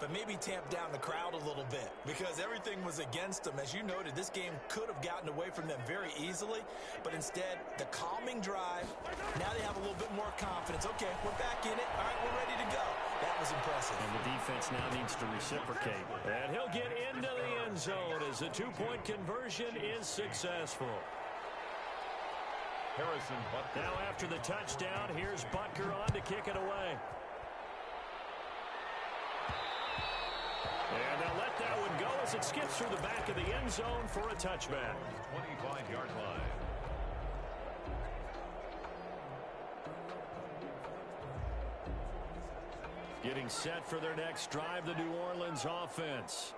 but maybe tamp down the crowd a little bit because everything was against them. As you noted, this game could have gotten away from them very easily, but instead, the calming drive, now they have a little bit more confidence. Okay, we're back in it. All right, we're ready to go. That was impressive. And the defense now needs to reciprocate. And he'll get into the end zone as the 2-point conversion is successful. Harrison Butker. Now after the touchdown, here's Butker on to kick it away. And they'll let that one go as it skips through the back of the end zone for a touchback. 25-yard line. Getting set for their next drive, the New Orleans offense.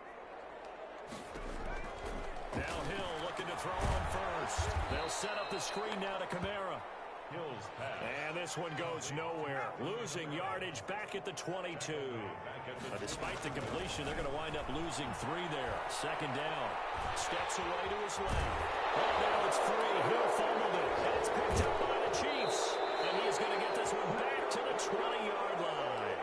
Now Hill looking to throw on first. They'll set up the screen now to Kamara. Hill's pass. And this one goes nowhere. Losing yardage back at the 22. But despite the completion, they're going to wind up losing 3 there. Second down. Steps away to his left. Oh, now it's free. Hill fumbled it. And it's picked up by the Chiefs. And he is going to get this one back to the 20-yard line.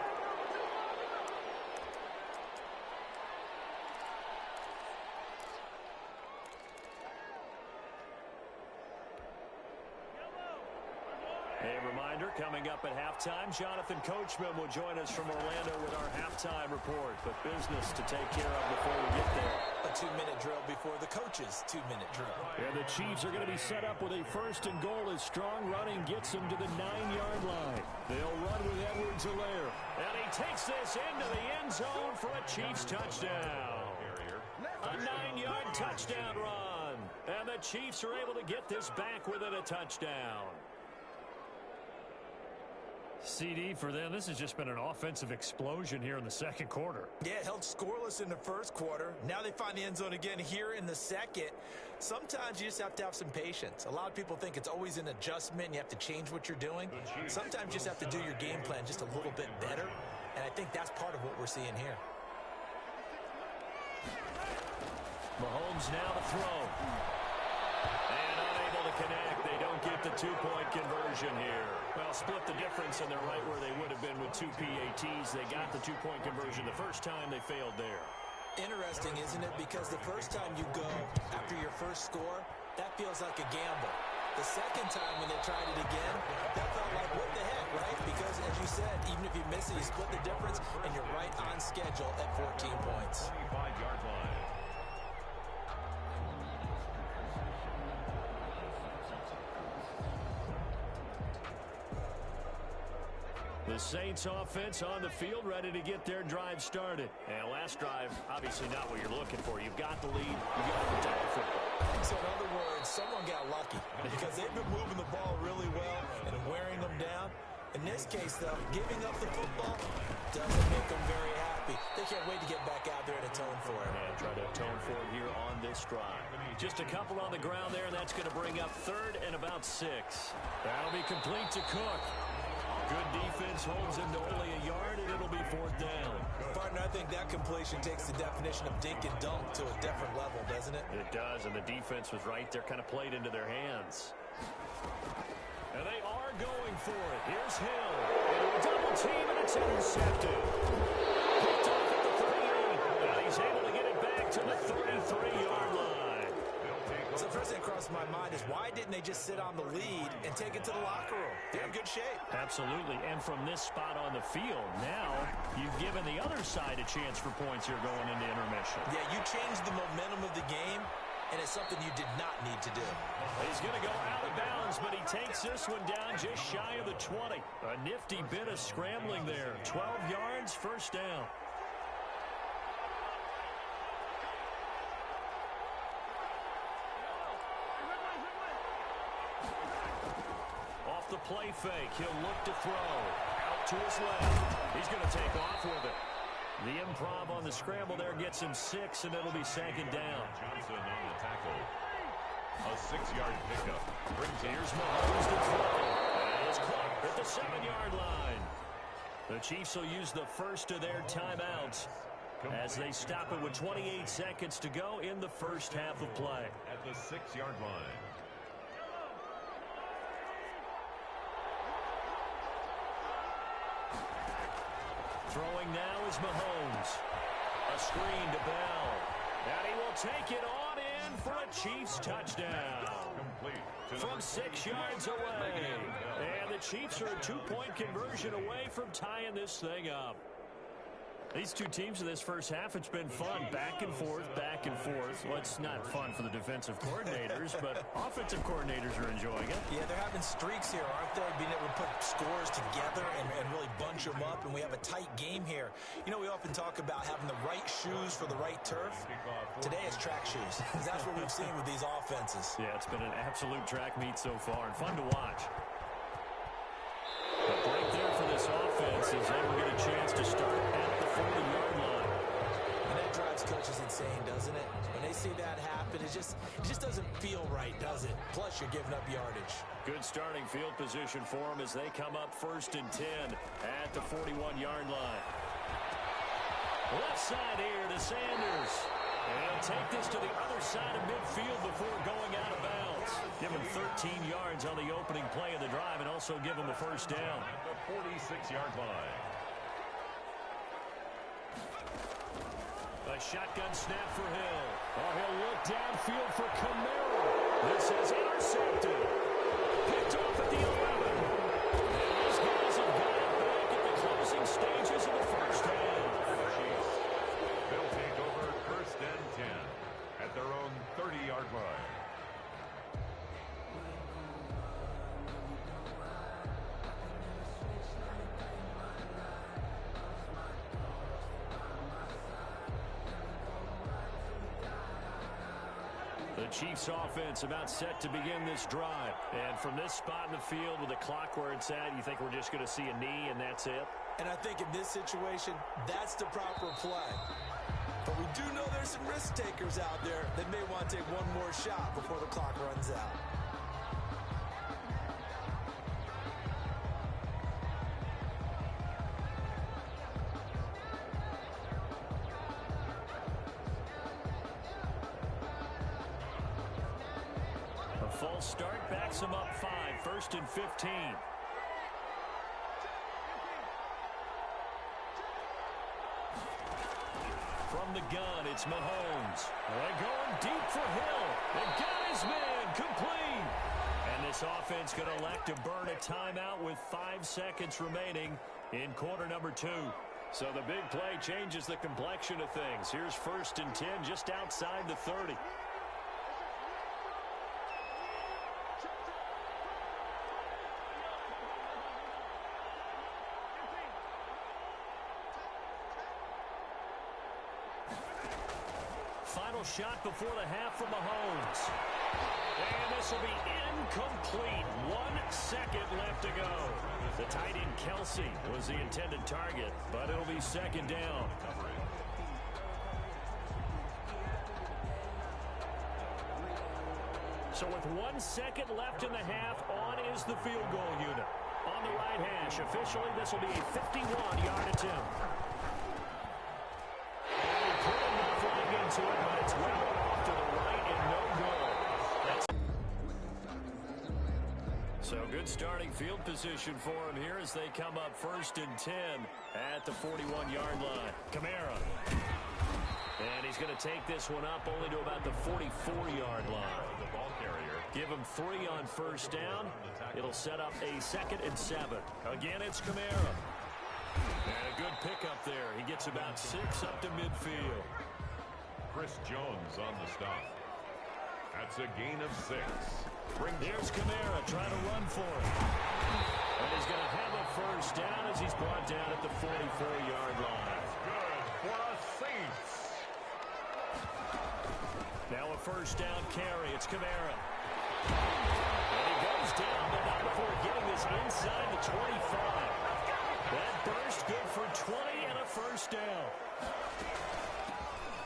A reminder, coming up at halftime, Jonathan Coachman will join us from Orlando with our halftime report. But business to take care of before we get there. A 2-minute drill before the coach's 2-minute drill. And the Chiefs are going to be set up with a first and goal as strong running gets them to the 9-yard line. They'll run with Edwards-Helaire. And he takes this into the end zone for a Chiefs touchdown. A 9-yard touchdown run. And the Chiefs are able to get this back within a touchdown. CD for them, this has just been an offensive explosion here in the second quarter. Yeah, held scoreless in the first quarter. Now they find the end zone again here in the second. Sometimes you just have to have some patience. A lot of people think it's always an adjustment. You have to change what you're doing. Sometimes you just have to do your game plan just a little bit better. And I think that's part of what we're seeing here. Mahomes now to throw. And unable to connect. They don't get the 2-point conversion here. Well, split the difference, and they're right where they would have been with 2 PATs. They got the 2-point conversion the first time. They failed there. Interesting, isn't it? Because the first time you go after your first score, that feels like a gamble. The second time when they tried it again, that felt like, what the heck, right? Because, as you said, even if you miss it, you split the difference, and you're right on schedule at 14 points. 25-yard line. The Saints offense on the field, ready to get their drive started. And last drive, obviously not what you're looking for. You've got the lead. You've got to protect the football. So in other words, someone got lucky because they've been moving the ball really well and wearing them down. In this case, though, giving up the football doesn't make them very happy. They can't wait to get back out there and atone for it. And try to atone for it here on this drive. Just a couple on the ground there, and that's going to bring up 3rd and about 6. That'll be complete to Cook. Good defense holds him to only a yard, and it'll be 4th down. Partner, I think that completion takes the definition of dink and dunk to a different level, doesn't it? It does, and the defense was right there, kind of played into their hands. And they are going for it. Here's Hill. And a double team, and it's intercepted. Picked off at the 38, and he's able to get it back to the 33-yard line. So the first thing that crossed my mind is why didn't they just sit on the lead and take it to the locker room? They're in good shape. Absolutely, and from this spot on the field, now you've given the other side a chance for points here going into intermission. Yeah, you changed the momentum of the game, and it's something you did not need to do. He's going to go out of bounds, but he takes this one down just shy of the 20. A nifty bit of scrambling there. 12 yards, first down. Off the play fake, he'll look to throw. Out to his left. He's going to take off with it. The improv on the scramble there gets him 6, and it'll be 2nd down. Johnson on the tackle. A 6-yard pickup. Here's Mahomes to throw. And it's caught at the 7-yard line. The Chiefs will use the first of their timeouts as they stop it with 28 seconds to go in the first half of play. At the 6-yard line. Throwing now is Mahomes. A screen to Bell. And he will take it on in for a Chiefs touchdown. From 6 yards away. And the Chiefs are a 2-point conversion away from tying this thing up. These two teams in this first half, it's been fun. Back and forth, back and forth. Well, it's not fun for the defensive coordinators, but offensive coordinators are enjoying it. Yeah, they're having streaks here, aren't they? Being able to put scores together and really bunch them up, and we have a tight game here. You know, we often talk about having the right shoes for the right turf. Today it's track shoes. That's what we've seen with these offenses. Yeah, it's been an absolute track meet so far, and fun to watch. A break there for this offense as they will get a chance to start at the 40-yard line. And that drives coaches insane, doesn't it? When they see that happen, it just doesn't feel right, does it? Plus, you're giving up yardage. Good starting field position for them as they come up 1st and 10 at the 41-yard line. Left side here to Sanders. And he'll take this to the other side of midfield before going out of bounds. Give him 13 yards on the opening play of the drive and also give him a first down. At the 46-yard line. A shotgun snap for Hill. Oh, he'll look downfield for Camaro. This is intercepted. Picked off at the 11. And these guys have got it back at the closing stages of the first half. They'll take over 1st and 10 at their own 30-yard line. The Chiefs offense about set to begin this drive. And from this spot in the field with the clock where it's at, you think we're just going to see a knee and that's it? And I think in this situation, that's the proper play. But we do know there's some risk takers out there that may want to take one more shot before the clock runs out. A false start backs them up 5, 1st and 15. From the gun, it's Mahomes. They're going deep for Hill. They got his man complete. And this offense going to elect to burn a timeout with 5 seconds remaining in quarter number 2. So the big play changes the complexion of things. Here's 1st and 10 just outside the 30. Final shot before the half from Mahomes. And this will be incomplete. 1 second left to go. The tight end Kelsey was the intended target, but it'll be 2nd down. So with 1 second left in the half, on is the field goal unit. On the right hash, officially this will be a 51-yard attempt. To it, but it's well off to the right and no good. So good starting field position for him here as they come up 1st and 10 at the 41-yard line. Camara. And he's going to take this one up only to about the 44-yard line. The ball carrier. Give him 3 on 1st down. It'll set up a 2nd and 7. Again, it's Camara. And a good pickup there. He gets about 6 up to midfield. Chris Jones on the stop. That's a gain of 6. Here's Camara trying to run for it. And he's going to have a 1st down as he's brought down at the 44-yard line. Good for a Saints. Now a 1st down carry. It's Camara. And he goes down, but not before getting this inside the 25. That burst good for 20 and a 1st down.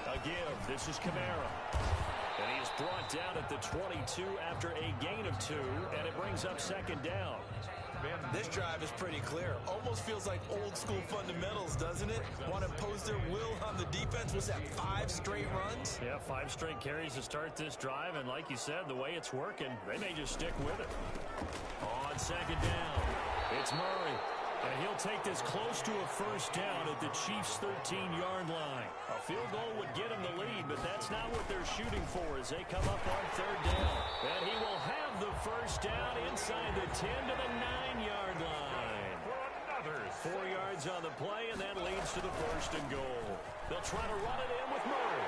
Again, this is Camara. And he is brought down at the 22 after a gain of 2, and it brings up 2nd down. This drive is pretty clear. Almost feels like old school fundamentals, doesn't it? Want to impose their will on the defense. Was that 5 straight runs? Yeah, 5 straight carries to start this drive, and like you said, the way it's working, they may just stick with it. On 2nd down, it's Murray. And he'll take this close to a 1st down at the Chiefs' 13-yard line. A field goal would get him the lead, but that's not what they're shooting for as they come up on 3rd down. And he will have the 1st down inside the 10 to the 9-yard line. Mathers. 4 yards on the play, and that leads to the 1st and goal. They'll try to run it in with Murray.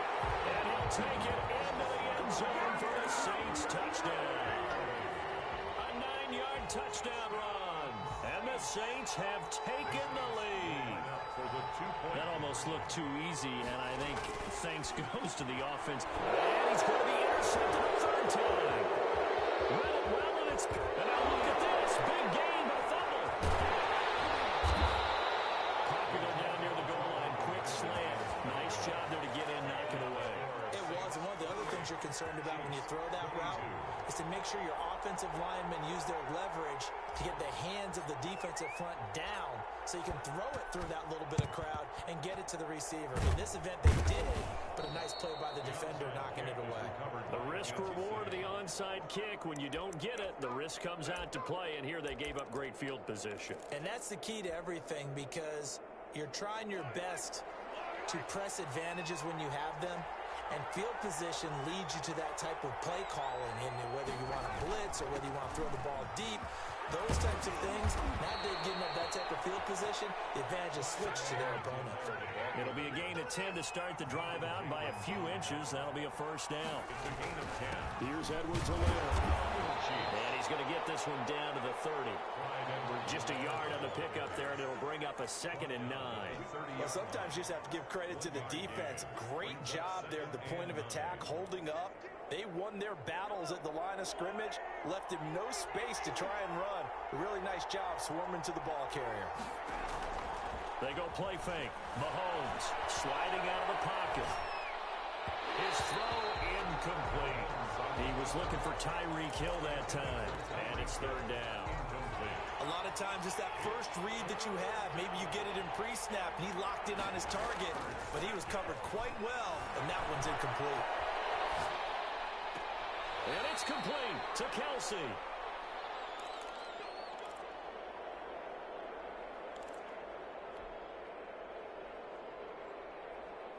And he'll take it into the end zone for the Saints touchdown. A 9-yard touchdown run. And the Saints have taken the lead. That almost looked too easy, and I think thanks goes to the offense. And he's going to be intercepted a 3rd time. Well, and it's... And now look at this. Big gain, but a fumble. Popular down near the goal line. Quick slant. Nice job there to get in, knock it away. It was, and one of the other things you're concerned about when you throw that route is to make sure your offensive linemen use their leverage to get the hands of the defensive front down so you can throw it through that little bit of crowd and get it to the receiver. In this event, they did, but a nice play by the defender knocking it away. The risk-reward of the onside kick. When you don't get it, the risk comes out to play, and here they gave up great field position. And that's the key to everything, because you're trying your best to press advantages when you have them, and field position leads you to that type of play calling, and whether you want to blitz or whether you want to throw the ball deep, those types of things, now they're getting up that type of field position, the advantage is switched to their opponent. It'll be a gain of 10 to start the drive out by a few inches. That'll be a 1st down. It's a gain of 10. Here's Edwards-Helaire. And he's going to get this one down to the 30. Just a yard on the pickup there, and it'll bring up a 2nd and 9. Well, sometimes you just have to give credit to the defense. Great job there at the point of attack, holding up. They won their battles at the line of scrimmage, left him no space to try and run. A really nice job swarming to the ball carrier. They go play fake. Mahomes sliding out of the pocket. His throw incomplete. He was looking for Tyreek Hill that time, and it's 3rd down. A lot of times it's that first read that you have. Maybe you get it in pre-snap, and he locked in on his target, but he was covered quite well, and that one's incomplete. And it's complete to Kelsey.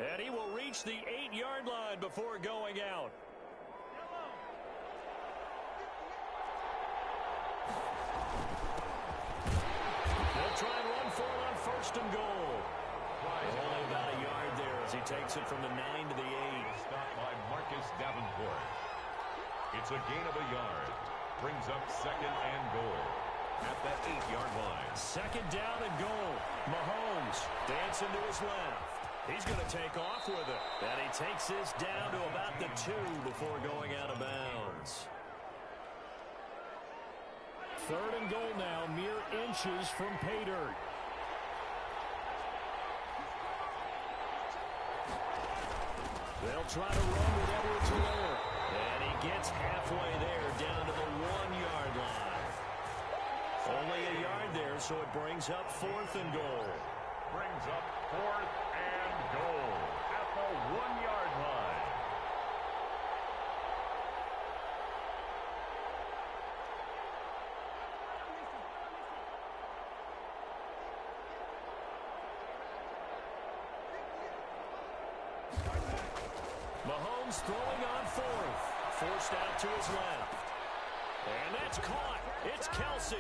And he will reach the 8-yard line before going out. They'll try and run for it on 1st and goal. Only about a yard there as he takes it from the 9 to the 8. Stopped by Marcus Davenport. It's a gain of a yard. Brings up 2nd and goal at that 8-yard line. 2nd down and goal. Mahomes dancing to his left. He's going to take off with it. And he takes this down to about the 2 before going out of bounds. 3rd and goal now, mere inches from pay dirt. They'll try to run with Edwards-Helaire. And he gets halfway there, down to the 1-yard line. Only a yard there, so it brings up 4th and goal. Brings up 4th and goal at the 1-yard line. Mahomes throwing on 4th. Forced out to his left. And that's caught. It's Kelsey.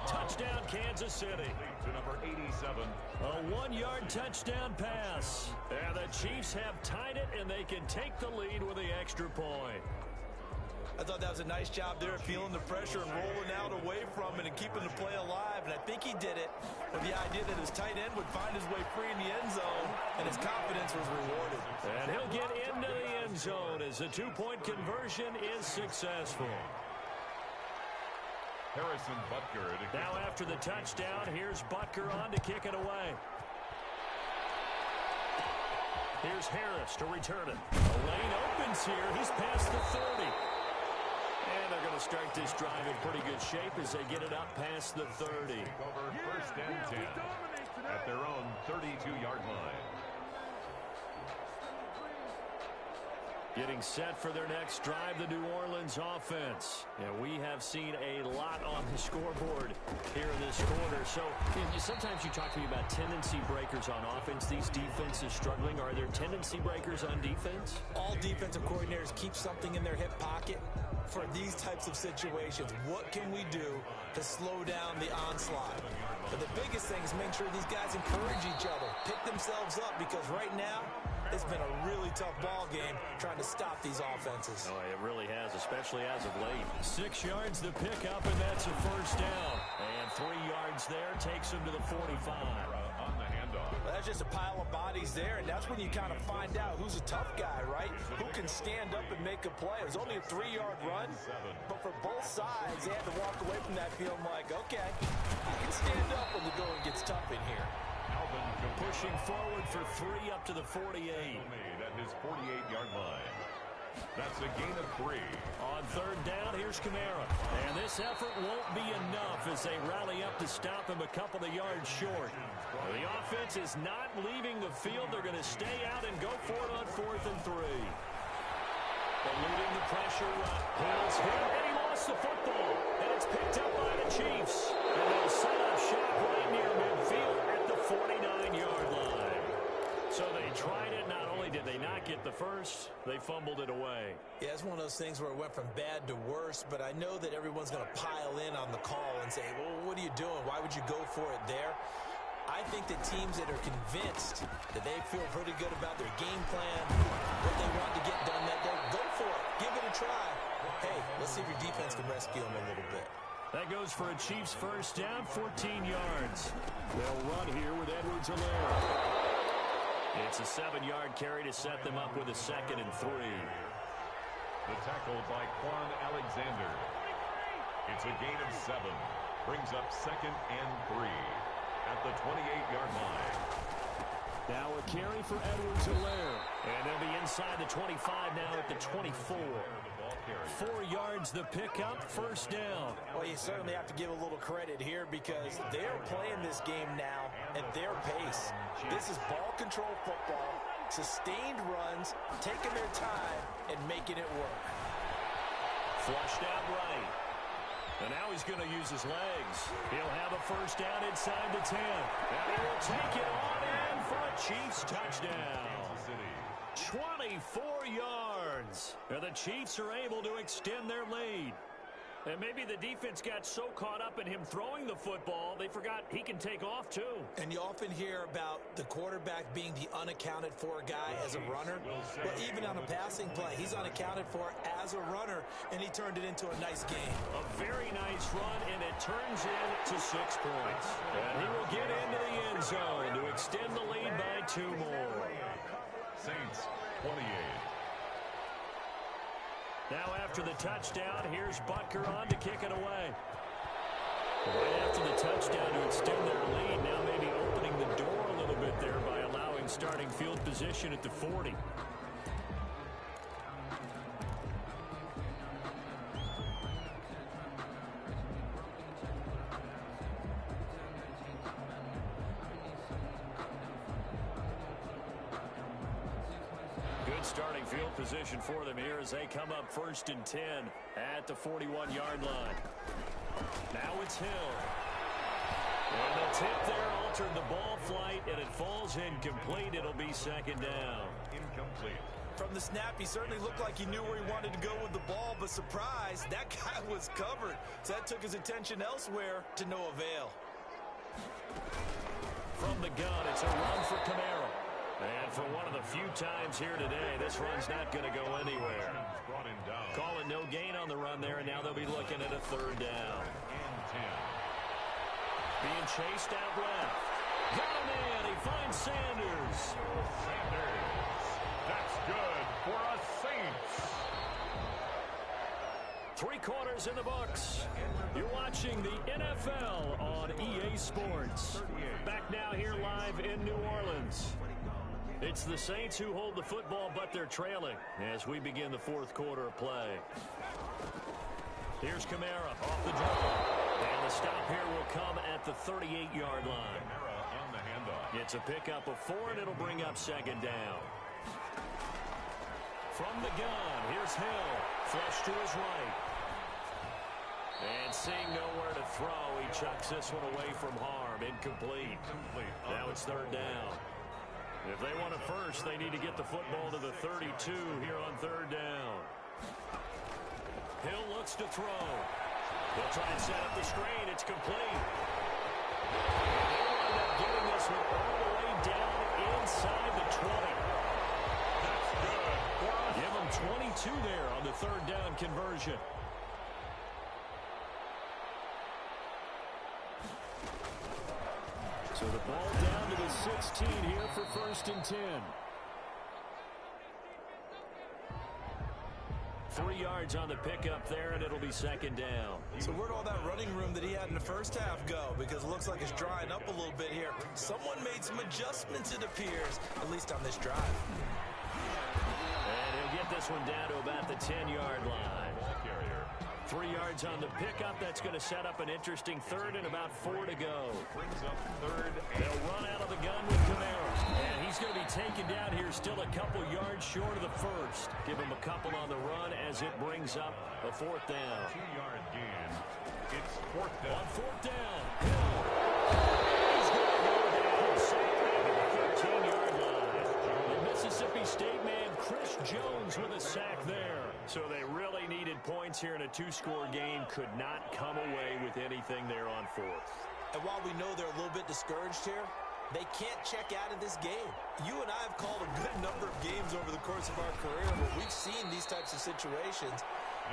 Touchdown, Kansas City. To number 87. A 1-yard touchdown pass. And the Chiefs have tied it, and they can take the lead with the extra point. I thought that was a nice job there, feeling the pressure and rolling out away from it and keeping the play alive. And I think he did it with the idea that his tight end would find his way free in the end zone, and his confidence was rewarded. And he'll get into the end zone as the 2-point conversion is successful. Harrison Butker. Now after the touchdown, here's Butker on to kick it away. Here's Harris to return it. The lane opens here. He's past the 30. And they're going to start this drive in pretty good shape as they get it up past the 30. Over 1st and 10 at their own 32-yard line. Getting set for their next drive, the New Orleans offense. And we have seen a lot on the scoreboard here in this quarter. So sometimes you talk to me about tendency breakers on offense. These defenses struggling. Are there tendency breakers on defense? All defensive coordinators keep something in their hip pocket for a these types of situations. What can we do to slow down the onslaught? But the biggest thing is make sure these guys encourage each other, pick themselves up, because right now it's been a really tough ball game trying to stop these offenses. Oh, it really has, especially as of late. 6 yards to pick up, and that's a first down. And 3 yards there takes him to the 45. On the handoff. Well, that's just a pile of bodies there, and that's when you kind of find out who's a tough guy, right? Who can stand up and make a play. It was only a 3-yard run, but for both sides, they had to walk away from that feeling like, okay, I can stand up when the going gets tough in here. Pushing forward for 3 up to the 48. At his 48-yard line. That's a gain of 3. On third down, here's Kamara. And this effort won't be enough as they rally up to stop him a couple of yards short. The offense is not leaving the field. They're going to stay out and go for it on 4th and 3. Eluding the pressure. Pulls him, and he lost the football. And it's picked up by the Chiefs. And they'll set up shop right near midfield at the 49-yard line. So they tried it. Not only did they not get the first, they fumbled it away. Yeah, it's one of those things where it went from bad to worse, but I know that everyone's going to pile in on the call and say, well, what are you doing? Why would you go for it there? I think that teams that are convinced that they feel pretty good about their game plan, what they want to get done, that they'll go for it. Give it a try. Hey, let's see if your defense can rescue them a little bit. That goes for a Chiefs first down, 14 yards. They'll run here with Edwards-Helaire. It's a 7-yard carry to set them up with a 2nd and 3. The tackle by Quan Alexander. It's a gain of 7. Brings up 2nd and 3 at the 28-yard line. Now a carry for Edwards-Helaire. And they'll be inside the 25 now at the 24. 4 yards the pickup, first down. Well, you certainly have to give a little credit here because they're playing this game now at their pace. This is ball control football, sustained runs, taking their time and making it work. Flushed out right. And now he's going to use his legs. He'll have a first down inside the 10. And he will take it on in for a Chiefs touchdown. 24 yards. And the Chiefs are able to extend their lead. And maybe the defense got so caught up in him throwing the football, they forgot he can take off too. And you often hear about the quarterback being the unaccounted for guy as a runner. Well, even on a passing play, he's unaccounted for as a runner, and he turned it into a nice game. A very nice run, and it turns into 6 points. And he will get into the end zone to extend the lead by 2 more. Saints, 28. Now after the touchdown, here's Butker on to kick it away. Right after the touchdown to extend their lead, now maybe opening the door a little bit there by allowing starting field position at the 40. Starting field position for them here as they come up 1st and 10 at the 41-yard line. Now it's Hill. And the tip there altered the ball flight, and it falls incomplete. It'll be 2nd down. Incomplete. From the snap, he certainly looked like he knew where he wanted to go with the ball, but surprise, that guy was covered. So that took his attention elsewhere to no avail. From the gun, it's a run for Kamara. And for one of the few times here today, this run's not going to go anywhere. Calling no gain on the run there, and now they'll be looking at a 3rd down. Being chased out left. Got him in. He finds Sanders. That's good for a Saints. 3 quarters in the books. You're watching the NFL on EA Sports. Back now here live in New Orleans. It's the Saints who hold the football, but they're trailing as we begin the 4th quarter of play. Here's Kamara off the dribble. And the stop here will come at the 38-yard line. Kamara on the handoff. It's a pickup of 4, and it'll bring up 2nd down. From the gun, here's Hill. Flush to his right. And seeing nowhere to throw, he chucks this one away from harm. Incomplete. Now it's 3rd down. If they want a first, they need to get the football to the 32 here on 3rd down. Hill looks to throw. They'll try and set up the screen. It's complete. They wind up getting this one all the way down inside the 20. That's good. Give them 22 there on the third down conversion. So the ball down to the 16 here for 1st and 10. 3 yards on the pickup there, and it'll be 2nd down. So where'd all that running room that he had in the first half go? Because it looks like it's drying up a little bit here. Someone made some adjustments, it appears, at least on this drive. And he'll get this one down to about the 10-yard line. 3 yards on the pickup. That's going to set up an interesting third and about 4 to go. Brings up 3rd. They'll run out of the gun with Camara. And he's going to be taken down here still a couple yards short of the first. Give him a couple on the run as it brings up a 4th down. 2-yard gain. It's 4th down. On 4th down, Hill. He's going to go down. Safe at the 13-yard line. The Mississippi State man, Chris Jones, with a sack there. So they really needed points here in a 2-score game. Could not come away with anything there on 4th. And while we know they're a little bit discouraged here, they can't check out of this game. You and I have called a good number of games over the course of our career where we've seen these types of situations.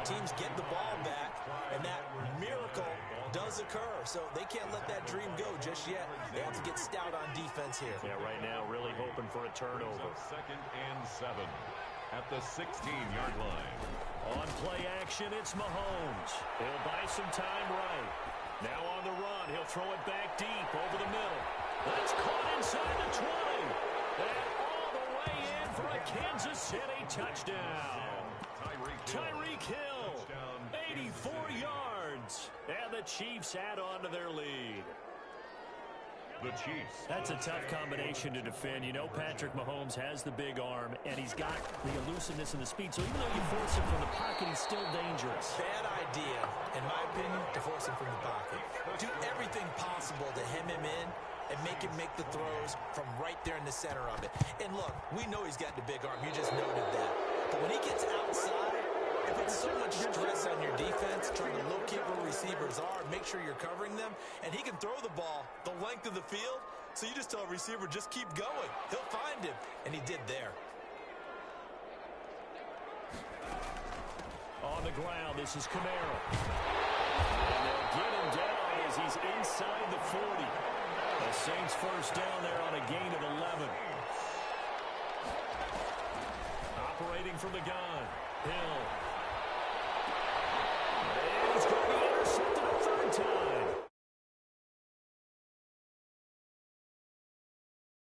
Teams get the ball back, and that miracle does occur. So they can't let that dream go just yet. They have to get stout on defense here. Yeah, right now really hoping for a turnover. 2nd and 7 at the 16-yard line. On play action, it's Mahomes. He'll buy some time right. Now on the run, he'll throw it back deep over the middle. That's caught inside the 20. And all the way in for a Kansas City touchdown. Tyreek Hill, 84 yards. And the Chiefs add on to their lead. The Chiefs. That's a tough combination to defend. You know Patrick Mahomes has the big arm, and he's got the elusiveness and the speed. So even though you force him from the pocket, he's still dangerous. Bad idea, in my opinion, to force him from the pocket. Do everything possible to hem him in and make him make the throws from right there in the center of it. And look, we know he's got the big arm. You just noted that. But when he gets outside, it puts so much stress on your defense, trying to locate where receivers are, make sure you're covering them, and he can throw the ball the length of the field, so you just tell a receiver, just keep going. He'll find him, and he did there. On the ground, this is Camara. And they'll get him down as he's inside the 40. The Saints first down there on a gain of 11. Operating from the gun, Hill.